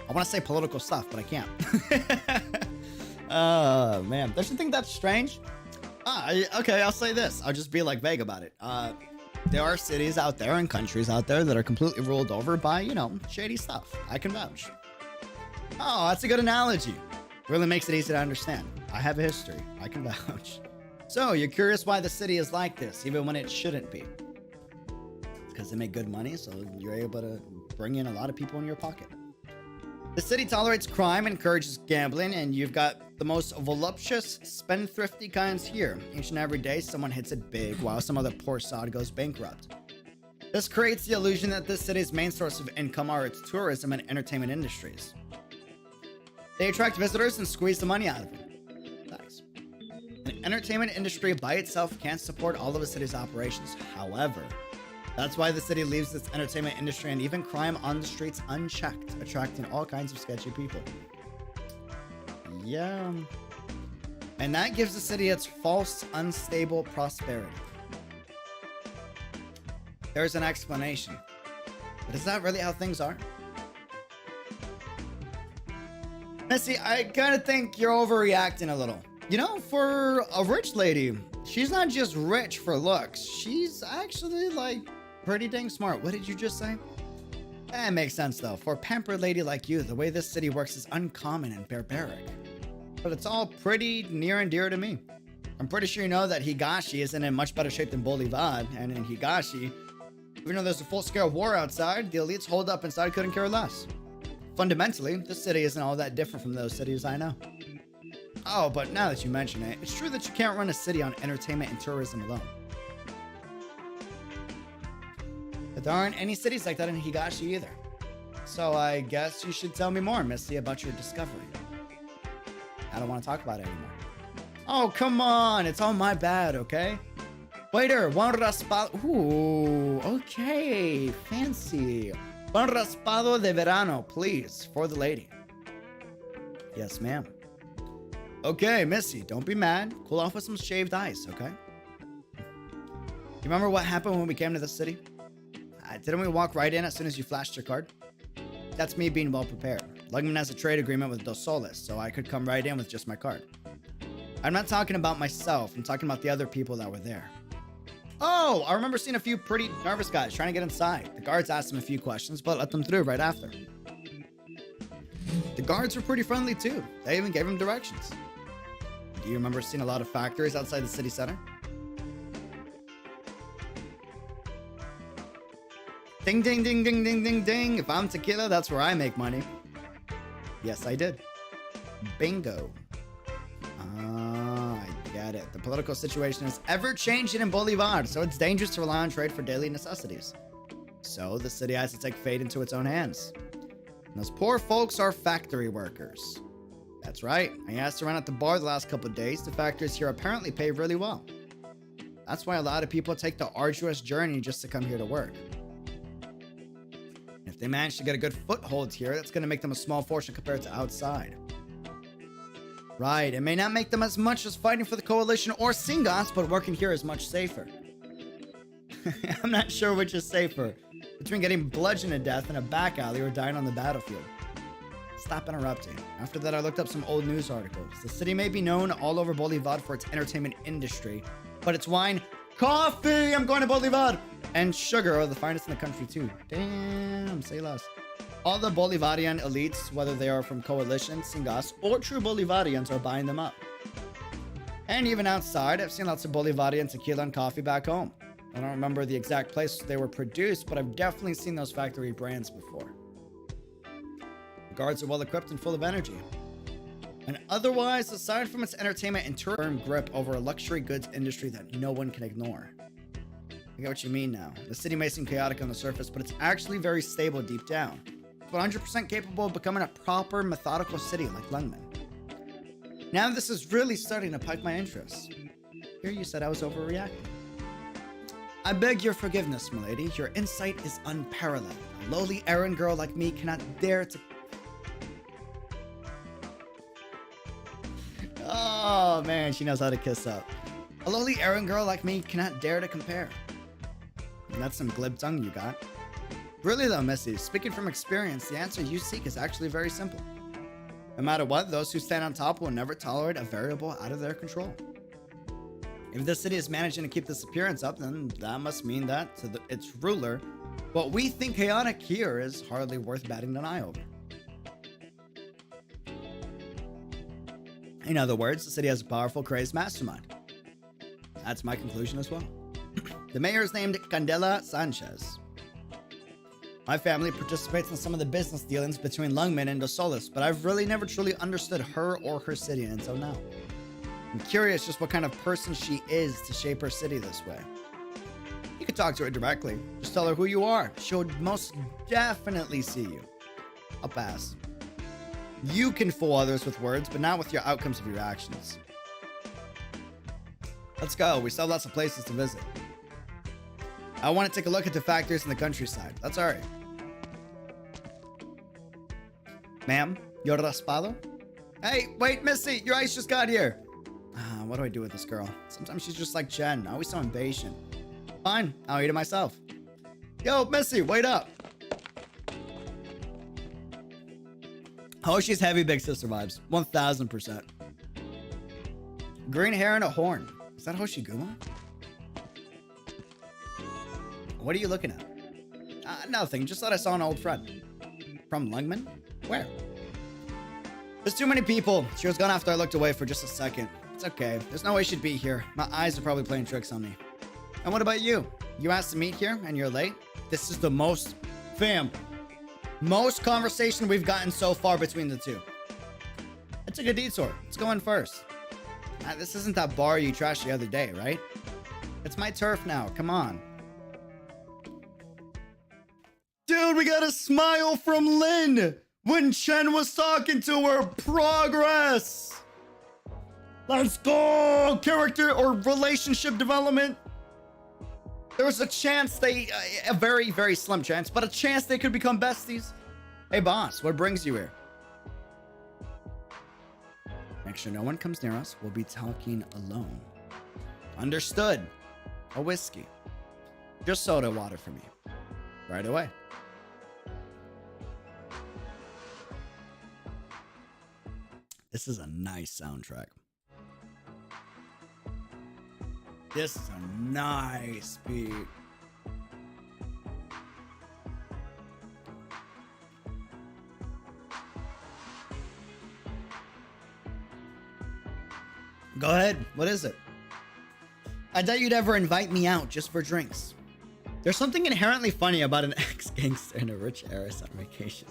I want to say political stuff, but I can't. Oh, man. Don't you think that's strange? Okay, I'll say this. I'll just be like vague about it. There are cities out there and countries out there that are completely ruled over by, shady stuff. I can vouch. Oh, that's a good analogy. Really makes it easy to understand. I have a history. I can vouch. So, you're curious why the city is like this, even when it shouldn't be. It's because they make good money, so you're able to bring in a lot of people in your pocket. The city tolerates crime, encourages gambling, and you've got the most voluptuous, spendthrifty kinds here. Each and every day, someone hits it big, while some other poor sod goes bankrupt. This creates the illusion that this city's main source of income are its tourism and entertainment industries. They attract visitors and squeeze the money out of them. Nice. An entertainment industry by itself can't support all of a city's operations. However, that's why the city leaves its entertainment industry and even crime on the streets unchecked, attracting all kinds of sketchy people. Yeah. And that gives the city its false, unstable prosperity. There's an explanation. But is that really how things are? Missy, I kind of think you're overreacting a little. For a rich lady, she's not just rich for looks. She's actually, pretty dang smart. What did you just say? That makes sense, though. For a pampered lady like you, the way this city works is uncommon and barbaric. But it's all pretty near and dear to me. I'm pretty sure you know that Higashi isn't in much better shape than Bolivar, and in Higashi, even though there's a full-scale war outside, the elites hold up inside couldn't care less. Fundamentally, this city isn't all that different from those cities I know. Oh, but now that you mention it, it's true that you can't run a city on entertainment and tourism alone. But there aren't any cities like that in Higashi either. So I guess you should tell me more, Missy, about your discovery. I don't want to talk about it anymore. Oh, come on. It's all my bad, okay? Waiter, one raspado. Ooh, okay. Fancy. Un raspado de verano, please, for the lady. Yes, ma'am. Okay, Missy, don't be mad. Cool off with some shaved ice, okay? You remember what happened when we came to the city? Didn't we walk right in as soon as you flashed your card? That's me being well prepared. Lugman has a trade agreement with Dossoles, so I could come right in with just my card. I'm not talking about myself. I'm talking about the other people that were there. Oh, I remember seeing a few pretty nervous guys trying to get inside. The guards asked them a few questions, but let them through right after. The guards were pretty friendly too. They even gave them directions. Do you remember seeing a lot of factories outside the city center? Ding, ding, ding, ding, ding, ding, ding. If I'm Tequila, that's where I make money. Yes, I did. Bingo. I get it. The political situation is ever-changing in Bolivar, so it's dangerous to rely on trade for daily necessities. So the city has to take fate into its own hands. And those poor folks are factory workers. That's right. I asked around at the bar the last couple of days. The factories here apparently pay really well. That's why a lot of people take the arduous journey just to come here to work. If they manage to get a good foothold here, that's going to make them a small fortune compared to outside. Right, it may not make them as much as fighting for the Coalition or Singas, but working here is much safer. I'm not sure which is safer, between getting bludgeoned to death in a back alley or dying on the battlefield. Stop interrupting. After that, I looked up some old news articles. The city may be known all over Bolivar for its entertainment industry, but its wine, coffee, I'm going to Bolivar, and sugar are the finest in the country too. Damn, say less. All the Bolivarian elites, whether they are from Coalition, Singas, or true Bolivarians, are buying them up. And even outside, I've seen lots of Bolivarian tequila and coffee back home. I don't remember the exact place they were produced, but I've definitely seen those factory brands before. The guards are well equipped and full of energy. And otherwise, aside from its entertainment and tourism grip over a luxury goods industry that no one can ignore. I get what you mean now. The city may seem chaotic on the surface, but it's actually very stable deep down. 100% capable of becoming a proper, methodical city like Lungman. Now this is really starting to pique my interest. Here you said I was overreacting. I beg your forgiveness, milady. Your insight is unparalleled. A lowly errand girl like me cannot dare to... Oh man, she knows how to kiss up. A lowly errand girl like me cannot dare to compare. And that's some glib tongue you got. Really though, Missy, speaking from experience, the answer you seek is actually very simple. No matter what, those who stand on top will never tolerate a variable out of their control. If the city is managing to keep this appearance up, then that must mean that, to its ruler, what we think chaotic here is hardly worth batting an eye over. In other words, the city has a powerful, crazed mastermind. That's my conclusion as well. The mayor is named Candela Sanchez. My family participates in some of the business dealings between Lungman and Dossoles, but I've really never truly understood her or her city until now. I'm curious just what kind of person she is to shape her city this way. You could talk to her directly. Just tell her who you are. She'll most definitely see you. I'll pass. You can fool others with words, but not with your outcomes of your actions. Let's go. We still have lots of places to visit. I want to take a look at the factories in the countryside. Let's hurry. Ma'am, your raspado? Hey, wait, Missy, your ice just got here. What do I do with this girl? Sometimes she's just like Jen, always so impatient. Fine, I'll eat it myself. Yo, Missy, wait up. Oh, she's heavy big sister vibes. 1000%. Green hair and a horn. Is that Hoshiguma? What are you looking at? Nothing. Just thought I saw an old friend. From Lungman? Where? There's too many people. She was gone after I looked away for just a second. It's okay. There's no way she'd be here. My eyes are probably playing tricks on me. And what about you? You asked to meet here and you're late? This is the most... Fam. Most conversation we've gotten so far between the two. I took a detour. Let's go in first. This isn't that bar you trashed the other day, right? It's my turf now. Come on. Dude, we got a smile from Lynn when Chen was talking to her. Progress. Let's go. Character or relationship development. There was a chance a very, very slim chance, but a chance they could become besties. Hey, boss, what brings you here? Make sure no one comes near us. We'll be talking alone. Understood. A whiskey. Just soda water for me. Right away. This is a nice soundtrack. This is a nice beat. Go ahead. What is it? I doubt you'd ever invite me out just for drinks. There's something inherently funny about an ex-gangster and a rich heiress on vacation.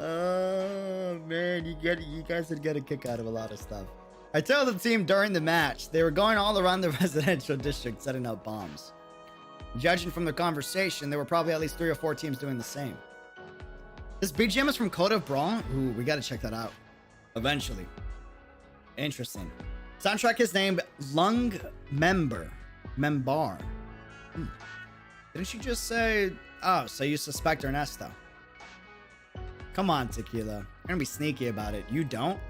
Oh man, you guys would get a kick out of a lot of stuff. I told the team during the match they were going all around the residential district setting up bombs. Judging from the conversation, there were probably at least 3 or 4 teams doing the same. This BGM is from Code of Brawl. Ooh, we gotta check that out. Eventually. Interesting. Soundtrack is named Lung Member. Membar. Didn't you just say... Oh, so you suspect Ernesto. Come on, Tequila. You're gonna be sneaky about it. You don't?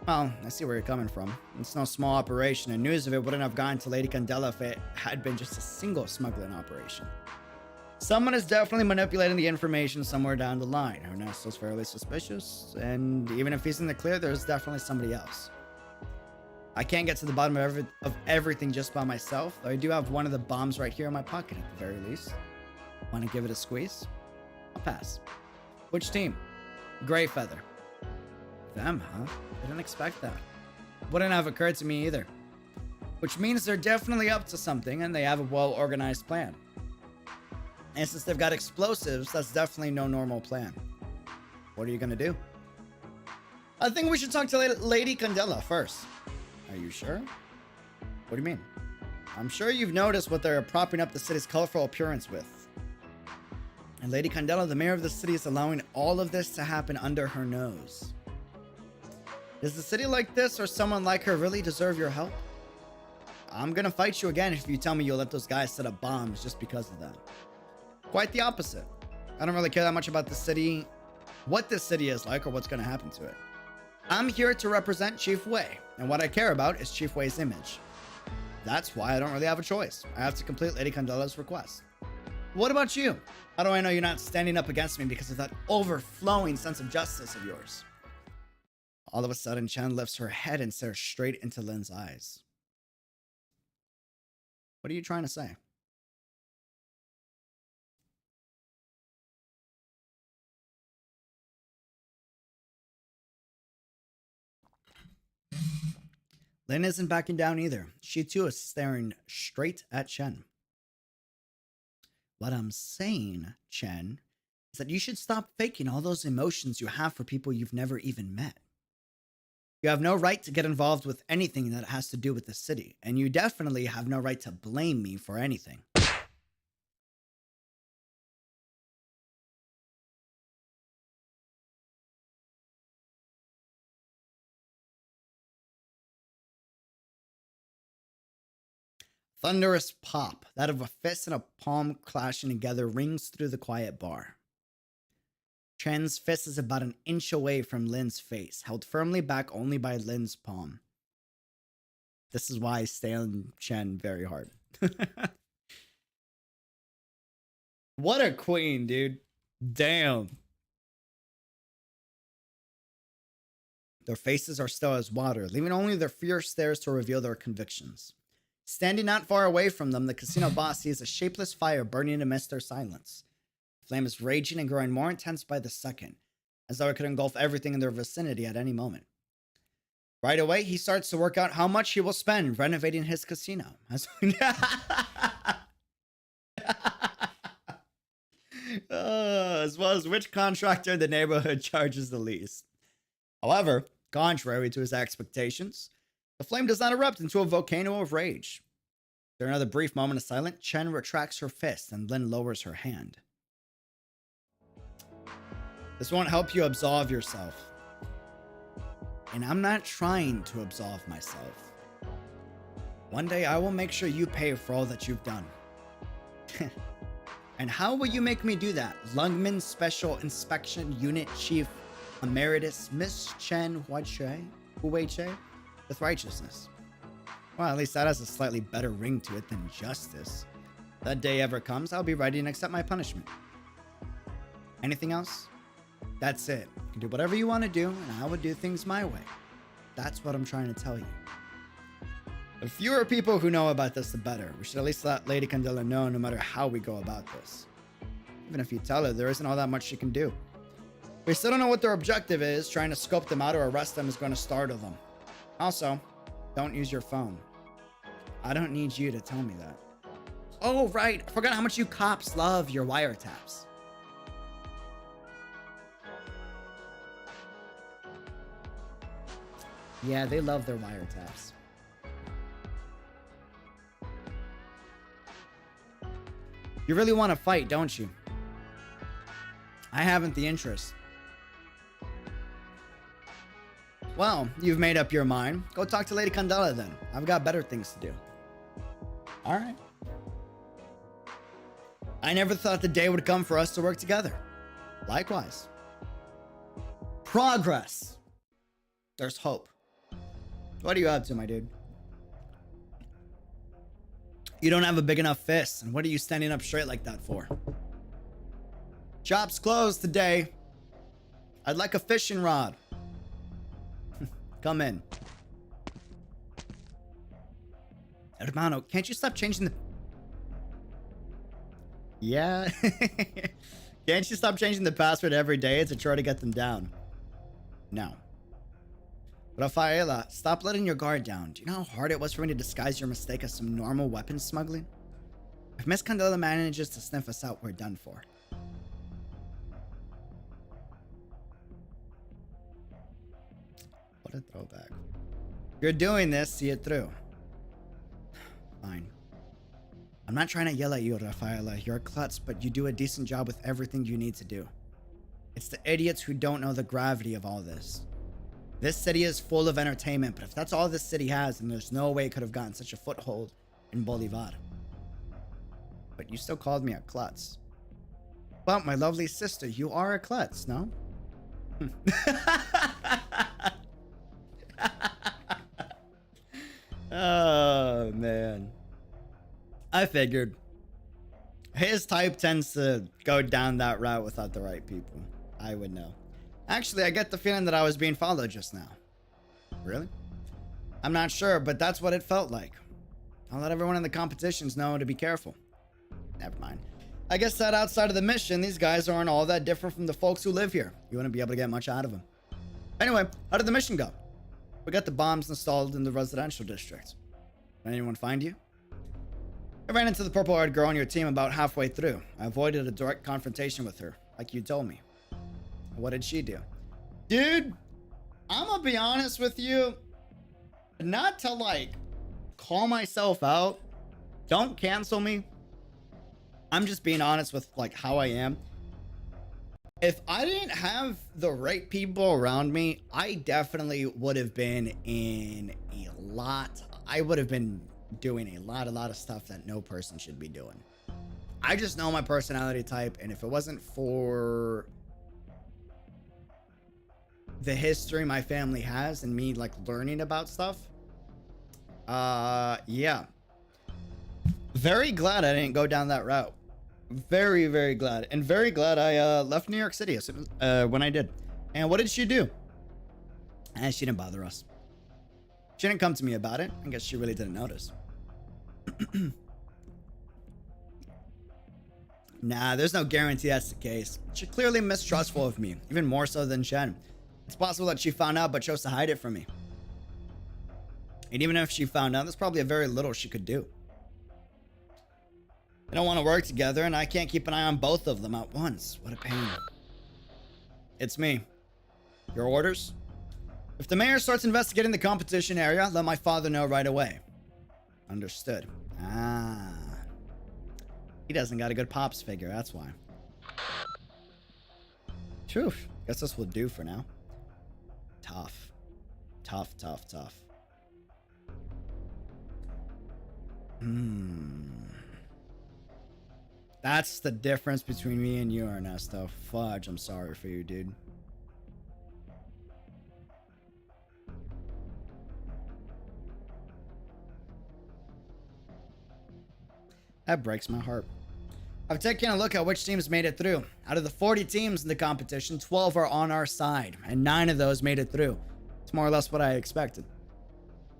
Well, I see where you're coming from. It's no small operation, and news of it wouldn't have gotten to Lady Candela if it had been just a single smuggling operation. Someone is definitely manipulating the information somewhere down the line. Ernesto's fairly suspicious, and even if he's in the clear, there's definitely somebody else. I can't get to the bottom of everything just by myself, though I do have one of the bombs right here in my pocket at the very least. Want to give it a squeeze? I'll pass. Which team? Grey Feather. Them, huh? Didn't expect that. Wouldn't have occurred to me either. Which means they're definitely up to something and they have a well-organized plan. And since they've got explosives, that's definitely no normal plan. What are you gonna do? I think we should talk to Lady Candela first. Are you sure? What do you mean? I'm sure you've noticed what they're propping up the city's colorful appearance with. And Lady Candela, the mayor of the city, is allowing all of this to happen under her nose. Does the city like this or someone like her really deserve your help? I'm gonna fight you again if you tell me you'll let those guys set up bombs just because of that. Quite the opposite. I don't really care that much about the city, what this city is like, or what's gonna happen to it. I'm here to represent Chief Wei, and what I care about is Chief Wei's image. That's why I don't really have a choice. I have to complete Lady Candela's request. What about you? How do I know you're not standing up against me because of that overflowing sense of justice of yours? All of a sudden, Chen lifts her head and stares straight into Lin's eyes. What are you trying to say? Lin isn't backing down either. She too is staring straight at Chen. What I'm saying, Chen, is that you should stop faking all those emotions you have for people you've never even met. You have no right to get involved with anything that has to do with the city, and you definitely have no right to blame me for anything. Thunderous pop, that of a fist and a palm clashing together, rings through the quiet bar. Chen's fist is about an inch away from Lin's face, held firmly back only by Lin's palm. This is why I stand Chen very hard. What a queen, dude. Damn. Their faces are still as water, leaving only their fierce stares to reveal their convictions. Standing not far away from them, the casino boss sees a shapeless fire burning amidst their silence. The flame is raging and growing more intense by the second, as though it could engulf everything in their vicinity at any moment. Right away, he starts to work out how much he will spend renovating his casino. As well as which contractor in the neighborhood charges the least. However, contrary to his expectations, the flame does not erupt into a volcano of rage. After another brief moment of silence, Chen retracts her fist and then lowers her hand. This won't help you absolve yourself. And I'm not trying to absolve myself. One day I will make sure you pay for all that you've done. And how will you make me do that? Lungman Special Inspection Unit Chief Emeritus Miss Chen Huiche with righteousness. Well, at least that has a slightly better ring to it than justice. If that day ever comes, I'll be ready and accept my punishment. Anything else? That's it. You can do whatever you want to do, and I will do things my way. That's what I'm trying to tell you. The fewer people who know about this, the better. We should at least let Lady Candela know no matter how we go about this. Even if you tell her, there isn't all that much she can do. We still don't know what their objective is. Trying to scope them out or arrest them is going to startle them. Also, don't use your phone. I don't need you to tell me that. Oh, right. I forgot how much you cops love your wiretaps. Yeah, they love their wiretaps. You really want to fight, don't you? I haven't the interest. Well, you've made up your mind. Go talk to Lady Candela then. I've got better things to do. All right. I never thought the day would come for us to work together. Likewise. Progress. There's hope. What are you up to, my dude? You don't have a big enough fist, and what are you standing up straight like that for? Shop's closed today. I'd like a fishing rod. Come in. Hermano, can't you stop changing the... Yeah. Can't you stop changing the password every day to try to get them down? No. Rafaela, stop letting your guard down. Do you know how hard it was for me to disguise your mistake as some normal weapon smuggling? If Miss Candela manages to sniff us out, we're done for. What a throwback. If you're doing this, see it through. Fine. I'm not trying to yell at you, Rafaela. You're a klutz, but you do a decent job with everything you need to do. It's the idiots who don't know the gravity of all this. This city is full of entertainment, but if that's all this city has, then there's no way it could have gotten such a foothold in Bolivar. But you still called me a klutz. Well, my lovely sister, you are a klutz, no? Oh, man. I figured. His type tends to go down that route without the right people. I would know. Actually, I get the feeling that I was being followed just now. Really? I'm not sure, but that's what it felt like. I'll let everyone in the competitions know to be careful. Never mind. I guess that outside of the mission, these guys aren't all that different from the folks who live here. You wouldn't be able to get much out of them. Anyway, how did the mission go? We got the bombs installed in the residential district. Did anyone find you? I ran into the purple-haired girl on your team about halfway through. I avoided a direct confrontation with her, like you told me. What did she do? Dude, I'm gonna be honest with you. Not to, like, call myself out. Don't cancel me. I'm just being honest with, like, how I am. If I didn't have the right people around me, I definitely would have been in a lot. I would have been doing a lot of stuff that no person should be doing. I just know my personality type, and if it wasn't for the history my family has and me, like, learning about stuff, yeah. Very glad I didn't go down that route. Very, very glad. And very glad I left New York City as soon as, when I did. And what did she do? She didn't bother us. She didn't come to me about it. I guess she really didn't notice. Nah, there's no guarantee that's the case. She's clearly mistrustful of me, even more so than Chen. It's possible that she found out but chose to hide it from me. And even if she found out, there's probably a very little she could do. They don't want to work together, and I can't keep an eye on both of them at once. What a pain. It's me. Your orders? If the mayor starts investigating the competition area, let my father know right away. Understood. Ah. He doesn't got a good Pops figure, that's why. Phew. Guess this will do for now. Tough. Tough, tough, tough. That's the difference between me and you, Ernesto. Fudge, I'm sorry for you, dude. That breaks my heart. I've taken a look at which teams made it through. Out of the 40 teams in the competition, 12 are on our side, and 9 of those made it through. It's more or less what I expected.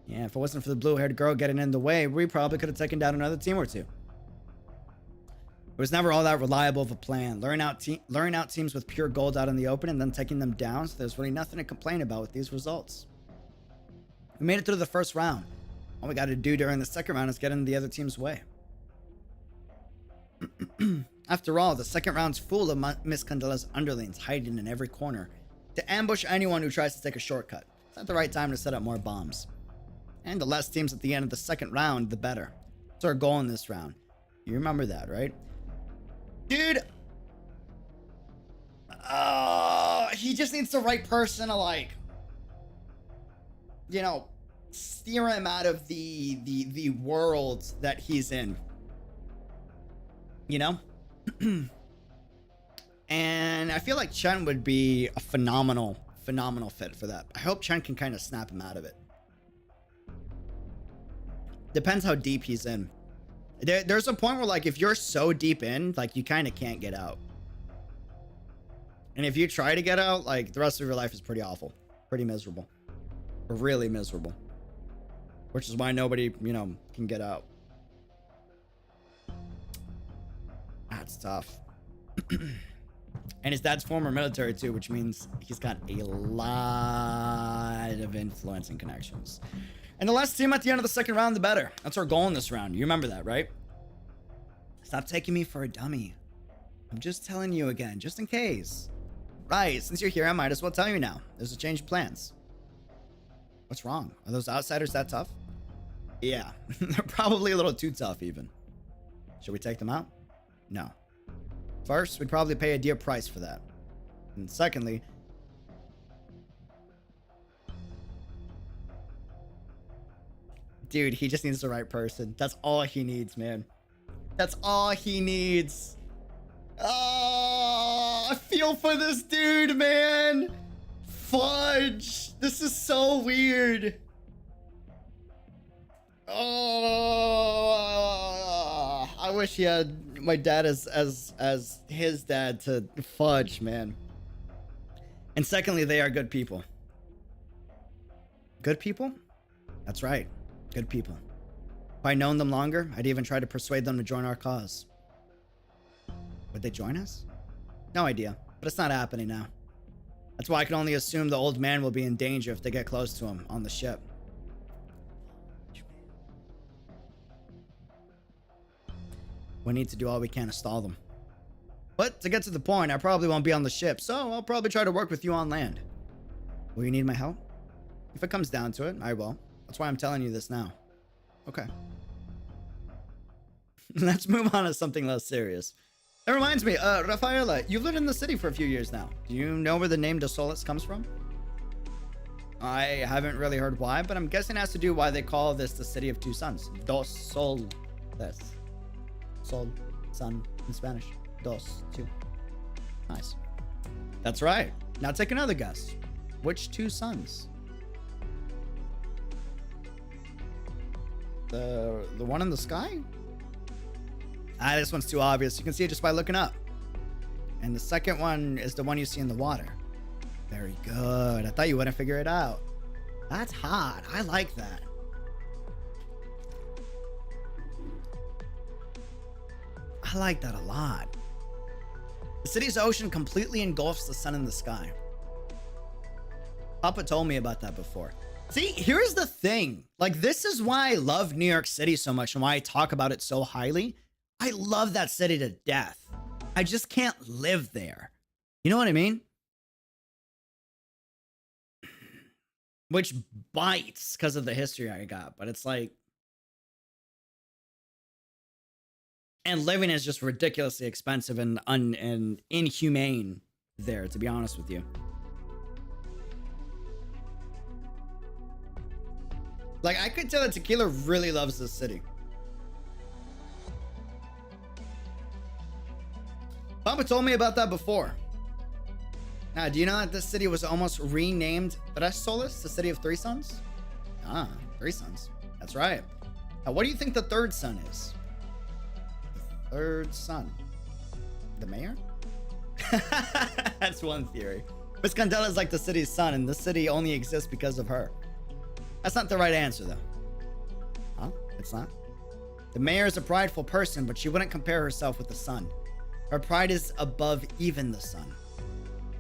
Yeah, if it wasn't for the blue-haired girl getting in the way, we probably could have taken down another team or two. It was never all that reliable of a plan. Luring out teams with pure gold out in the open and then taking them down, so there's really nothing to complain about with these results. We made it through the first round. All we got to do during the second round is get in the other team's way. After all, the second round's full of Miss Candela's underlings hiding in every corner to ambush anyone who tries to take a shortcut. It's not the right time to set up more bombs. And the less teams at the end of the second round, the better. That's our goal in this round. You remember that, right? Dude! He just needs the right person to, like, you know, steer him out of the world that he's in. You know? And I feel like Chen would be a phenomenal fit for that. I hope Chen can kind of snap him out of it. Depends how deep he's in. There's a point where, like, if you're so deep in, like, you kind of can't get out. And if you try to get out, like, the rest of your life is pretty awful. Pretty miserable. Really miserable. Which is why nobody, you know, can get out. That's tough. And his dad's former military too, which means he's got a lot of influence and connections. And the less team at the end of the second round, the better. That's our goal in this round. You remember that, right? Stop taking me for a dummy. I'm just telling you again, just in case. Right, since you're here, I might as well tell you now. There's a change of plans. What's wrong? Are those outsiders that tough? Yeah, they're probably a little too tough even. Should we take them out? No. First, we'd probably pay a dear price for that. And secondly, dude, he just needs the right person. That's all he needs, man. That's all he needs. Oh, I feel for this dude, man. Fudge. This is so weird. Oh, I wish he had my dad as his dad to fudge, man. And secondly, they are good people. Good people? That's right. Good people. If I'd known them longer, I'd even try to persuade them to join our cause. Would they join us? No idea, but it's not happening now. That's why I can only assume the old man will be in danger if they get close to him on the ship. We need to do all we can to stall them. But to get to the point, I probably won't be on the ship, so I'll probably try to work with you on land. Will you need my help? If it comes down to it, I will. That's why I'm telling you this now. Okay. Let's move on to something less serious. That reminds me, Rafaela, you've lived in the city for a few years now. Do you know where the name Dossoles comes from? I haven't really heard why, but I'm guessing it has to do why they call this the city of two suns. Dossoles. Sol, sun in Spanish. Dos, two. Nice. That's right. Now take another guess. Which two suns? The one in the sky? Ah, this one's too obvious. You can see it just by looking up. And the second one is the one you see in the water. Very good. I thought you wouldn't figure it out. That's hot. I like that. I like that a lot. The city's ocean completely engulfs the sun in the sky. Papa told me about that before. See, here's the thing. Like, this is why I love New York City so much and why I talk about it so highly. I love that city to death. I just can't live there. You know what I mean? Which bites because of the history I got. But it's like, And living is just ridiculously expensive and and inhumane there, to be honest with you. Like, I could tell that Tequila really loves this city. Papa told me about that before. Now, do you know that this city was almost renamed Dossoles, the city of three sons? Ah, three sons. That's right. Now, what do you think the third son is? The third son. The mayor? That's one theory. Miss Candela is like the city's son, and the city only exists because of her. That's not the right answer, though. Huh? It's not? The mayor is a prideful person, but she wouldn't compare herself with the sun. Her pride is above even the sun.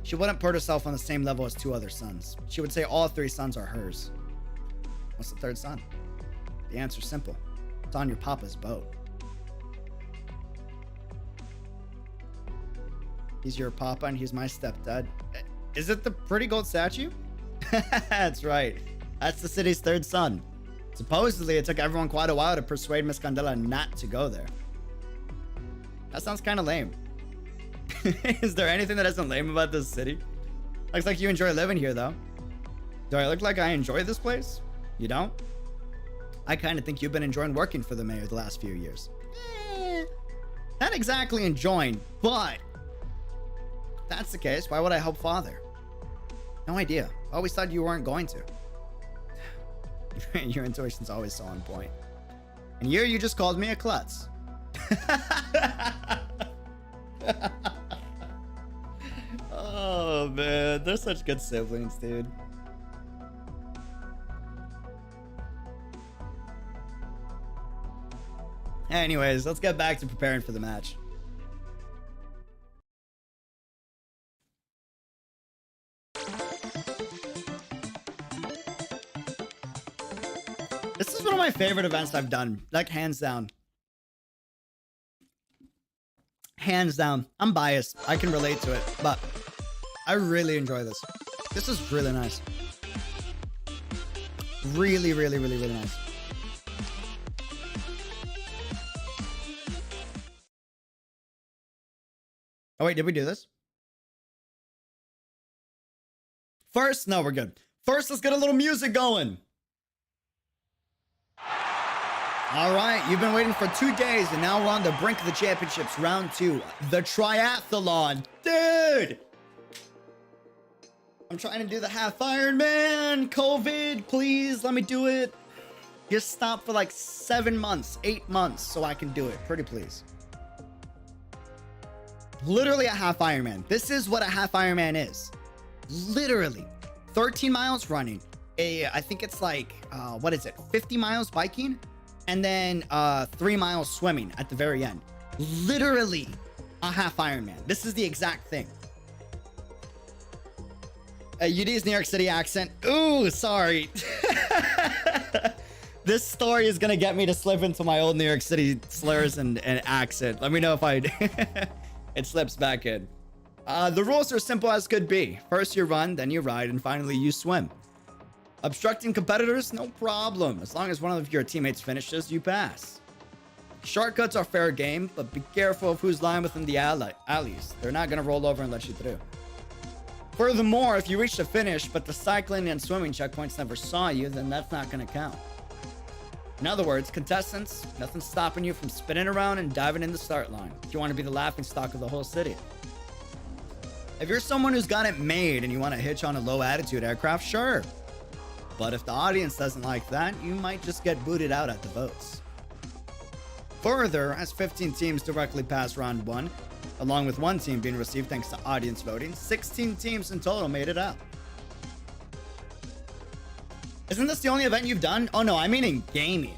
She wouldn't put herself on the same level as two other sons. She would say all three sons are hers. What's the third son? The answer's simple. It's on your papa's boat. He's your papa and he's my stepdad. Is it the pretty gold statue? That's right. That's the city's third son. Supposedly, it took everyone quite a while to persuade Miss Candela not to go there. That sounds kind of lame. Is there anything that isn't lame about this city? Looks like you enjoy living here, though. Do I look like I enjoy this place? You don't? I kind of think you've been enjoying working for the mayor the last few years. Not exactly enjoying, but if that's the case, why would I help father? No idea. I always thought you weren't going to. Your intuition's always so on point. And you just called me a klutz. Oh man, they're such good siblings, dude. Anyways, let's get back to preparing for the match. This is one of my favorite events I've done, like hands down. Hands down. I'm biased. I can relate to it, but I really enjoy this. This is really nice. Really, really, really, really nice. Oh, wait, did we do this? First, no, we're good. First, let's get a little music going. All right, you've been waiting for 2 days, and now we're on the brink of the championships, round 2, the triathlon. Dude! I'm trying to do the half Ironman. COVID, please, let me do it. Just stop for like 7 months, 8 months, so I can do it. Pretty please. Literally a half Ironman. This is what a half Ironman is. Literally. 13 miles running. I think it's like, what is it? 50 miles biking? And then 3 miles swimming at the very end. Literally a half Ironman. This is the exact thing. UD's New York City accent. Ooh, sorry. This story is gonna get me to slip into my old New York City slurs and accent. Let me know if it slips back in. The rules are simple as could be. First you run, then you ride, and finally you swim. Obstructing competitors? No problem. As long as one of your teammates finishes, you pass. Shortcuts are fair game, but be careful of who's lying within the alleys. They're not going to roll over and let you through. Furthermore, if you reach the finish, but the cycling and swimming checkpoints never saw you, then that's not going to count. In other words, contestants, nothing's stopping you from spinning around and diving in the start line if you want to be the laughingstock of the whole city. If you're someone who's got it made and you want to hitch on a low attitude aircraft, sure. But if the audience doesn't like that, you might just get booted out at the votes. Further, as 15 teams directly pass round 1, along with 1 team being received thanks to audience voting, 16 teams in total made it out. Isn't this the only event you've done? Oh no, I mean in gaming.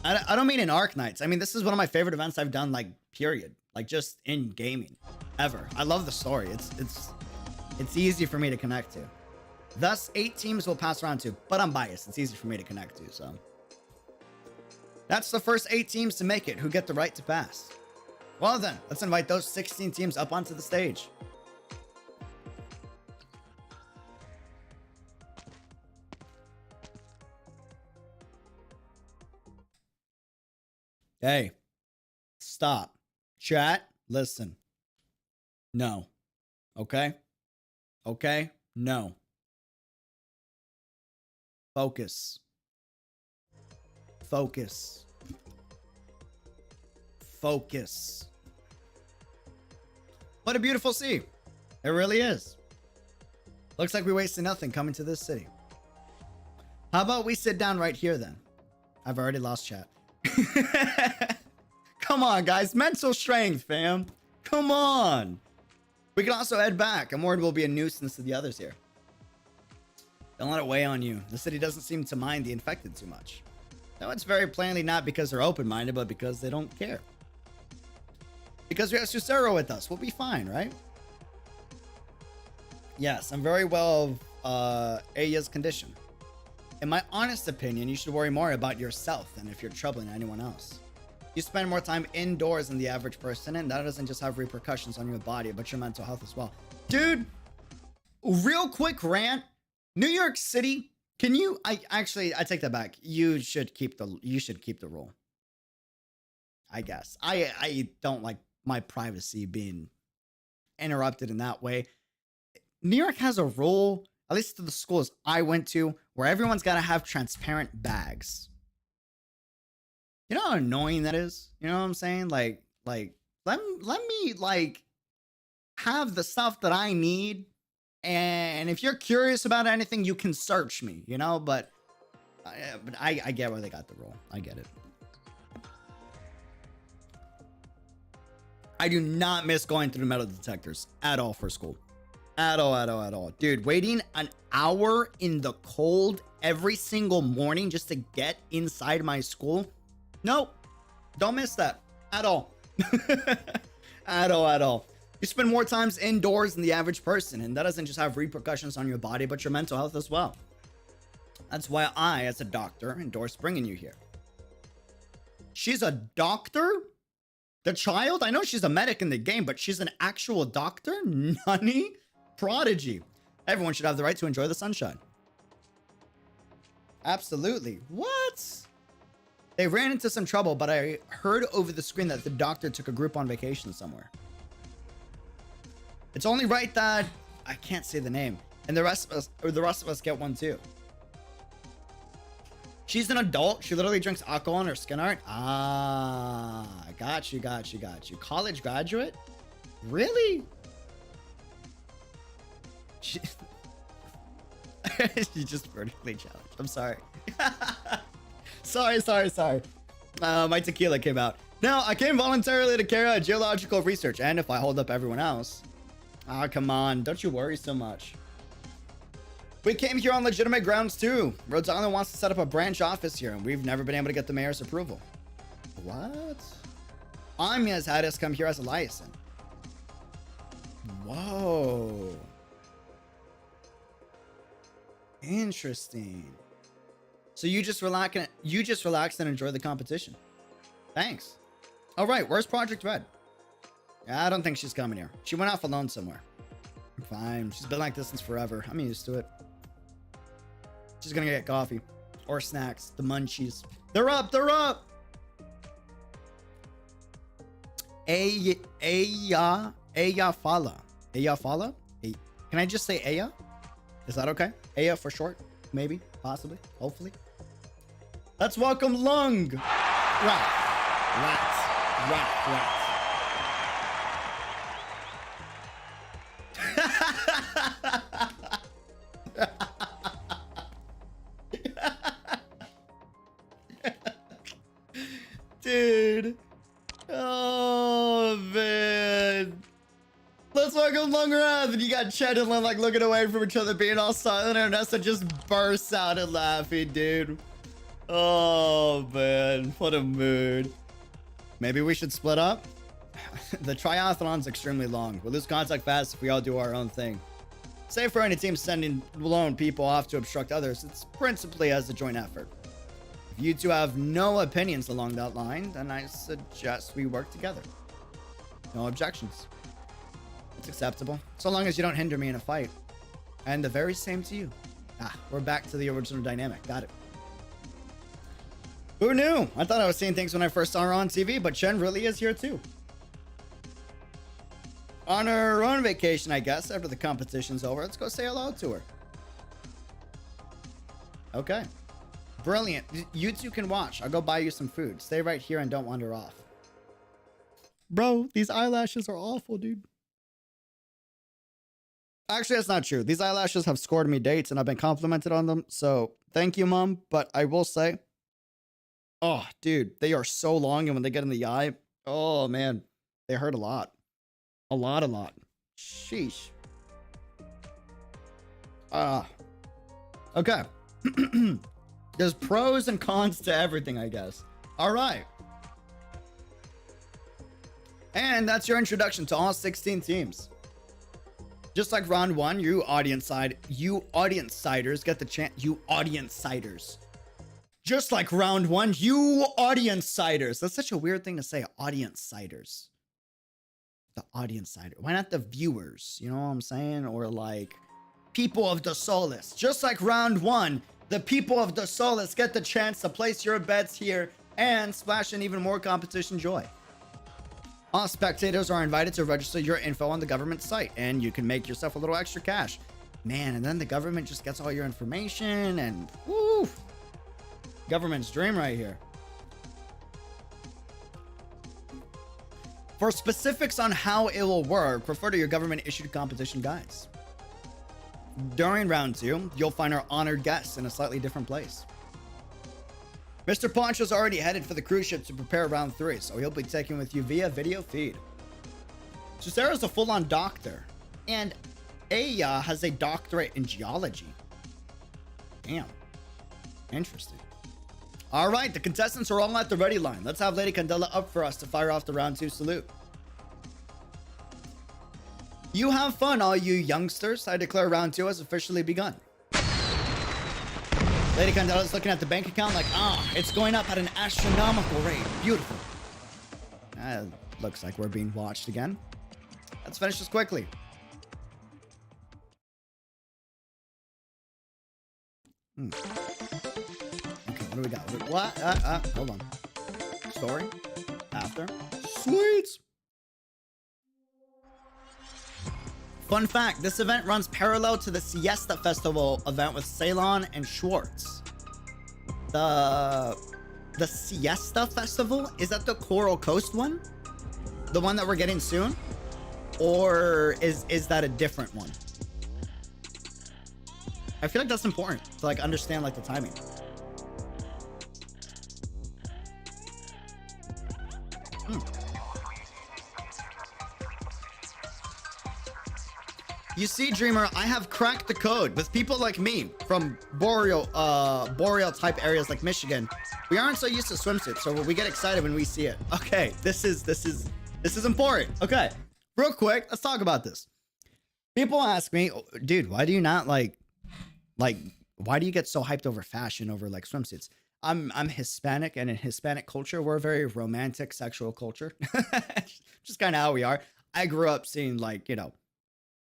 I don't mean in Arknights. I mean, this is one of my favorite events I've done, like, period. Like, just in gaming. Ever. I love the story. It's easy for me to connect to. Thus, 8 teams will pass round 2, but I'm biased. It's easy for me to connect to, so. That's the first 8 teams to make it who get the right to pass. Well then, let's invite those 16 teams up onto the stage. Hey, stop. Chat, listen. No. Okay? Okay? No. Focus. Focus. Focus. What a beautiful sea. It really is. Looks like we wasted nothing coming to this city. How about we sit down right here then? I've already lost chat. Come on, guys. Mental strength, fam. Come on. We can also head back. I'm worried we'll be a nuisance to the others here. Don't let it weigh on you. The city doesn't seem to mind the infected too much. No, it's very plainly not because they're open-minded, but because they don't care. Because we have Susero with us. We'll be fine, right? Yes, I'm very well of Aya's condition. In my honest opinion, you should worry more about yourself than if you're troubling anyone else. You spend more time indoors than the average person, and that doesn't just have repercussions on your body, but your mental health as well. Dude, real quick rant. New York City, can you, I take that back. You should keep the rule. I guess. I don't like my privacy being interrupted in that way. New York has a rule, at least to the schools I went to, where everyone's got to have transparent bags. You know how annoying that is? You know what I'm saying? Like let me like have the stuff that I need, and if you're curious about anything, you can search me, you know, but I get where they got the rule. I get it. I do not miss going through metal detectors at all for school. At all. Dude, waiting an hour in the cold every single morning just to get inside my school. Nope. Don't miss that. At all. At all. You spend more times indoors than the average person, and that doesn't just have repercussions on your body, but your mental health as well. That's why I, as a doctor, endorse bringing you here. She's a doctor? The child? I know she's a medic in the game, but she's an actual doctor? Nani? Prodigy. Everyone should have the right to enjoy the sunshine. Absolutely. What? They ran into some trouble, but I heard over the screen that the doctor took a group on vacation somewhere. It's only right that I can't say the name, and the rest of us get one too. She's an adult. She literally drinks alcohol in her skin art. Ah, got you. College graduate? Really? She just vertically challenged. I'm sorry. Sorry. My tequila came out. Now, I came voluntarily to carry out geological research, and if I hold up everyone else. Ah, come on. Don't you worry so much. We came here on legitimate grounds, too. Rhodes Island wants to set up a branch office here, and we've never been able to get the mayor's approval. What? Ami has had us come here as a liaison. Whoa. Interesting. So you just relax and enjoy the competition. Thanks. All right, where's Project Red? Yeah, I don't think she's coming here. She went off alone somewhere. I'm fine. She's been like this since forever. I'm used to it. She's gonna get coffee or snacks. The munchies. They're up. Aya Fala. Can I just say Aya? Is that okay? Aya for short? Maybe, possibly, hopefully. Let's welcome Lung. Rat. Dude. Oh, man. Let's welcome Lungerath. And you got Chet and Lynn like looking away from each other, being all silent, and Nessa just bursts out and laughing, dude. Oh, man. What a mood. Maybe we should split up? The triathlon's extremely long. We'll lose contact fast if we all do our own thing. Save for any team sending lone people off to obstruct others, it's principally as a joint effort. If you two have no opinions along that line, then I suggest we work together. No objections. It's acceptable, so long as you don't hinder me in a fight. And the very same to you. Ah, we're back to the original dynamic. Got it. Who knew? I thought I was seeing things when I first saw her on TV, but Chen really is here too. on her own vacation, I guess, after the competition's over. Let's go say hello to her. Okay. Brilliant. You two can watch. I'll go buy you some food. Stay right here and don't wander off. Bro, these eyelashes are awful, dude. Actually, that's not true. These eyelashes have scored me dates and I've been complimented on them. So thank you, Mom. But I will say, oh, dude, they are so long. And when they get in the eye, oh, man, they hurt a lot. A lot. Sheesh. Okay. There's pros and cons to everything, I guess. All right. And that's your introduction to all 16 teams. Just like round one, you audience siders get the chance. You audience siders. Just like round one, you audience siders. That's such a weird thing to say, audience siders. The audience sider. Why not the viewers? You know what I'm saying? Or like people of Dossoles. Just like round one, the people of Dossoles get the chance to place your bets here and splash in even more competition joy. All spectators are invited to register your info on the government site, and you can make yourself a little extra cash. Man, and then the government just gets all your information, and woo! Government's dream right here. For specifics on how it will work, refer to your government-issued competition guides. During round two, you'll find our honored guests in a slightly different place. Mr. Poncho's already headed for the cruise ship to prepare round three, so he'll be taking with you via video feed. Sarah's a full-on doctor, and Aya has a doctorate in geology. Damn. Interesting. All right, the contestants are all at the ready line. Let's have Lady Candela up for us to fire off the round two salute. You have fun, all you youngsters. I declare round two has officially begun. Lady Candela's looking at the bank account like, it's going up at an astronomical rate. Beautiful. Looks like we're being watched again. Let's finish this quickly. Okay, what do we got? What? Hold on. Story. After. Sweet. Fun fact, this event runs parallel to the Siesta Festival event with Ceylon and Schwartz. The Siesta Festival? Is that the Coral Coast one? The one that we're getting soon? Or is that a different one? I feel like that's important to like understand like the timing. You see, Dreamer, I have cracked the code. With people like me from boreal type areas like Michigan, we aren't so used to swimsuits, so we get excited when we see it. Okay, this is important. Okay, real quick, let's talk about this. People ask me, dude, why do you not like why do you get so hyped over fashion over like swimsuits? I'm Hispanic, and in Hispanic culture, we're a very romantic sexual culture. Just kind of how we are. I grew up seeing like, you know,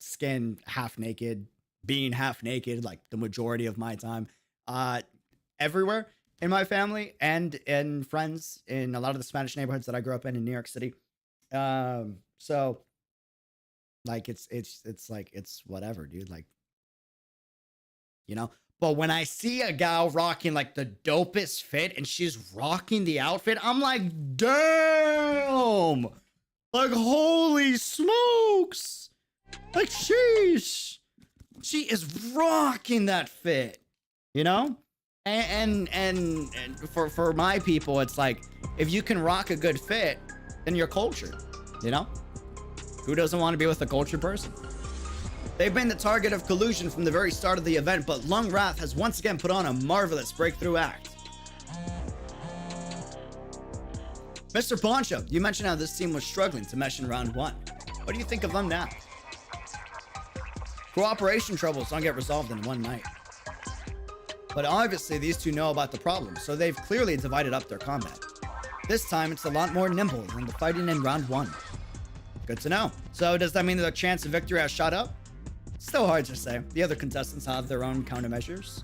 skin half naked, being half naked like the majority of my time, everywhere in my family and in friends in a lot of the Spanish neighborhoods that I grew up in New York City. So like it's like it's whatever, dude, like, you know. But when I see a gal rocking like the dopest fit and she's rocking the outfit, I'm like, damn, like holy smokes. Like, sheesh. She is rocking that fit, you know? And for my people, it's like, if you can rock a good fit, then you're cultured, you know? Who doesn't want to be with a cultured person? They've been the target of collusion from the very start of the event, but Lung Wrath has once again put on a marvelous breakthrough act. Mr. Poncho, you mentioned how this team was struggling to mesh in round one. What do you think of them now? Cooperation troubles don't get resolved in one night. But obviously these two know about the problem, so they've clearly divided up their combat. This time it's a lot more nimble than the fighting in round one. Good to know. So does that mean that the chance of victory has shot up? Still hard to say. The other contestants have their own countermeasures.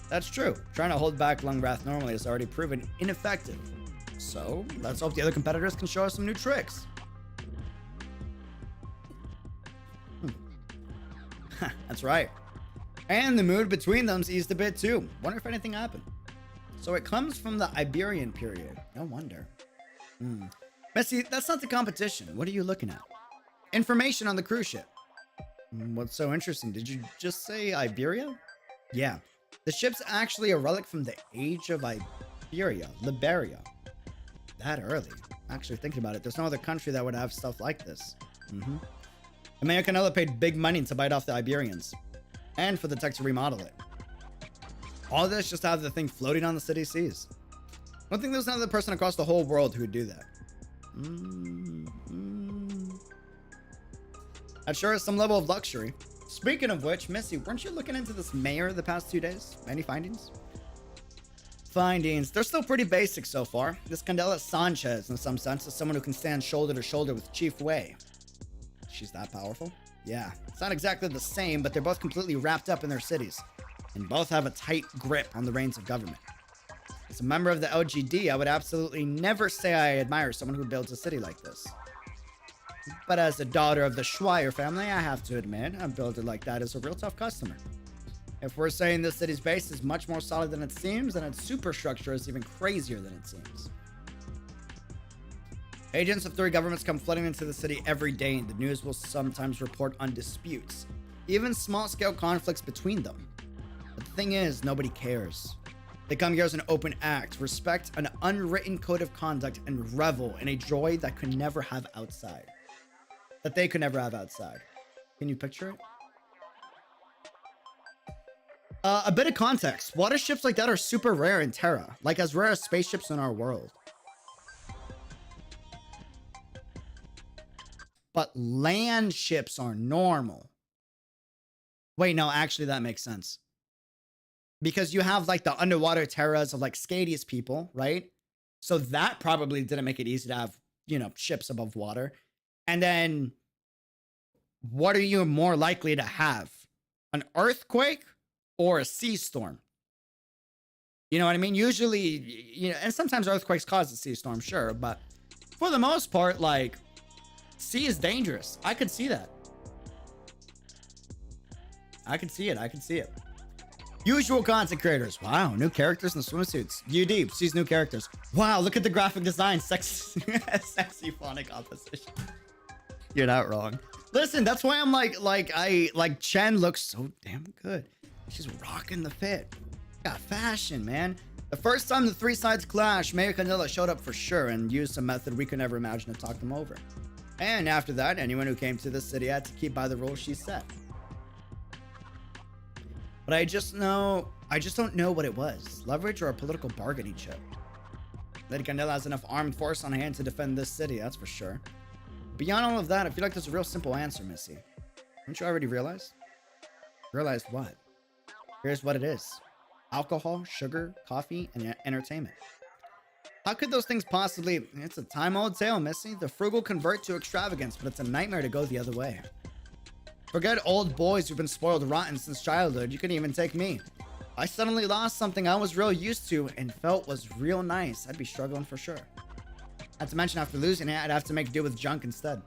That's true. Trying to hold back Lung Wrath normally has already proven ineffective. So let's hope the other competitors can show us some new tricks. That's right. And the mood between them's eased a bit too. Wonder if anything happened. So it comes from the Iberian period. No wonder. Messi, that's not the competition. What are you looking at? Information on the cruise ship. What's so interesting? Did you just say Iberia? Yeah. The ship's actually a relic from the age of Iberia, Liberia. That early. Actually, thinking about it, there's no other country that would have stuff like this. Mayor Candela paid big money to bite off the Iberians. And for the tech to remodel it. All this just to have the thing floating on the city seas. I don't think there's another person across the whole world who would do that. That sure is some level of luxury. Speaking of which, Missy, weren't you looking into this mayor the past 2 days? Any findings? Findings. They're still pretty basic so far. This Candela Sanchez, in some sense, is someone who can stand shoulder to shoulder with Chief Wei. She's that powerful? Yeah. It's not exactly the same, but they're both completely wrapped up in their cities. And both have a tight grip on the reins of government. As a member of the LGD, I would absolutely never say I admire someone who builds a city like this. But as a daughter of the Schweier family, I have to admit, a builder like that is a real tough customer. If we're saying this city's base is much more solid than it seems, then its superstructure is even crazier than it seems. Agents of 3 governments come flooding into the city every day, and the news will sometimes report on disputes, even small-scale conflicts between them. But the thing is, nobody cares. They come here as an open act, respect an unwritten code of conduct, and revel in a joy that could never have outside. That they could never have outside. Can you picture it? A bit of context. Water ships like that are super rare in Terra, like as rare as spaceships in our world. But land ships are normal. Wait, no, actually that makes sense. Because you have like the underwater terras of like Scadius people, right? So that probably didn't make it easy to have, you know, ships above water. And then what are you more likely to have? An earthquake or a sea storm? You know what I mean? Usually, you know, and sometimes earthquakes cause a sea storm, sure. But for the most part, like, sea is dangerous. I could see that. I can see it. I can see it. Usual content creators. Wow, new characters in the swimsuits. UD sees new characters. Wow, look at the graphic design. Sexy phonic opposition. You're not wrong. Listen, that's why I'm like Chen looks so damn good. She's rocking the fit. Got fashion, man. The first time the 3 sides clashed, Mayor Candela showed up for sure and used a method we could never imagine to talk them over. And after that, anyone who came to the city had to keep by the rules she set. But I just don't know what it was. Leverage or a political bargaining chip. Lady Candela has enough armed force on hand to defend this city, that's for sure. Beyond all of that, I feel like there's a real simple answer, Missy. Haven't you already realized? Realized what? Here's what it is. Alcohol, sugar, coffee, and entertainment. How could those things possibly... It's a time-old tale, Missy. The frugal convert to extravagance, but it's a nightmare to go the other way. Forget old boys who've been spoiled rotten since childhood. You couldn't even take me. I suddenly lost something I was real used to and felt was real nice. I'd be struggling for sure. Not to mention after losing it, I'd have to make do with junk instead.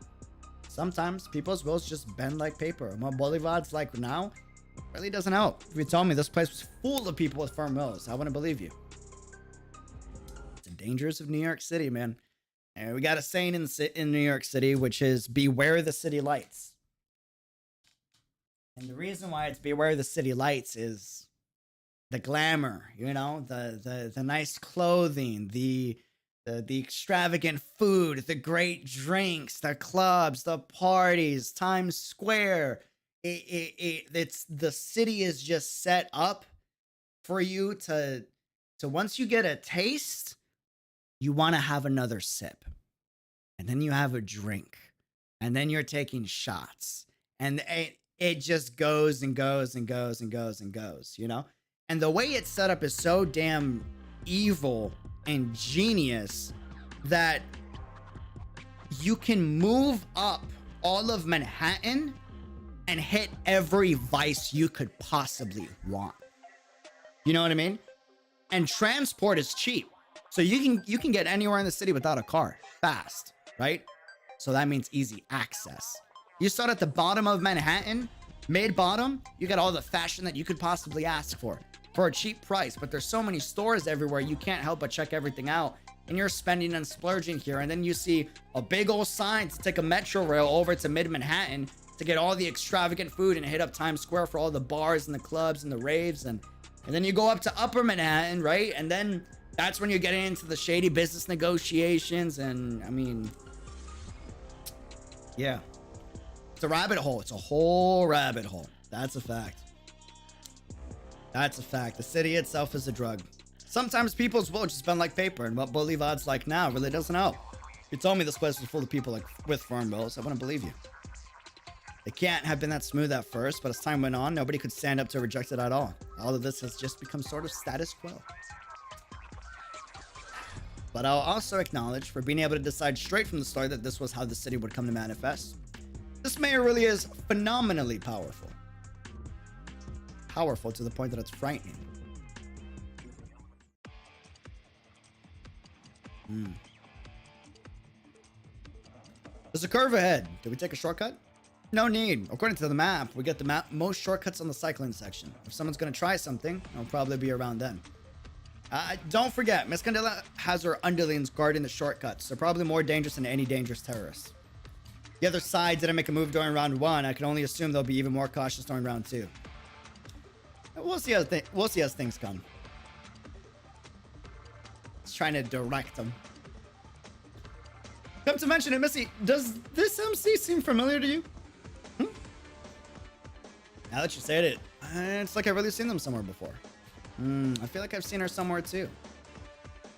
Sometimes people's wills just bend like paper. And what Bolivar's like now really doesn't help. If you told me this place was full of people with firm wills, I wouldn't believe you. It's the dangers of New York City, man. And we got a saying in New York City, which is beware the city lights. And the reason why it's beware the city lights is the glamour, you know, the nice clothing, the extravagant food, the great drinks, the clubs, the parties, Times Square. It's the city is just set up for you to once you get a taste, you want to have another sip. And then you have a drink. And then you're taking shots. And it just goes and goes and goes and goes and goes, you know? And the way it's set up is so damn evil and genius that you can move up all of Manhattan and hit every vice you could possibly want. You know what I mean? And transport is cheap. So you can get anywhere in the city without a car fast, right? So that means easy access. You start at the bottom of Manhattan Mid bottom, you got all the fashion that you could possibly ask for a cheap price, but there's so many stores everywhere, you can't help but check everything out, and you're spending and splurging here, and then you see a big old sign to take a metro rail over to mid Manhattan to get all the extravagant food and hit up Times Square for all the bars and the clubs and the raves, and then you go up to upper Manhattan, right? And then that's when you're getting into the shady business negotiations, and I mean, yeah. It's a rabbit hole. It's a whole rabbit hole. That's a fact. That's a fact. The city itself is a drug. Sometimes people's will just bend like paper, and what Bolivar's like now really doesn't help. If you told me this place was full of people like with firm wills, I wouldn't believe you. It can't have been that smooth at first, but as time went on, nobody could stand up to reject it at all. All of this has just become sort of status quo. But I'll also acknowledge for being able to decide straight from the start that this was how the city would come to manifest. This mayor really is phenomenally powerful. Powerful to the point that it's frightening. There's a curve ahead. Do we take a shortcut? No need. According to the map, we get the most shortcuts on the cycling section. If someone's going to try something, it'll probably be around then. Don't forget, Miss Candela has her underlings guarding the shortcuts. They're probably more dangerous than any dangerous terrorists. The other side didn't make a move during round 1. I can only assume they'll be even more cautious during round 2. We'll see as things come. Just trying to direct them. Come to mention it, Missy, does this MC seem familiar to you? Now that you said it, it's like I've really seen them somewhere before. I feel like I've seen her somewhere too.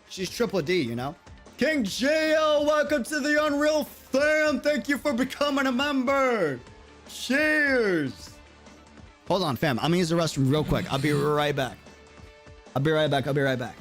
She's Triple D, you know? King JL, welcome to the Unreal fam. Thank you for becoming a member. Cheers. Hold on, fam. I'm gonna use the restroom real quick. I'll be right back. I'll be right back.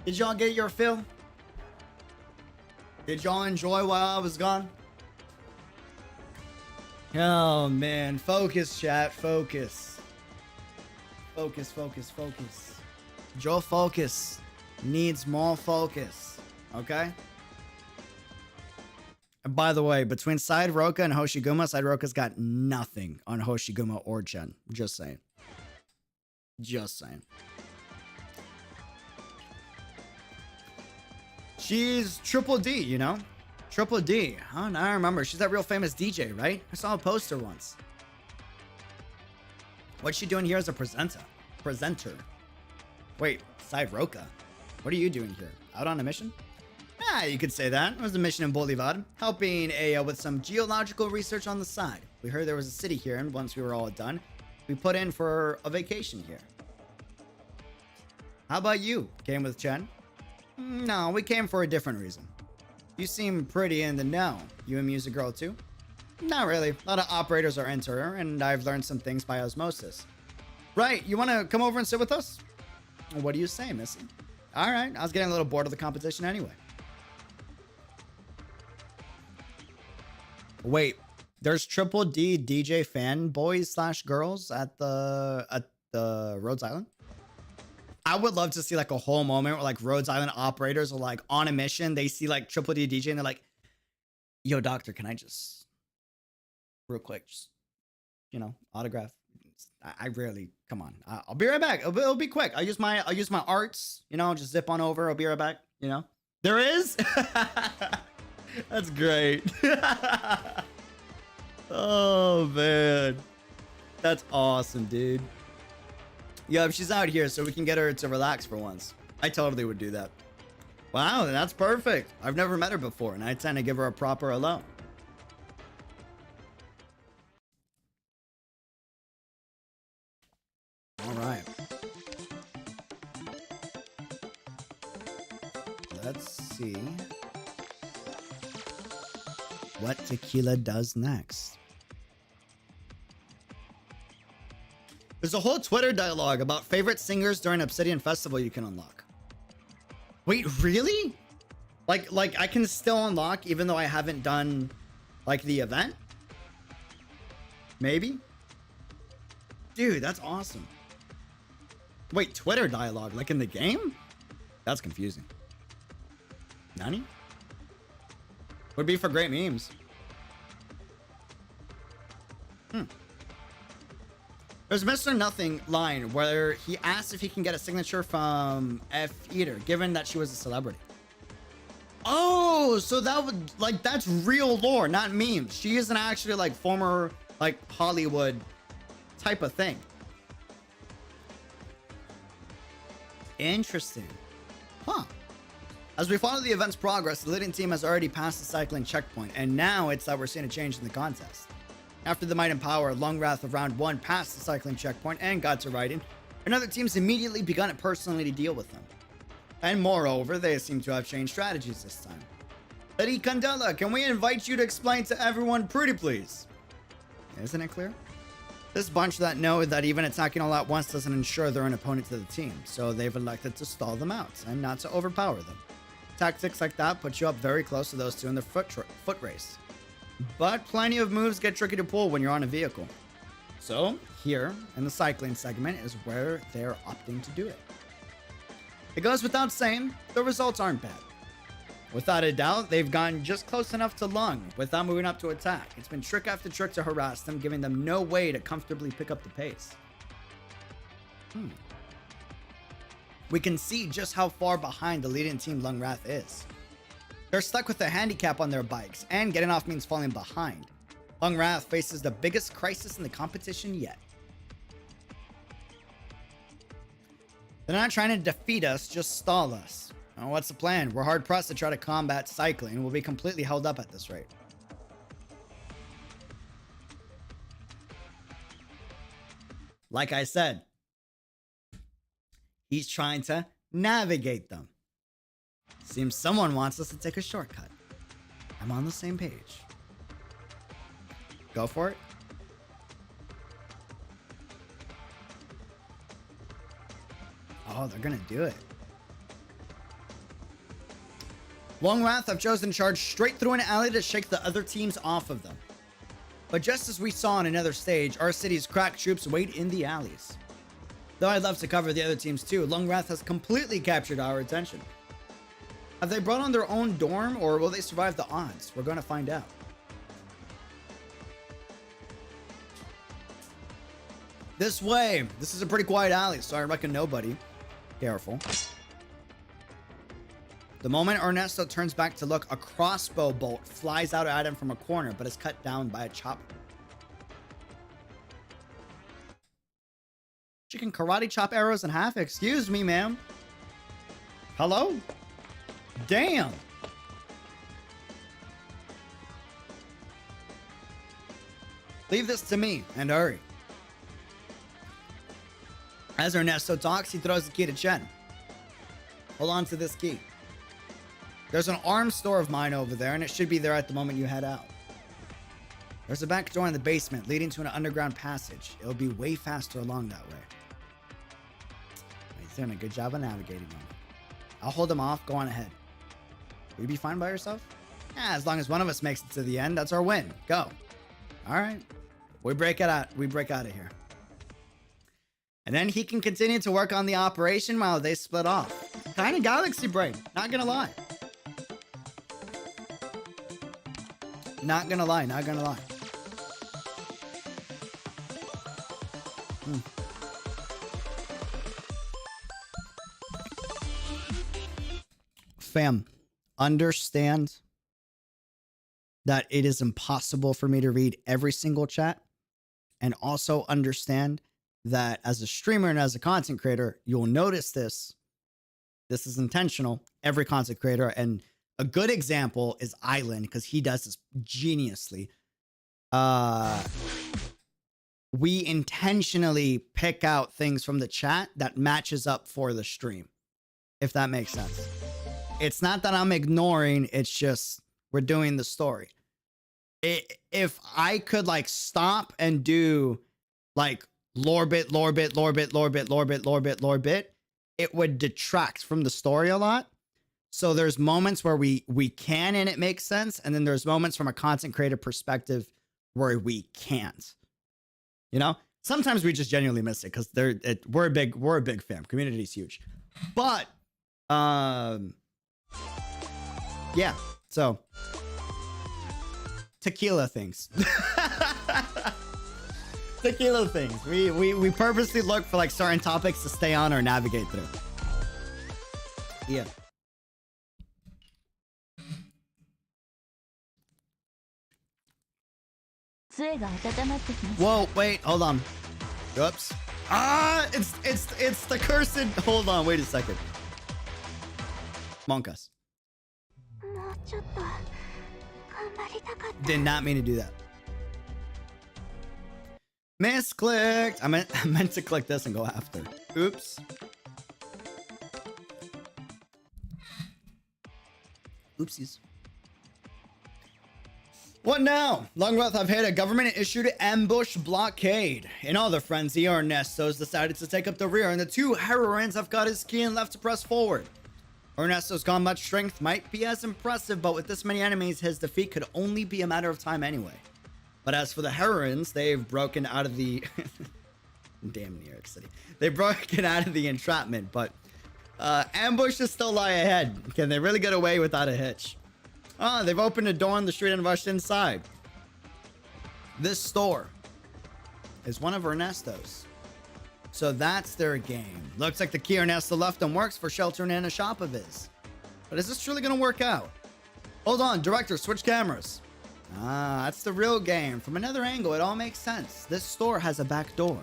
Did y'all get your fill? Did y'all enjoy while I was gone? Oh man, focus chat, focus. Focus. Joe Focus needs more focus, okay? And by the way, between Side Roka and Hoshiguma, Side Roka's got nothing on Hoshiguma or Chen. Just saying. She's Triple D, you know? Triple D. Oh, now I remember. She's that real famous DJ, right? I saw a poster once. What's she doing here as a presenter? Wait, Side Roca. What are you doing here? Out on a mission? Yeah, you could say that. It was a mission in Bolivar, helping AO with some geological research on the side. We heard there was a city here, and once we were all done, we put in for a vacation here. How about you? Came with Chen? No, we came for a different reason. You seem pretty in the know. You a music girl too? Not really. A lot of operators are into her, and I've learned some things by osmosis. Right, you want to come over and sit with us? What do you say, Missy? All right, I was getting a little bored of the competition anyway. Wait, there's Triple D DJ fanboys / girls at the Rhodes Island? I would love to see like a whole moment where like Rhodes Island operators are like on a mission. They see like Triple D DJ and they're like, yo, doctor, can I just real quick, just, autograph? I rarely, come on. I'll be right back. It'll be quick. I'll use my arts, just zip on over. I'll be right back. There is. That's great. Oh man. That's awesome, dude. Yeah, if she's out here so we can get her to relax for once. I totally would do that. Wow, that's perfect. I've never met her before, and I tend to give her a proper hello. All right. Let's see what Tequila does next. There's a whole Twitter dialogue about favorite singers during Obsidian Festival you can unlock. Wait, really? Like I can still unlock even though I haven't done like the event? Maybe? Dude, that's awesome. Wait, Twitter dialogue like in the game? That's confusing. Nani? Would be for great memes. There's Mr. Nothing line where he asks if he can get a signature from F. Eater, given that she was a celebrity. Oh, so that would that's real lore, not memes. She isn't actually like former like Hollywood type of thing. Interesting. Huh. As we follow the event's progress, the leading team has already passed the cycling checkpoint, and now it's that we're seeing a change in the contest. After the Might and Power, Lungwrath of round 1 passed the cycling checkpoint and got to riding, and other teams immediately begun it personally to deal with them. And moreover, they seem to have changed strategies this time. Lady Candela, can we invite you to explain to everyone pretty please? Isn't it clear? This bunch that know that even attacking all at once doesn't ensure they're an opponent to the team, so they've elected to stall them out and not to overpower them. Tactics like that put you up very close to those two in their foot race. But plenty of moves get tricky to pull when you're on a vehicle. So, here, in the cycling segment, is where they're opting to do it. It goes without saying, the results aren't bad. Without a doubt, they've gone just close enough to Lung without moving up to attack. It's been trick after trick to harass them, giving them no way to comfortably pick up the pace. We can see just how far behind the leading team Lungwrath is. They're stuck with a handicap on their bikes, and getting off means falling behind. Lungwrath faces the biggest crisis in the competition yet. They're not trying to defeat us, just stall us. Oh, what's the plan? We're hard pressed to try to combat cycling. We'll be completely held up at this rate. Like I said, he's trying to navigate them. Seems someone wants us to take a shortcut. I'm on the same page. Go for it. Oh, they're gonna do it. Lungwrath have chosen to charge straight through an alley to shake the other teams off of them. But just as we saw on another stage, our city's crack troops wait in the alleys. Though I'd love to cover the other teams too, Lungwrath has completely captured our attention. Have they brought on their own dorm, or will they survive the odds? We're gonna find out. This way! This is a pretty quiet alley, so I reckon nobody. Careful. The moment Ernesto turns back to look, a crossbow bolt flies out at him from a corner, but is cut down by a chopper. She can karate chop arrows in half. Excuse me, ma'am. Hello? Damn. Leave this to me and hurry. As Ernesto talks, he throws the key to Chen. Hold on to this key. There's an arms store of mine over there, and it should be there at the moment you head out. There's a back door in the basement leading to an underground passage. It'll be way faster along that way. He's doing a good job of navigating them. I'll hold him off. Go on ahead. Will you be fine by yourself? Yeah, as long as one of us makes it to the end, that's our win. Go. All right. We break it out. We break out of here. And then he can continue to work on the operation while they split off. Kind of galaxy brain. Not gonna lie. Not gonna lie. Not gonna lie. Fam, understand that it is impossible for me to read every single chat, and also understand that as a streamer and as a content creator, you'll notice this. This is intentional. Every content creator, and a good example is Island, because he does this geniusly. We intentionally pick out things from the chat that matches up for the stream, if that makes sense. It's not that I'm ignoring, it's just we're doing the story. If I could like stop and do like lore bit, it would detract from the story a lot. So there's moments where we can and it makes sense, and then there's moments from a content creator perspective where we can't. You know, sometimes we just genuinely miss it because we're a big fam. Community is huge, but yeah. So tequila things. Tequila things. We purposely look for like certain topics to stay on or navigate through. Yeah. Whoa, wait, hold on. Oops. Ah, it's the cursed. Hold on, wait a second. Monkas. Did not mean to do that. Misclicked. I meant to click this and go after. Oops. Oopsies. What now? Long breath, I've hit a government-issued ambush blockade. In all the frenzy, Ernesto's decided to take up the rear, and the two heroines have got his key and left to press forward. Ernesto's combat strength might be as impressive, but with this many enemies, his defeat could only be a matter of time anyway. But as for the heroines, they've broken out of the... Damn New York City. They've broken out of the entrapment, but ambushes still lie ahead. Can they really get away without a hitch? Ah, they've opened a door on the street and rushed inside. This store is one of Ernesto's. So that's their game. Looks like the key Ernesto left them works for sheltering in a shop of his. But is this truly going to work out? Hold on, director, switch cameras. Ah, that's the real game. From another angle, it all makes sense. This store has a back door.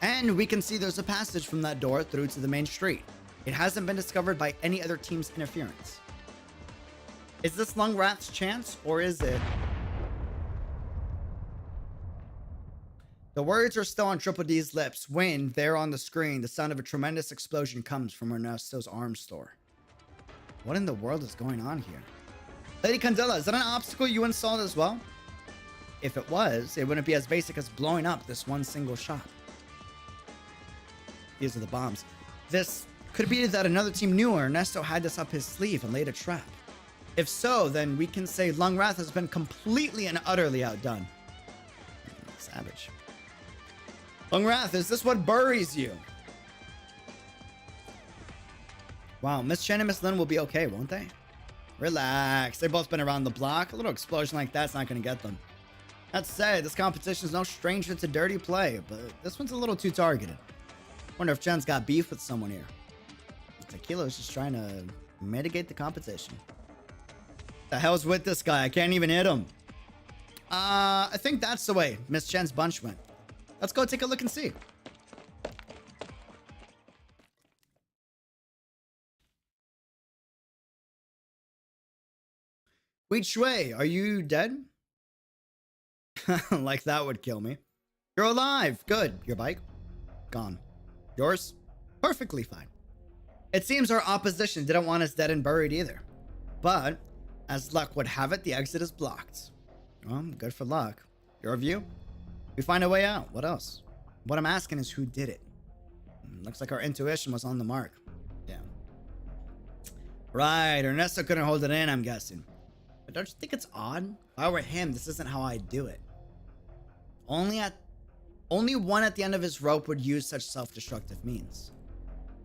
And we can see there's a passage from that door through to the main street. It hasn't been discovered by any other team's interference. Is this Lungwrath's chance, or is it... The words are still on Triple D's lips when, there on the screen, the sound of a tremendous explosion comes from Ernesto's arms store. What in the world is going on here? Lady Candela, is that an obstacle you installed as well? If it was, it wouldn't be as basic as blowing up this one single shop. These are the bombs. This could be that another team knew Ernesto had this up his sleeve and laid a trap. If so, then we can say Lungwrath has been completely and utterly outdone. Savage. Lungwrath, is this what buries you? Wow, Miss Chen and Miss Lin will be okay, won't they? Relax. They've both been around the block. A little explosion like that's not going to get them. That said, this competition is no stranger to dirty play, but this one's a little too targeted. Wonder if Chen's got beef with someone here. Tequila's just trying to mitigate the competition. The hell's with this guy? I can't even hit him. I think that's the way Miss Chen's bunch went. Let's go take a look and see. Which way? Are you dead? Like that would kill me. You're alive. Good. Your bike? Gone. Yours? Perfectly fine. It seems our opposition didn't want us dead and buried either. But, as luck would have it, the exit is blocked. Well, good for luck. Your view? We find a way out. What else? What I'm asking is who did it. Looks like our intuition was on the mark. Yeah. Right. Ernesto couldn't hold it in, I'm guessing. But don't you think it's odd? If I were him, this isn't how I'd do it. Only one at the end of his rope would use such self-destructive means.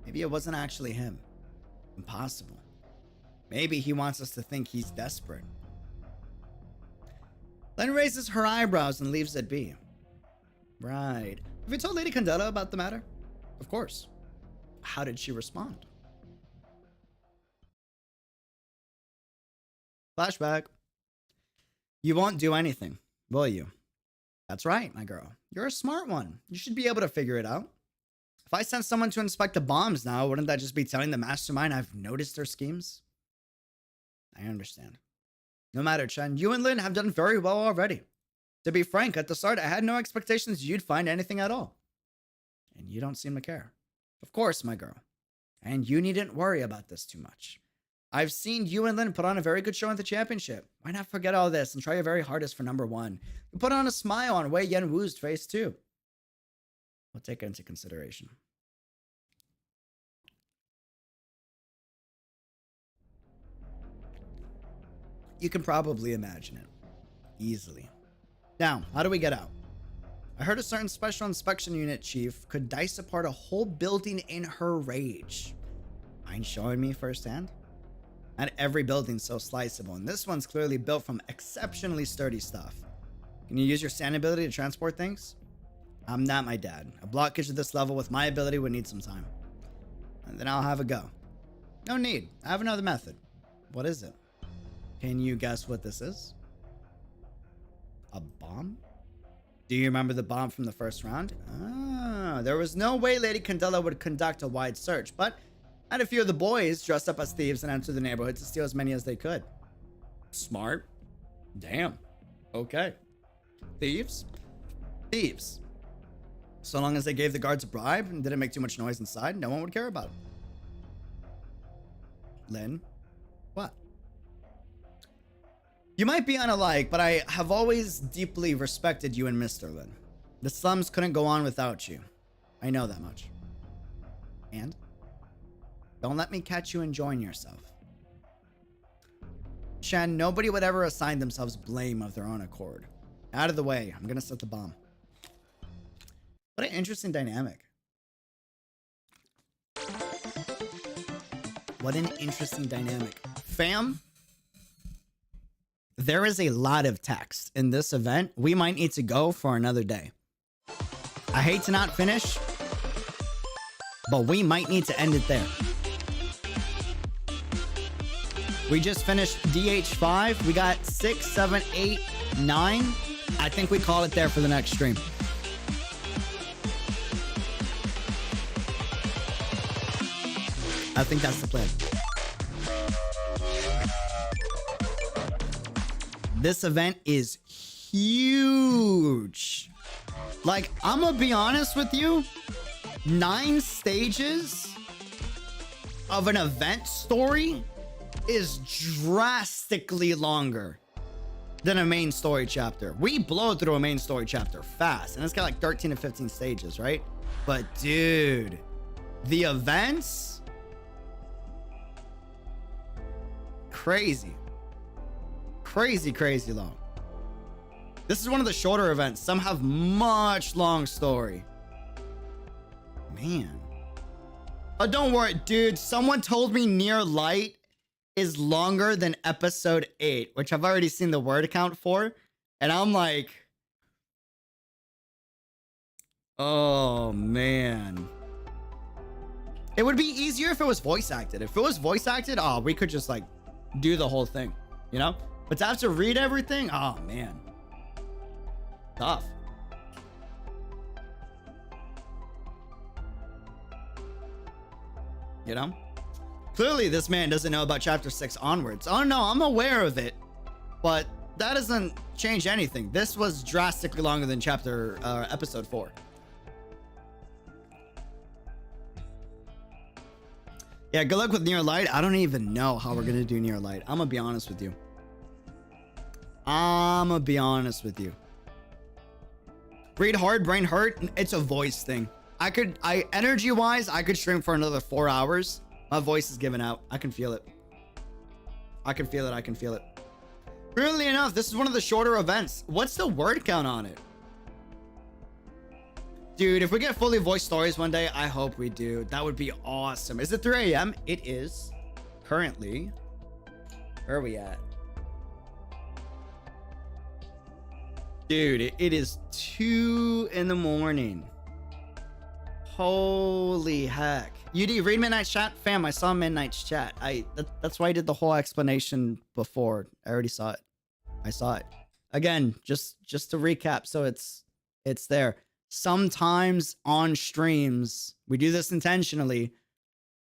Maybe it wasn't actually him. Impossible. Maybe he wants us to think he's desperate. Then raises her eyebrows and leaves it be. Right. Have you told Lady Candela about the matter? Of course. How did she respond? Flashback. You won't do anything, will you? That's right, my girl. You're a smart one. You should be able to figure it out. If I sent someone to inspect the bombs now, wouldn't that just be telling the mastermind I've noticed their schemes? I understand. No matter, Chen, you and Lin have done very well already. To be frank, at the start, I had no expectations you'd find anything at all. And you don't seem to care. Of course, my girl. And you needn't worry about this too much. I've seen you and Lin put on a very good show at the championship. Why not forget all this and try your very hardest for number 1? You put on a smile on Wei Yen Wu's face too. We'll take it into consideration. You can probably imagine it. Easily. Now, how do we get out? I heard a certain special inspection unit chief could dice apart a whole building in her rage. Mind showing me firsthand? Not every building's so sliceable, and this one's clearly built from exceptionally sturdy stuff. Can you use your sand ability to transport things? I'm not my dad. A blockage at this level with my ability would need some time. And then I'll have a go. No need. I have another method. What is it? Can you guess what this is? A bomb? Do you remember the bomb from the first round? Ah, there was no way Lady Candela would conduct a wide search, but had a few of the boys dressed up as thieves and entered the neighborhood to steal as many as they could. Smart. Damn. Okay. Thieves? Thieves. So long as they gave the guards a bribe and didn't make too much noise inside, no one would care about it. Lin? What? You might be unalike, but I have always deeply respected you and Mr. Lin. The slums couldn't go on without you. I know that much. And? Don't let me catch you enjoying yourself. Shan, nobody would ever assign themselves blame of their own accord. Out of the way. I'm gonna set the bomb. What an interesting dynamic. What an interesting dynamic. Fam, there is a lot of text in this event. We might need to go for another day. I hate to not finish, but we might need to end it there. We just finished DH5. We got 6, 7, 8, 9. I think we call it there for the next stream. I think that's the plan. This event is huge. Like, I'm gonna be honest with you. 9 stages of an event story is drastically longer than a main story chapter. We blow through a main story chapter fast, and it's got like 13 to 15 stages, right? But dude, the events, crazy long. This is one of the shorter events. Some have much long story. Man. Oh, don't worry, dude. Someone told me Near Light is longer than episode 8, which I've already seen the word count for. And I'm like, oh, man. It would be easier if it was voice acted. If it was voice acted, oh, we could just like do the whole thing, you know? But to have to read everything, oh, man. Tough. You know? Clearly, this man doesn't know about chapter 6 onwards. Oh, no, I'm aware of it. but that doesn't change anything. This was drastically longer than episode 4. Yeah, good luck with Near Light. I don't even know how we're gonna do Near Light. I'm gonna be honest with you. Read hard, brain hurt. It's a voice thing. Energy wise, I could stream for another 4 hours. My voice is giving out. I can feel it. I can feel it. Weirdly enough, this is one of the shorter events. What's the word count on it? Dude, if we get fully voiced stories one day, I hope we do. That would be awesome. Is it 3 a.m.? It is. Currently. Where are we at? Dude, it is 2 in the morning. Holy heck. UD, read Midnight's chat? Fam, I saw Midnight's chat. That's why I did the whole explanation before. I already saw it. I saw it. Again, just to recap, so it's there. Sometimes on streams, we do this intentionally.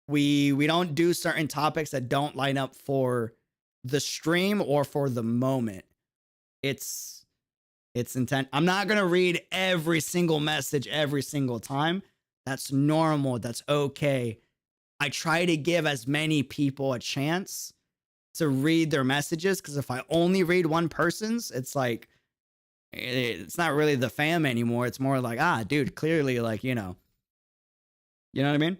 We don't do certain topics that don't line up for the stream or for the moment. It's intent. I'm not gonna read every single message every single time. That's normal. That's okay. I try to give as many people a chance to read their messages, because if I only read one person's, it's like, it's not really the fam anymore. It's more like, dude, clearly, like, you know what I mean?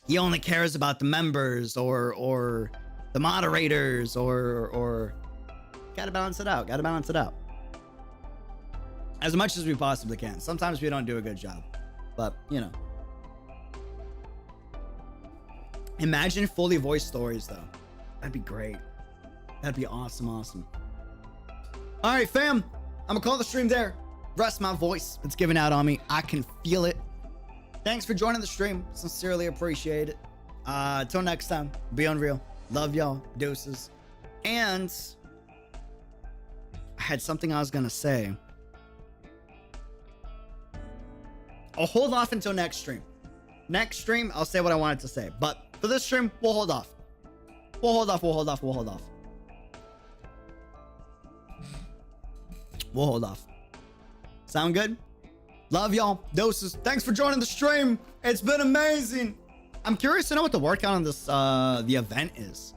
He only cares about the members or the moderators or gotta balance it out. As much as we possibly can. Sometimes we don't do a good job, but you know. Imagine fully voiced stories though. That'd be great. That'd be awesome. All right, fam. I'm gonna call the stream there. Rest my voice. It's giving out on me. I can feel it. Thanks for joining the stream. Sincerely appreciate it. Till next time, be unreal. Love y'all. Deuces. And I had something I was gonna say. I'll hold off until next stream. Next stream, I'll say what I wanted to say. But for this stream, we'll hold off. We'll hold off. Sound good? Love y'all. Doses. Thanks for joining the stream. It's been amazing. I'm curious to know what the word count on this the event is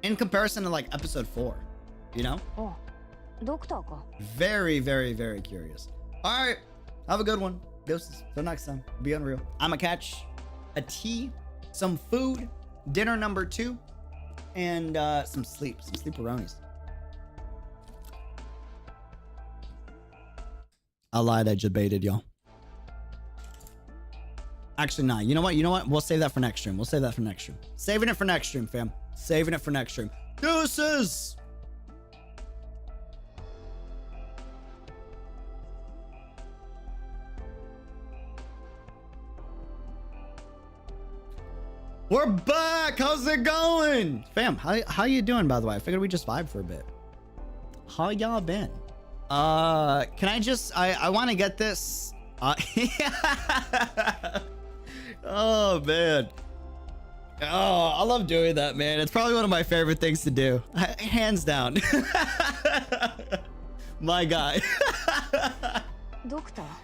in comparison to like episode 4. You know? Very, very, very curious. All right. Have a good one. Doses. Till next time. Be unreal. I'ma catch a tea, some food, dinner number 2, and some sleeperonies. I lied. I debated, y'all. Actually, nah. You know what? We'll save that for next stream. Saving it for next stream, fam. Saving it for next stream. Deuces! We're back. How's it going? Fam, how you doing, by the way? I figured we just vibe for a bit. How y'all been? Can I just, I want to get this. Oh, man. Oh, I love doing that, man. It's probably one of my favorite things to do. Hands down. My guy.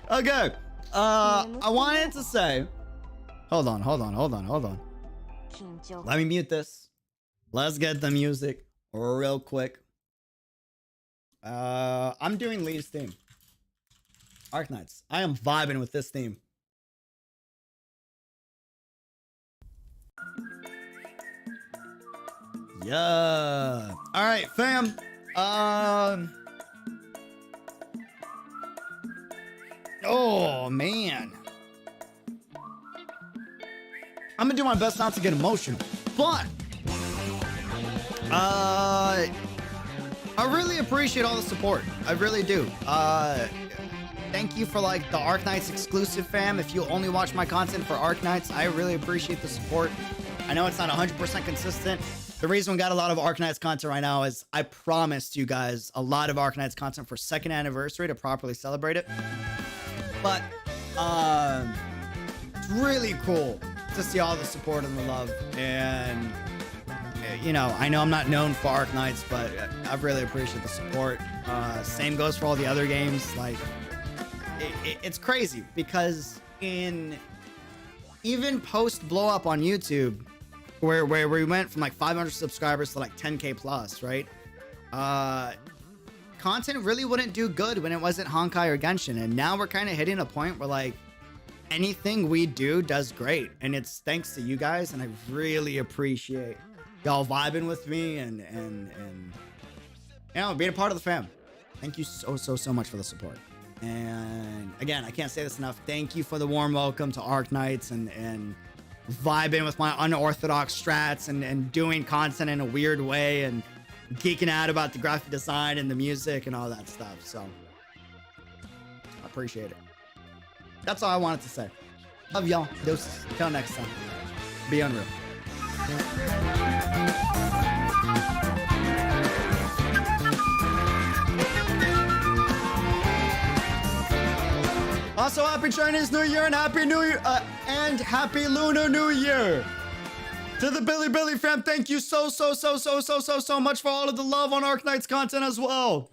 Okay. I wanted to say, hold on. Let me mute this. Let's get the music real quick. I'm doing Lee's theme. Arknights. I am vibing with this theme. Yeah. All right, fam. Oh, man. I'm gonna do my best not to get emotional, but I really appreciate all the support. I really do. Thank you for like the Arknights exclusive fam. If you only watch my content for Arknights, I really appreciate the support. I know it's not 100% consistent. The reason we got a lot of Arknights content right now is I promised you guys a lot of Arknights content for 2nd anniversary to properly celebrate it. But it's really cool to see all the support and the love, and you know, I know I'm not known for Arknights, but I really appreciate the support. Same goes for all the other games. Like, it's crazy because even post blow up on YouTube, where we went from like 500 subscribers to like 10K plus, right? Content really wouldn't do good when it wasn't Honkai or Genshin, and now we're kind of hitting a point where like anything we do does great, and it's thanks to you guys, and I really appreciate y'all vibing with me and you know, being a part of the fam. Thank you so much for the support. And again, I can't say this enough. Thank you for the warm welcome to Arknights and vibing with my unorthodox strats and doing content in a weird way and geeking out about the graphic design and the music and all that stuff. So I appreciate it. That's all I wanted to say. Love y'all. Deuces. Till next time. Be unreal. Also, happy Chinese New Year and happy New Year and happy Lunar New Year. To the Billy fam, thank you so much for all of the love on Arknights content as well.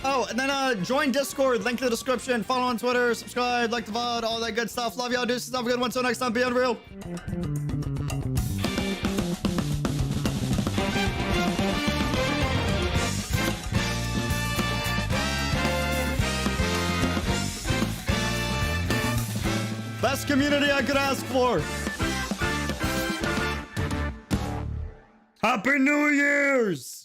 Oh, and then join Discord, link in the description, follow on Twitter, subscribe, like the VOD, all that good stuff. Love y'all, deuces. Have a good one. Till next time, be unreal. Best community I could ask for. Happy New Year's!